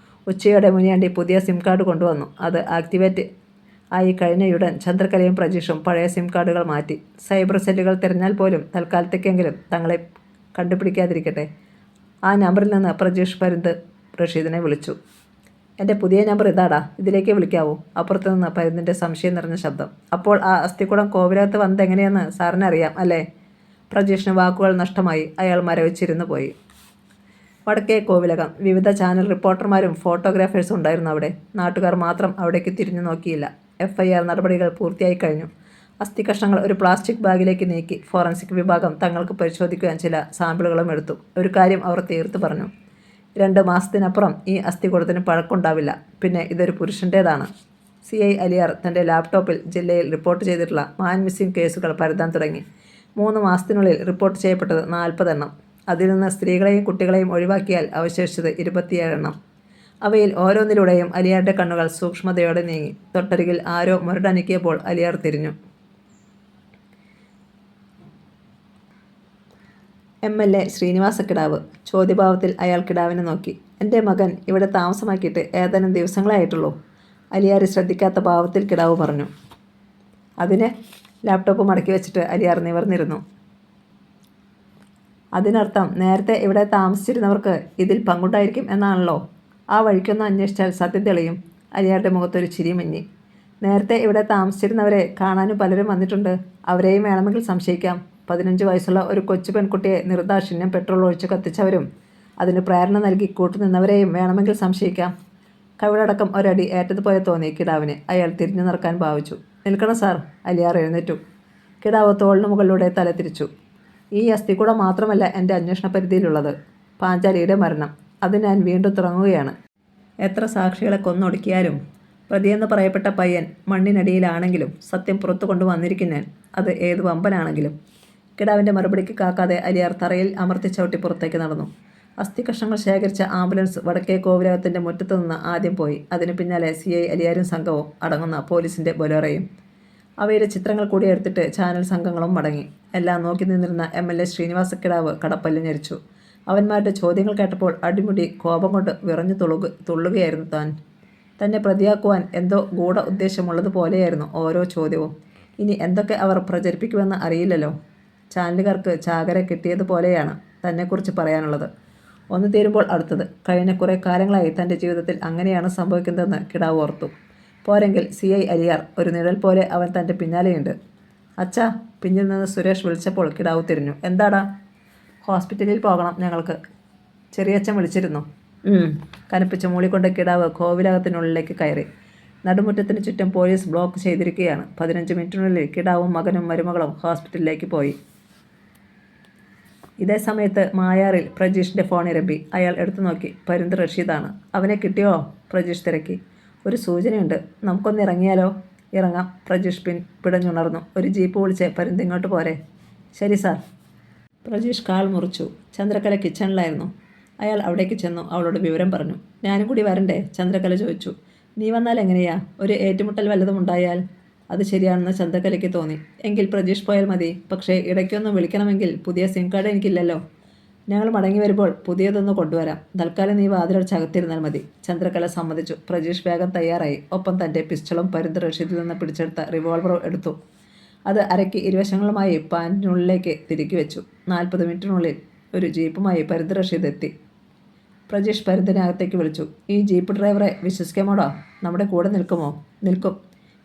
ഉച്ചയോടെ മുനിയാണ്ടി പുതിയ സിം കാർഡ് കൊണ്ടുവന്നു. അത് ആക്ടിവേറ്റ് ആയി കഴിഞ്ഞയുടൻ ചന്ദ്രകലയും പ്രജീഷും പഴയ സിം കാർഡുകൾ മാറ്റി. സൈബർ സെല്ലുകൾ തിരഞ്ഞാൽ പോലും തൽക്കാലത്തേക്കെങ്കിലും തങ്ങളെ കണ്ടുപിടിക്കാതിരിക്കട്ടെ. ആ നമ്പറിൽ നിന്ന് പ്രജീഷ് പരുന്ത് റഷീദിനെ വിളിച്ചു. എൻ്റെ പുതിയ നമ്പർ ഇതാടാ, ഇതിലേക്ക് വിളിക്കാവൂ. അപ്പുറത്തു നിന്ന് പരുന്തിൻ്റെ സംശയം നിറഞ്ഞ ശബ്ദം. അപ്പോൾ ആ അസ്ഥിക്കുടം കോവിലകത്ത് വന്നതെങ്ങനെയെന്ന് സാറിനറിയാം അല്ലേ? പ്രജീഷിന് വാക്കുകൾ നഷ്ടമായി. അയാൾ മരവിച്ചിരുന്നു പോയി. വടക്കേ കോവിലകം. വിവിധ ചാനൽ റിപ്പോർട്ടർമാരും ഫോട്ടോഗ്രാഫേഴ്സും ഉണ്ടായിരുന്നു അവിടെ. നാട്ടുകാർ മാത്രം അവിടേക്ക് തിരിഞ്ഞു നോക്കിയില്ല. FIR നടപടികൾ പൂർത്തിയായി കഴിഞ്ഞു. അസ്ഥികഷ്ണങ്ങൾ ഒരു പ്ലാസ്റ്റിക് ബാഗിലേക്ക് നീക്കി. ഫോറൻസിക് വിഭാഗം തങ്ങൾക്ക് പരിശോധിക്കുവാൻ ചില സാമ്പിളുകളും എടുത്തു. ഒരു കാര്യം അവർ തീർത്തു പറഞ്ഞു. 2 മാസത്തിനപ്പുറം ഈ അസ്ഥികൂടത്തിന് പഴക്കമുണ്ടാവില്ല. പിന്നെ ഇതൊരു പുരുഷൻ്റേതാണ്. CI അലിയാർ തൻ്റെ ലാപ്ടോപ്പിൽ ജില്ലയിൽ റിപ്പോർട്ട് ചെയ്തിട്ടുള്ള മാൻ മിസ്സിംഗ് കേസുകൾ പരതാൻ തുടങ്ങി. 3 മാസത്തിനുള്ളിൽ റിപ്പോർട്ട് ചെയ്യപ്പെട്ടത് 40 എണ്ണം. അതിൽ നിന്ന് സ്ത്രീകളെയും കുട്ടികളെയും ഒഴിവാക്കിയാൽ അവശേഷിച്ചത് 27 എണ്ണം. അവയിൽ ഓരോന്നിലൂടെയും അലിയാരുടെ കണ്ണുകൾ സൂക്ഷ്മതയോടെ നീങ്ങി. തൊട്ടരികിൽ ആരോ മുരടനക്കിയപ്പോൾ അലിയാർ തിരിഞ്ഞു. MLA ശ്രീനിവാസ കിടാവ്. ചോദ്യഭാവത്തിൽ അയാൾ കിടാവിനെ നോക്കി. എൻ്റെ മകൻ ഇവിടെ താമസമാക്കിയിട്ട് ഏതാനും ദിവസങ്ങളേ ആയിട്ടുള്ളൂ. അലിയാർ ശ്രദ്ധിക്കാത്ത ഭാവത്തിൽ കിടാവ് പറഞ്ഞു. അതിന് ലാപ്ടോപ്പ് മടക്കി വെച്ചിട്ട് അലിയാർ നിവർന്നിരുന്നു. അതിനർത്ഥം നേരത്തെ ഇവിടെ താമസിച്ചിരുന്നവർക്ക് ഇതിൽ പങ്കുണ്ടായിരിക്കും എന്നാണല്ലോ. ആ വഴിക്കൊന്ന് അന്വേഷിച്ചാൽ സത്യം തെളിയും. അലിയാരുടെ മുഖത്തൊരു ചിരി മങ്ങി. നേരത്തെ ഇവിടെ താമസിച്ചിരുന്നവരെ കാണാനും പലരും വന്നിട്ടുണ്ട്. അവരെയും വേണമെങ്കിൽ സംശയിക്കാം. 15 വയസ്സുള്ള ഒരു കൊച്ചു പെൺകുട്ടിയെ നിർദാക്ഷിണ്യം പെട്രോൾ ഒഴിച്ച് കത്തിച്ചവരും അതിന് പ്രേരണ നൽകി കൂട്ടുനിന്നവരെയും വേണമെങ്കിൽ സംശയിക്കാം. കവിളടക്കം ഒരടി ഏറ്റതുപോലെ തോന്നി കിടാവിന്. അയാൾ തിരിഞ്ഞു നടക്കാൻ ഭാവിച്ചു. നിൽക്കണം സാർ. അലിയാർ എഴുന്നേറ്റു. കിടാവ് തോളിന് മുകളിലൂടെ തല തിരിച്ചു. ഈ അസ്ഥികൂടം മാത്രമല്ല എൻ്റെ അന്വേഷണ പരിധിയിലുള്ളത്. പാഞ്ചാലിയുടെ മരണം. അത് ഞാൻ വീണ്ടും തുടങ്ങുകയാണ്. എത്ര സാക്ഷികളെ കൊന്നൊടുക്കിയാലും പ്രതിയെന്ന് പറയപ്പെട്ട പയ്യൻ മണ്ണിനടിയിലാണെങ്കിലും സത്യം പുറത്തു കൊണ്ടുവന്നിരിക്കും ഞാൻ. അത് ഏത് വമ്പനാണെങ്കിലും. കിടാവിൻ്റെ മറുപടിക്ക് കാക്കാതെ അലിയാർ തറയിൽ അമർത്തി ചവിട്ടി പുറത്തേക്ക് നടന്നു. അസ്ഥികഷ്ണങ്ങൾ ശേഖരിച്ച ആംബുലൻസ് വടക്കേ കോവിലകത്തിൻ്റെ മുറ്റത്തു നിന്ന് ആദ്യം പോയി. അതിന് പിന്നാലെ CI അലിയാരും സംഘവും അടങ്ങുന്ന പോലീസിൻ്റെ ബൊലേറോയും. അവയുടെ ചിത്രങ്ങൾ കൂടി എടുത്തിട്ട് ചാനൽ സംഘങ്ങളും മടങ്ങി. എല്ലാം നോക്കി നിന്നിരുന്ന MLA ശ്രീനിവാസ കിടാവ് കടപ്പല്ല് ഞെരിച്ചു. അവന്മാരുടെ ചോദ്യങ്ങൾ കേട്ടപ്പോൾ അടിമുടി കോപം കൊണ്ട് വിറഞ്ഞു തുള്ളുകയായിരുന്നു താൻ. തന്നെ പ്രതിയാക്കുവാൻ എന്തോ ഗൂഢ ഉദ്ദേശമുള്ളതുപോലെയായിരുന്നു ഓരോ ചോദ്യവും. ഇനി എന്തൊക്കെ അവർ പ്രചരിപ്പിക്കുമെന്ന് അറിയില്ലല്ലോ. ചാനലുകാർക്ക് ചാകര കിട്ടിയതുപോലെയാണ് തന്നെക്കുറിച്ച് പറയാനുള്ളത്. ഒന്ന് തീരുമ്പോൾ അടുത്തത്. കഴിഞ്ഞ കുറേ കാലങ്ങളായി തൻ്റെ ജീവിതത്തിൽ അങ്ങനെയാണ് സംഭവിക്കുന്നതെന്ന് കിടാവ് ഓർത്തു. പോരെങ്കിൽ CI അലിയാർ ഒരു നിഴൽ പോലെ അവൻ തൻ്റെ പിന്നാലെയുണ്ട്. അച്ഛാ. പിന്നിൽ നിന്ന് സുരേഷ് വിളിച്ചപ്പോൾ കിടാവ് തിരിഞ്ഞു. എന്താടാ? ഹോസ്പിറ്റലിൽ പോകണം ഞങ്ങൾക്ക്. ചെറിയച്ഛൻ വിളിച്ചിരുന്നു. കനപ്പിച്ച് മൂളിക്കൊണ്ട് കിടാവ് കോവിലകത്തിനുള്ളിലേക്ക് കയറി. നടുമുറ്റത്തിന് ചുറ്റും പോലീസ് ബ്ലോക്ക് ചെയ്തിരിക്കുകയാണ്. 15 മിനിറ്റിനുള്ളിൽ കിടാവും മകനും മരുമകളും ഹോസ്പിറ്റലിലേക്ക് പോയി. ഇതേ സമയത്ത് മായാറിൽ പ്രജീഷിൻ്റെ ഫോൺ ഇരമ്പി. അയാൾ എടുത്തു നോക്കി. പരുന്ത് റഷീദാണ്. അവനെ കിട്ടിയോ? പ്രജീഷ് തിരക്കി. ഒരു സൂചനയുണ്ട്. നമുക്കൊന്ന് ഇറങ്ങിയാലോ? ഇറങ്ങാം. പ്രജീഷ് പിടഞ്ഞുണർന്നു. ഒരു ജീപ്പ് വിളിച്ച് പരുന്ത് ഇങ്ങോട്ട് പോരെ? ശരി സാർ. പ്രജീഷ് കാൽ മുറിച്ചു. ചന്ദ്രകല കിച്ചണിലായിരുന്നു. അയാൾ അവിടേക്ക് ചെന്നു. അവളോട് വിവരം പറഞ്ഞു. ഞാനും കൂടി വരണ്ടേ? ചന്ദ്രകല ചോദിച്ചു. നീ വന്നാൽ എങ്ങനെയാ? ഒരു ഏറ്റുമുട്ടൽ വല്ലതും ഉണ്ടായാൽ? അത് ശരിയാണെന്ന് ചന്ദ്രകലയ്ക്ക് തോന്നി. എങ്കിൽ പ്രജീഷ് പോയാൽ മതി. പക്ഷേ ഇടയ്ക്കൊന്ന് വിളിക്കണമെങ്കിൽ പുതിയ സിം കാർഡ് എനിക്കില്ലല്ലോ. ഞങ്ങൾ മടങ്ങി വരുമ്പോൾ പുതിയതൊന്ന് കൊണ്ടുവരാം. തൽക്കാലം നീ വാതിലടച്ച് അകത്തിരുന്നാൽ മതി. ചന്ദ്രകല സമ്മതിച്ചു. പ്രജീഷ് വേഗം തയ്യാറായി. ഒപ്പം തൻ്റെ പിസ്റ്റളും പരുന്ത് റഷീദിൽ നിന്ന് പിടിച്ചെടുത്ത റിവോൾവറും എടുത്തു. അത് അരയ്ക്ക് ഇരുവശങ്ങളുമായി പാൻറ്റിനുള്ളിലേക്ക് തിരുക്കി വെച്ചു. 40 മിനിറ്റിനുള്ളിൽ ഒരു ജീപ്പുമായി പരുന്ത് റഷീദ് എത്തി. പ്രജീഷ് പരുന്തിനെ അകത്തേക്ക് വിളിച്ചു. ഈ ജീപ്പ് ഡ്രൈവറെ വിശ്വസിക്കാമോടാ? നമ്മുടെ കൂടെ നിൽക്കുമോ? നിൽക്കും.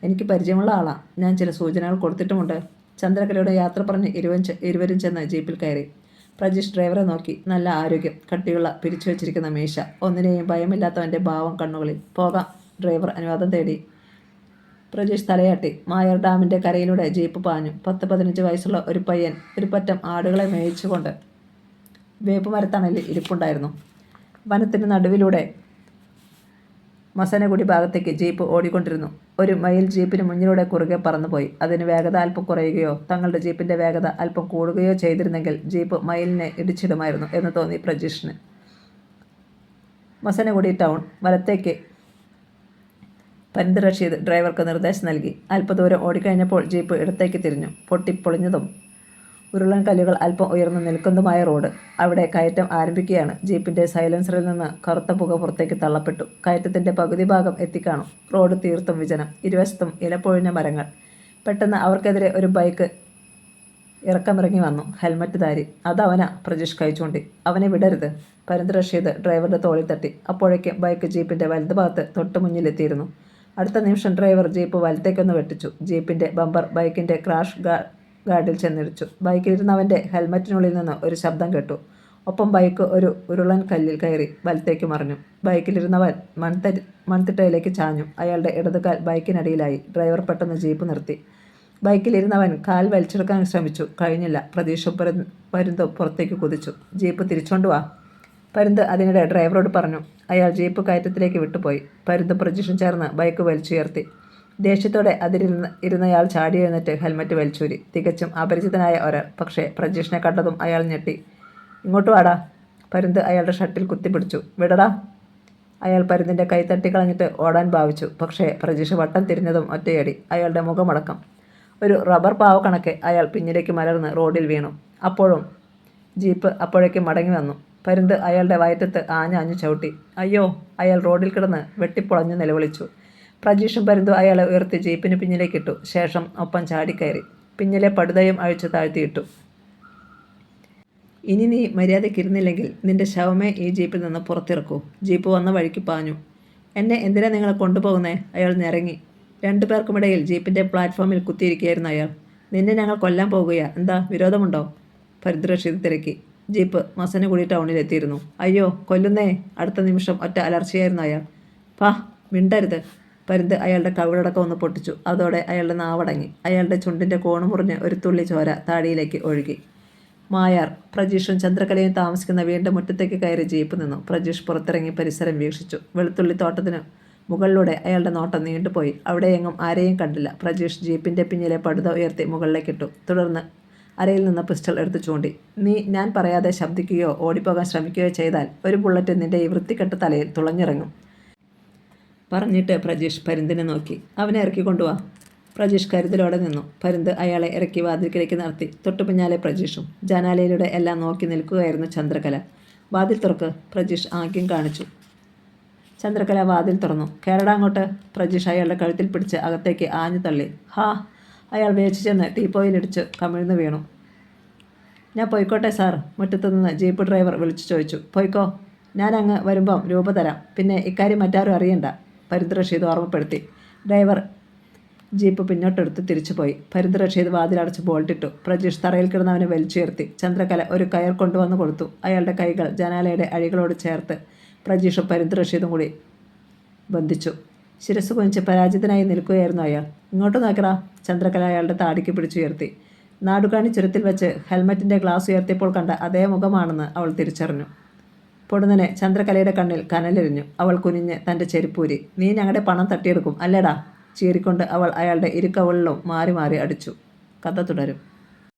എനിക്ക് പരിചയമുള്ള ആളാണ്. ഞാൻ ചില സൂചനകൾ കൊടുത്തിട്ടുമുണ്ട്. ചന്ദ്രകലയുടെ യാത്ര പറഞ്ഞ് ഇരുവരും ചെന്ന് ജീപ്പിൽ കയറി. പ്രജീഷ് ഡ്രൈവറെ നോക്കി. നല്ല ആരോഗ്യം, കട്ടിയുള്ള പിരിച്ചു വെച്ചിരിക്കുന്ന മീശ, ഒന്നിനെയും ഭയമില്ലാത്തവൻ്റെ ഭാവം കണ്ണുകളിൽ. പോകാം. ഡ്രൈവർ അനുവാദം തേടി. പ്രജീഷ് തലയാട്ടി. മായർ ഡാമിൻ്റെ കരയിലൂടെ ജീപ്പ് പാഞ്ഞു. 10-15 വയസ്സുള്ള ഒരു പയ്യൻ ഒരു പറ്റം ആടുകളെ മേയിച്ചുകൊണ്ട് വേപ്പുമരത്തണലിൽ ഇരിപ്പുണ്ടായിരുന്നു. വനത്തിന് നടുവിലൂടെ മസനഗുഡി ഭാഗത്തേക്ക് ജീപ്പ് ഓടിക്കൊണ്ടിരുന്നു. ഒരു മയിൽ ജീപ്പിന് മുന്നിലൂടെ കുറുകെ പറന്നുപോയി. അതിന് വേഗത അല്പം കുറയുകയോ തങ്ങളുടെ ജീപ്പിൻ്റെ വേഗത അല്പം കൂടുകയോ ചെയ്തിരുന്നെങ്കിൽ ജീപ്പ് മയിലിനെ ഇടിച്ചിടുമായിരുന്നു എന്ന് തോന്നി പ്രജീഷിന്. മസനഗുഡി ടൗൺ. വലത്തേക്ക് പരിന്ത് റഷീദ് ഡ്രൈവർക്ക് നിർദ്ദേശം നൽകി. അല്പദൂരം ഓടിക്കഴിഞ്ഞപ്പോൾ ജീപ്പ് ഇടത്തേക്ക് തിരിഞ്ഞു. പൊട്ടിപ്പൊളിഞ്ഞതും ഉരുളൻ കല്ലുകൾ അല്പം ഉയർന്നു നിൽക്കുന്നതുമായ റോഡ്. അവിടെ കയറ്റം ആരംഭിക്കുകയാണ്. ജീപ്പിൻ്റെ സൈലൻസറിൽ നിന്ന് കറുത്ത പുക പുറത്തേക്ക് തള്ളപ്പെട്ടു. കയറ്റത്തിൻ്റെ പകുതി ഭാഗം എത്തിക്കാണു. റോഡ് തീർത്തും വിജനം. ഇരുവശത്തും ഇലപ്പൊഴിഞ്ഞ മരങ്ങൾ. പെട്ടെന്ന് അവർക്കെതിരെ ഒരു ബൈക്ക് ഇറക്കമിറങ്ങി വന്നു. ഹെൽമറ്റുധാരി. അതവനാ, പ്രജീഷ് കൈ ചൂണ്ടി. അവനെ വിടരുത്. പരിന്ത് റഷീദ് ഡ്രൈവറുടെ തോളിൽ തട്ടി. അപ്പോഴേക്കും ബൈക്ക് ജീപ്പിൻ്റെ വലതുഭാഗത്ത് തൊട്ടു മുന്നിലെത്തിയിരുന്നു. അടുത്ത നിമിഷം ഡ്രൈവർ ജീപ്പ് വലത്തേക്കൊന്ന് വെട്ടിച്ചു. ജീപ്പിൻ്റെ ബമ്പർ ബൈക്കിൻ്റെ ക്രാഷ് ഗാർഡിൽ ചെന്നിടിച്ചു. ബൈക്കിലിരുന്നവൻ്റെ ഹെൽമറ്റിനുള്ളിൽ നിന്ന് ഒരു ശബ്ദം കേട്ടു. ഒപ്പം ബൈക്ക് ഒരു ഉരുളൻ കല്ലിൽ കയറി വലത്തേക്ക് മറിഞ്ഞു. ബൈക്കിലിരുന്നവൻ മൺതിട്ടയിലേക്ക് ചാഞ്ഞു. അയാളുടെ ഇടതുകാൽ ബൈക്കിനടിയിലായി. ഡ്രൈവർ പെട്ടെന്ന് ജീപ്പ് നിർത്തി. ബൈക്കിലിരുന്നവൻ കാൽ വലിച്ചെടുക്കാൻ ശ്രമിച്ചു. കഴിഞ്ഞില്ല. പ്രതീക്ഷ പരുന്തും പുറത്തേക്ക് കുതിച്ചു. ജീപ്പ് തിരിച്ചോണ്ടുവാ, പരുന്ത് അതിനിടെ ഡ്രൈവറോട് പറഞ്ഞു. അയാൾ ജീപ്പ് കയറ്റത്തിലേക്ക് വിട്ടുപോയി. പരുന്തും പ്രജീഷും ചേർന്ന് ബൈക്ക് വലിച്ചുയർത്തി. ദേഷ്യത്തോടെ ഇരുന്നയാൾ ചാടി എഴുന്നേറ്റ് ഹെൽമറ്റ് വലിച്ചൂരി. തികച്ചും അപരിചിതനായ ഒരാൾ. പക്ഷേ പ്രജീഷിനെ കണ്ടതും അയാൾ ഞെട്ടി. ഇങ്ങോട്ട് വാടാ. പരുന്ത് അയാളുടെ ഷർട്ടിൽ കുത്തിപ്പിടിച്ചു. വിടടാ. അയാൾ പരുന്തിൻ്റെ കൈ തട്ടിക്കളഞ്ഞിട്ട് ഓടാൻ ഭാവിച്ചു. പക്ഷേ പ്രജീഷ് വട്ടം തിരിഞ്ഞതും ഒറ്റയടി. അയാളുടെ മുഖമടക്കം. ഒരു റബ്ബർ പാവ കണക്കെ അയാൾ പിന്നിലേക്ക് മലർന്ന് റോഡിൽ വീണു. ജീപ്പ് അപ്പോഴേക്കും മടങ്ങി വന്നു. പരുന്ത് അയാളുടെ വയറ്റത്ത് ആഞ്ഞാഞ്ഞു ചവിട്ടി. അയ്യോ. അയാൾ റോഡിൽ കിടന്ന് വെട്ടിപ്പൊളഞ്ഞു നിലവിളിച്ചു. പ്രജീഷും പരുന്തും അയാളെ ഉയർത്തി ജീപ്പിന് പിന്നിലേക്കിട്ടു. ശേഷം ഒപ്പം ചാടിക്കയറി. പിന്നിലെ പടുതയും അഴിച്ചു താഴ്ത്തിയിട്ടു. ഇനി നീ മര്യാദയ്ക്കിരുന്നില്ലെങ്കിൽ നിന്റെ ശവമേ ഈ ജീപ്പിൽ നിന്ന് പുറത്തിറക്കൂ. ജീപ്പ് വന്ന വഴിക്ക് പാഞ്ഞു. എന്നെ എന്തിനാ നിങ്ങളെ കൊണ്ടുപോകുന്നേ? അയാൾ ഞരങ്ങി. 2 പേർക്കുമിടയിൽ ജീപ്പിൻ്റെ പ്ലാറ്റ്ഫോമിൽ കുത്തിയിരിക്കുകയായിരുന്നു അയാൾ. നിന്നെ ഞങ്ങൾ കൊല്ലാൻ പോകുകയാ. എന്താ വിരോധമുണ്ടോ? പരിന്ത് റഷീദ് തിരക്കി. ജീപ്പ് മസനഗുഡി ടൗണിലെത്തിയിരുന്നു. അയ്യോ കൊല്ലുന്നേ. അടുത്ത നിമിഷം ഒറ്റ അലർച്ചയായിരുന്നു അയാൾ. പാ, മിണ്ടരുത്. പരുന്ത് അയാളുടെ കവിളടക്കം ഒന്ന് പൊട്ടിച്ചു. അതോടെ അയാളുടെ നാവടങ്ങി. അയാളുടെ ചുണ്ടിൻ്റെ കോണ് മുറിഞ്ഞ് ഒരു തുള്ളി ചോര താടിയിലേക്ക് ഒഴുകി. മായാർ. പ്രജീഷും ചന്ദ്രകലയും താമസിക്കുന്ന വീടിൻ്റെ മുറ്റത്തേക്ക് കയറി ജീപ്പ് നിന്നു. പ്രജീഷ് പുറത്തിറങ്ങി പരിസരം വീക്ഷിച്ചു. വെളുത്തുള്ളി തോട്ടത്തിന് മുകളിലൂടെ അയാളുടെ നോട്ടം നീണ്ടുപോയി. അവിടെയെങ്ങും ആരെയും കണ്ടില്ല. പ്രജീഷ് ജീപ്പിൻ്റെ പിന്നിലെ പടുത ഉയർത്തി മുകളിലേക്കിട്ടു. തുടർന്ന് അരയിൽ നിന്ന് പിസ്റ്റൾ എടുത്ത് ചൂണ്ടി. ഞാൻ പറയാതെ ശബ്ദിക്കുകയോ ഓടിപ്പോകാൻ ശ്രമിക്കുകയോ ചെയ്താൽ ഒരു ബുള്ളറ്റ് നിന്റെ ഈ വൃത്തികെട്ട തലയിൽ തുളഞ്ഞിറങ്ങും. പറഞ്ഞിട്ട് പ്രജീഷ് പരുന്തിനെ നോക്കി. അവനെ ഇറക്കിക്കൊണ്ടുവാ. പ്രജീഷ് കരുതലോടെ നിന്നു. പരുന്ത് അയാളെ ഇറക്കി വാതിൽക്കിലേക്ക് നടത്തി. തൊട്ടു പിന്നാലെ പ്രജീഷും. ജനാലയിലൂടെ എല്ലാം നോക്കി നിൽക്കുകയായിരുന്നു ചന്ദ്രകല. വാതിൽ തുറക്ക്. പ്രജീഷ് ആംഗ്യം കാണിച്ചു. ചന്ദ്രകല വാതിൽ തുറന്നു. കേരടാ അങ്ങോട്ട്. പ്രജീഷ് അയാളുടെ കഴുത്തിൽ പിടിച്ച് അകത്തേക്ക് ആഞ്ഞു തള്ളി. ഹാ. അയാൾ വേച്ചു ചെന്ന് ടീപ്പോയിലിടിച്ച് കമിഴ്ന്നു വീണു. ഞാൻ പോയിക്കോട്ടെ സാർ. മുറ്റത്തുനിന്ന് ജീപ്പ് ഡ്രൈവർ വിളിച്ചു ചോദിച്ചു. പോയിക്കോ. ഞാൻ അങ്ങ് വരുമ്പം രൂപ തരാം. പിന്നെ ഇക്കാര്യം മറ്റാരും അറിയണ്ട. പരിന്ത് റഷീദ് ഓർമ്മപ്പെടുത്തി. ഡ്രൈവർ ജീപ്പ് പിന്നോട്ടെടുത്ത് തിരിച്ചുപോയി. പരിന്ത് റഷീദ് വാതിലടച്ച് ബോൾട്ടിട്ടു. പ്രജീഷ് തറയിൽ കിടന്നവനെ വലിച്ചുയർത്തി. ചന്ദ്രകല ഒരു കയർ കൊണ്ടുവന്ന് കൊടുത്തു. അയാളുടെ കൈകൾ ജനാലയുടെ അഴികളോട് ചേർത്ത് പ്രജീഷും പരിന്ത് റഷീദും കൂടി ബന്ധിച്ചു. ശിരസ് കുനിച്ച് പരാജിതനായി നിൽക്കുകയായിരുന്നു അയാൾ. ഇങ്ങോട്ട് നോക്കടാ. ചന്ദ്രകല അയാളുടെ താടിക്ക് പിടിച്ചുയർത്തി. നാടുകാണി ചുരത്തിൽ വെച്ച് ഹെൽമറ്റിൻ്റെ ഗ്ലാസ് ഉയർത്തിയപ്പോൾ കണ്ട അതേ മുഖമാണെന്ന് അവൾ തിരിച്ചറിഞ്ഞു. പൊടുന്നനെ ചന്ദ്രകലയുടെ കണ്ണിൽ കനലെരിഞ്ഞു. അവൾ കുനിഞ്ഞ് തൻ്റെ ചെരുപ്പൂരി. നീ ഞങ്ങളുടെ പണം തട്ടിയെടുക്കും അല്ലേടാ? ചീറിക്കൊണ്ട് അവൾ അയാളുടെ ഇരുക്കവളിലും മാറി മാറി അടിച്ചു. കഥ തുടരും.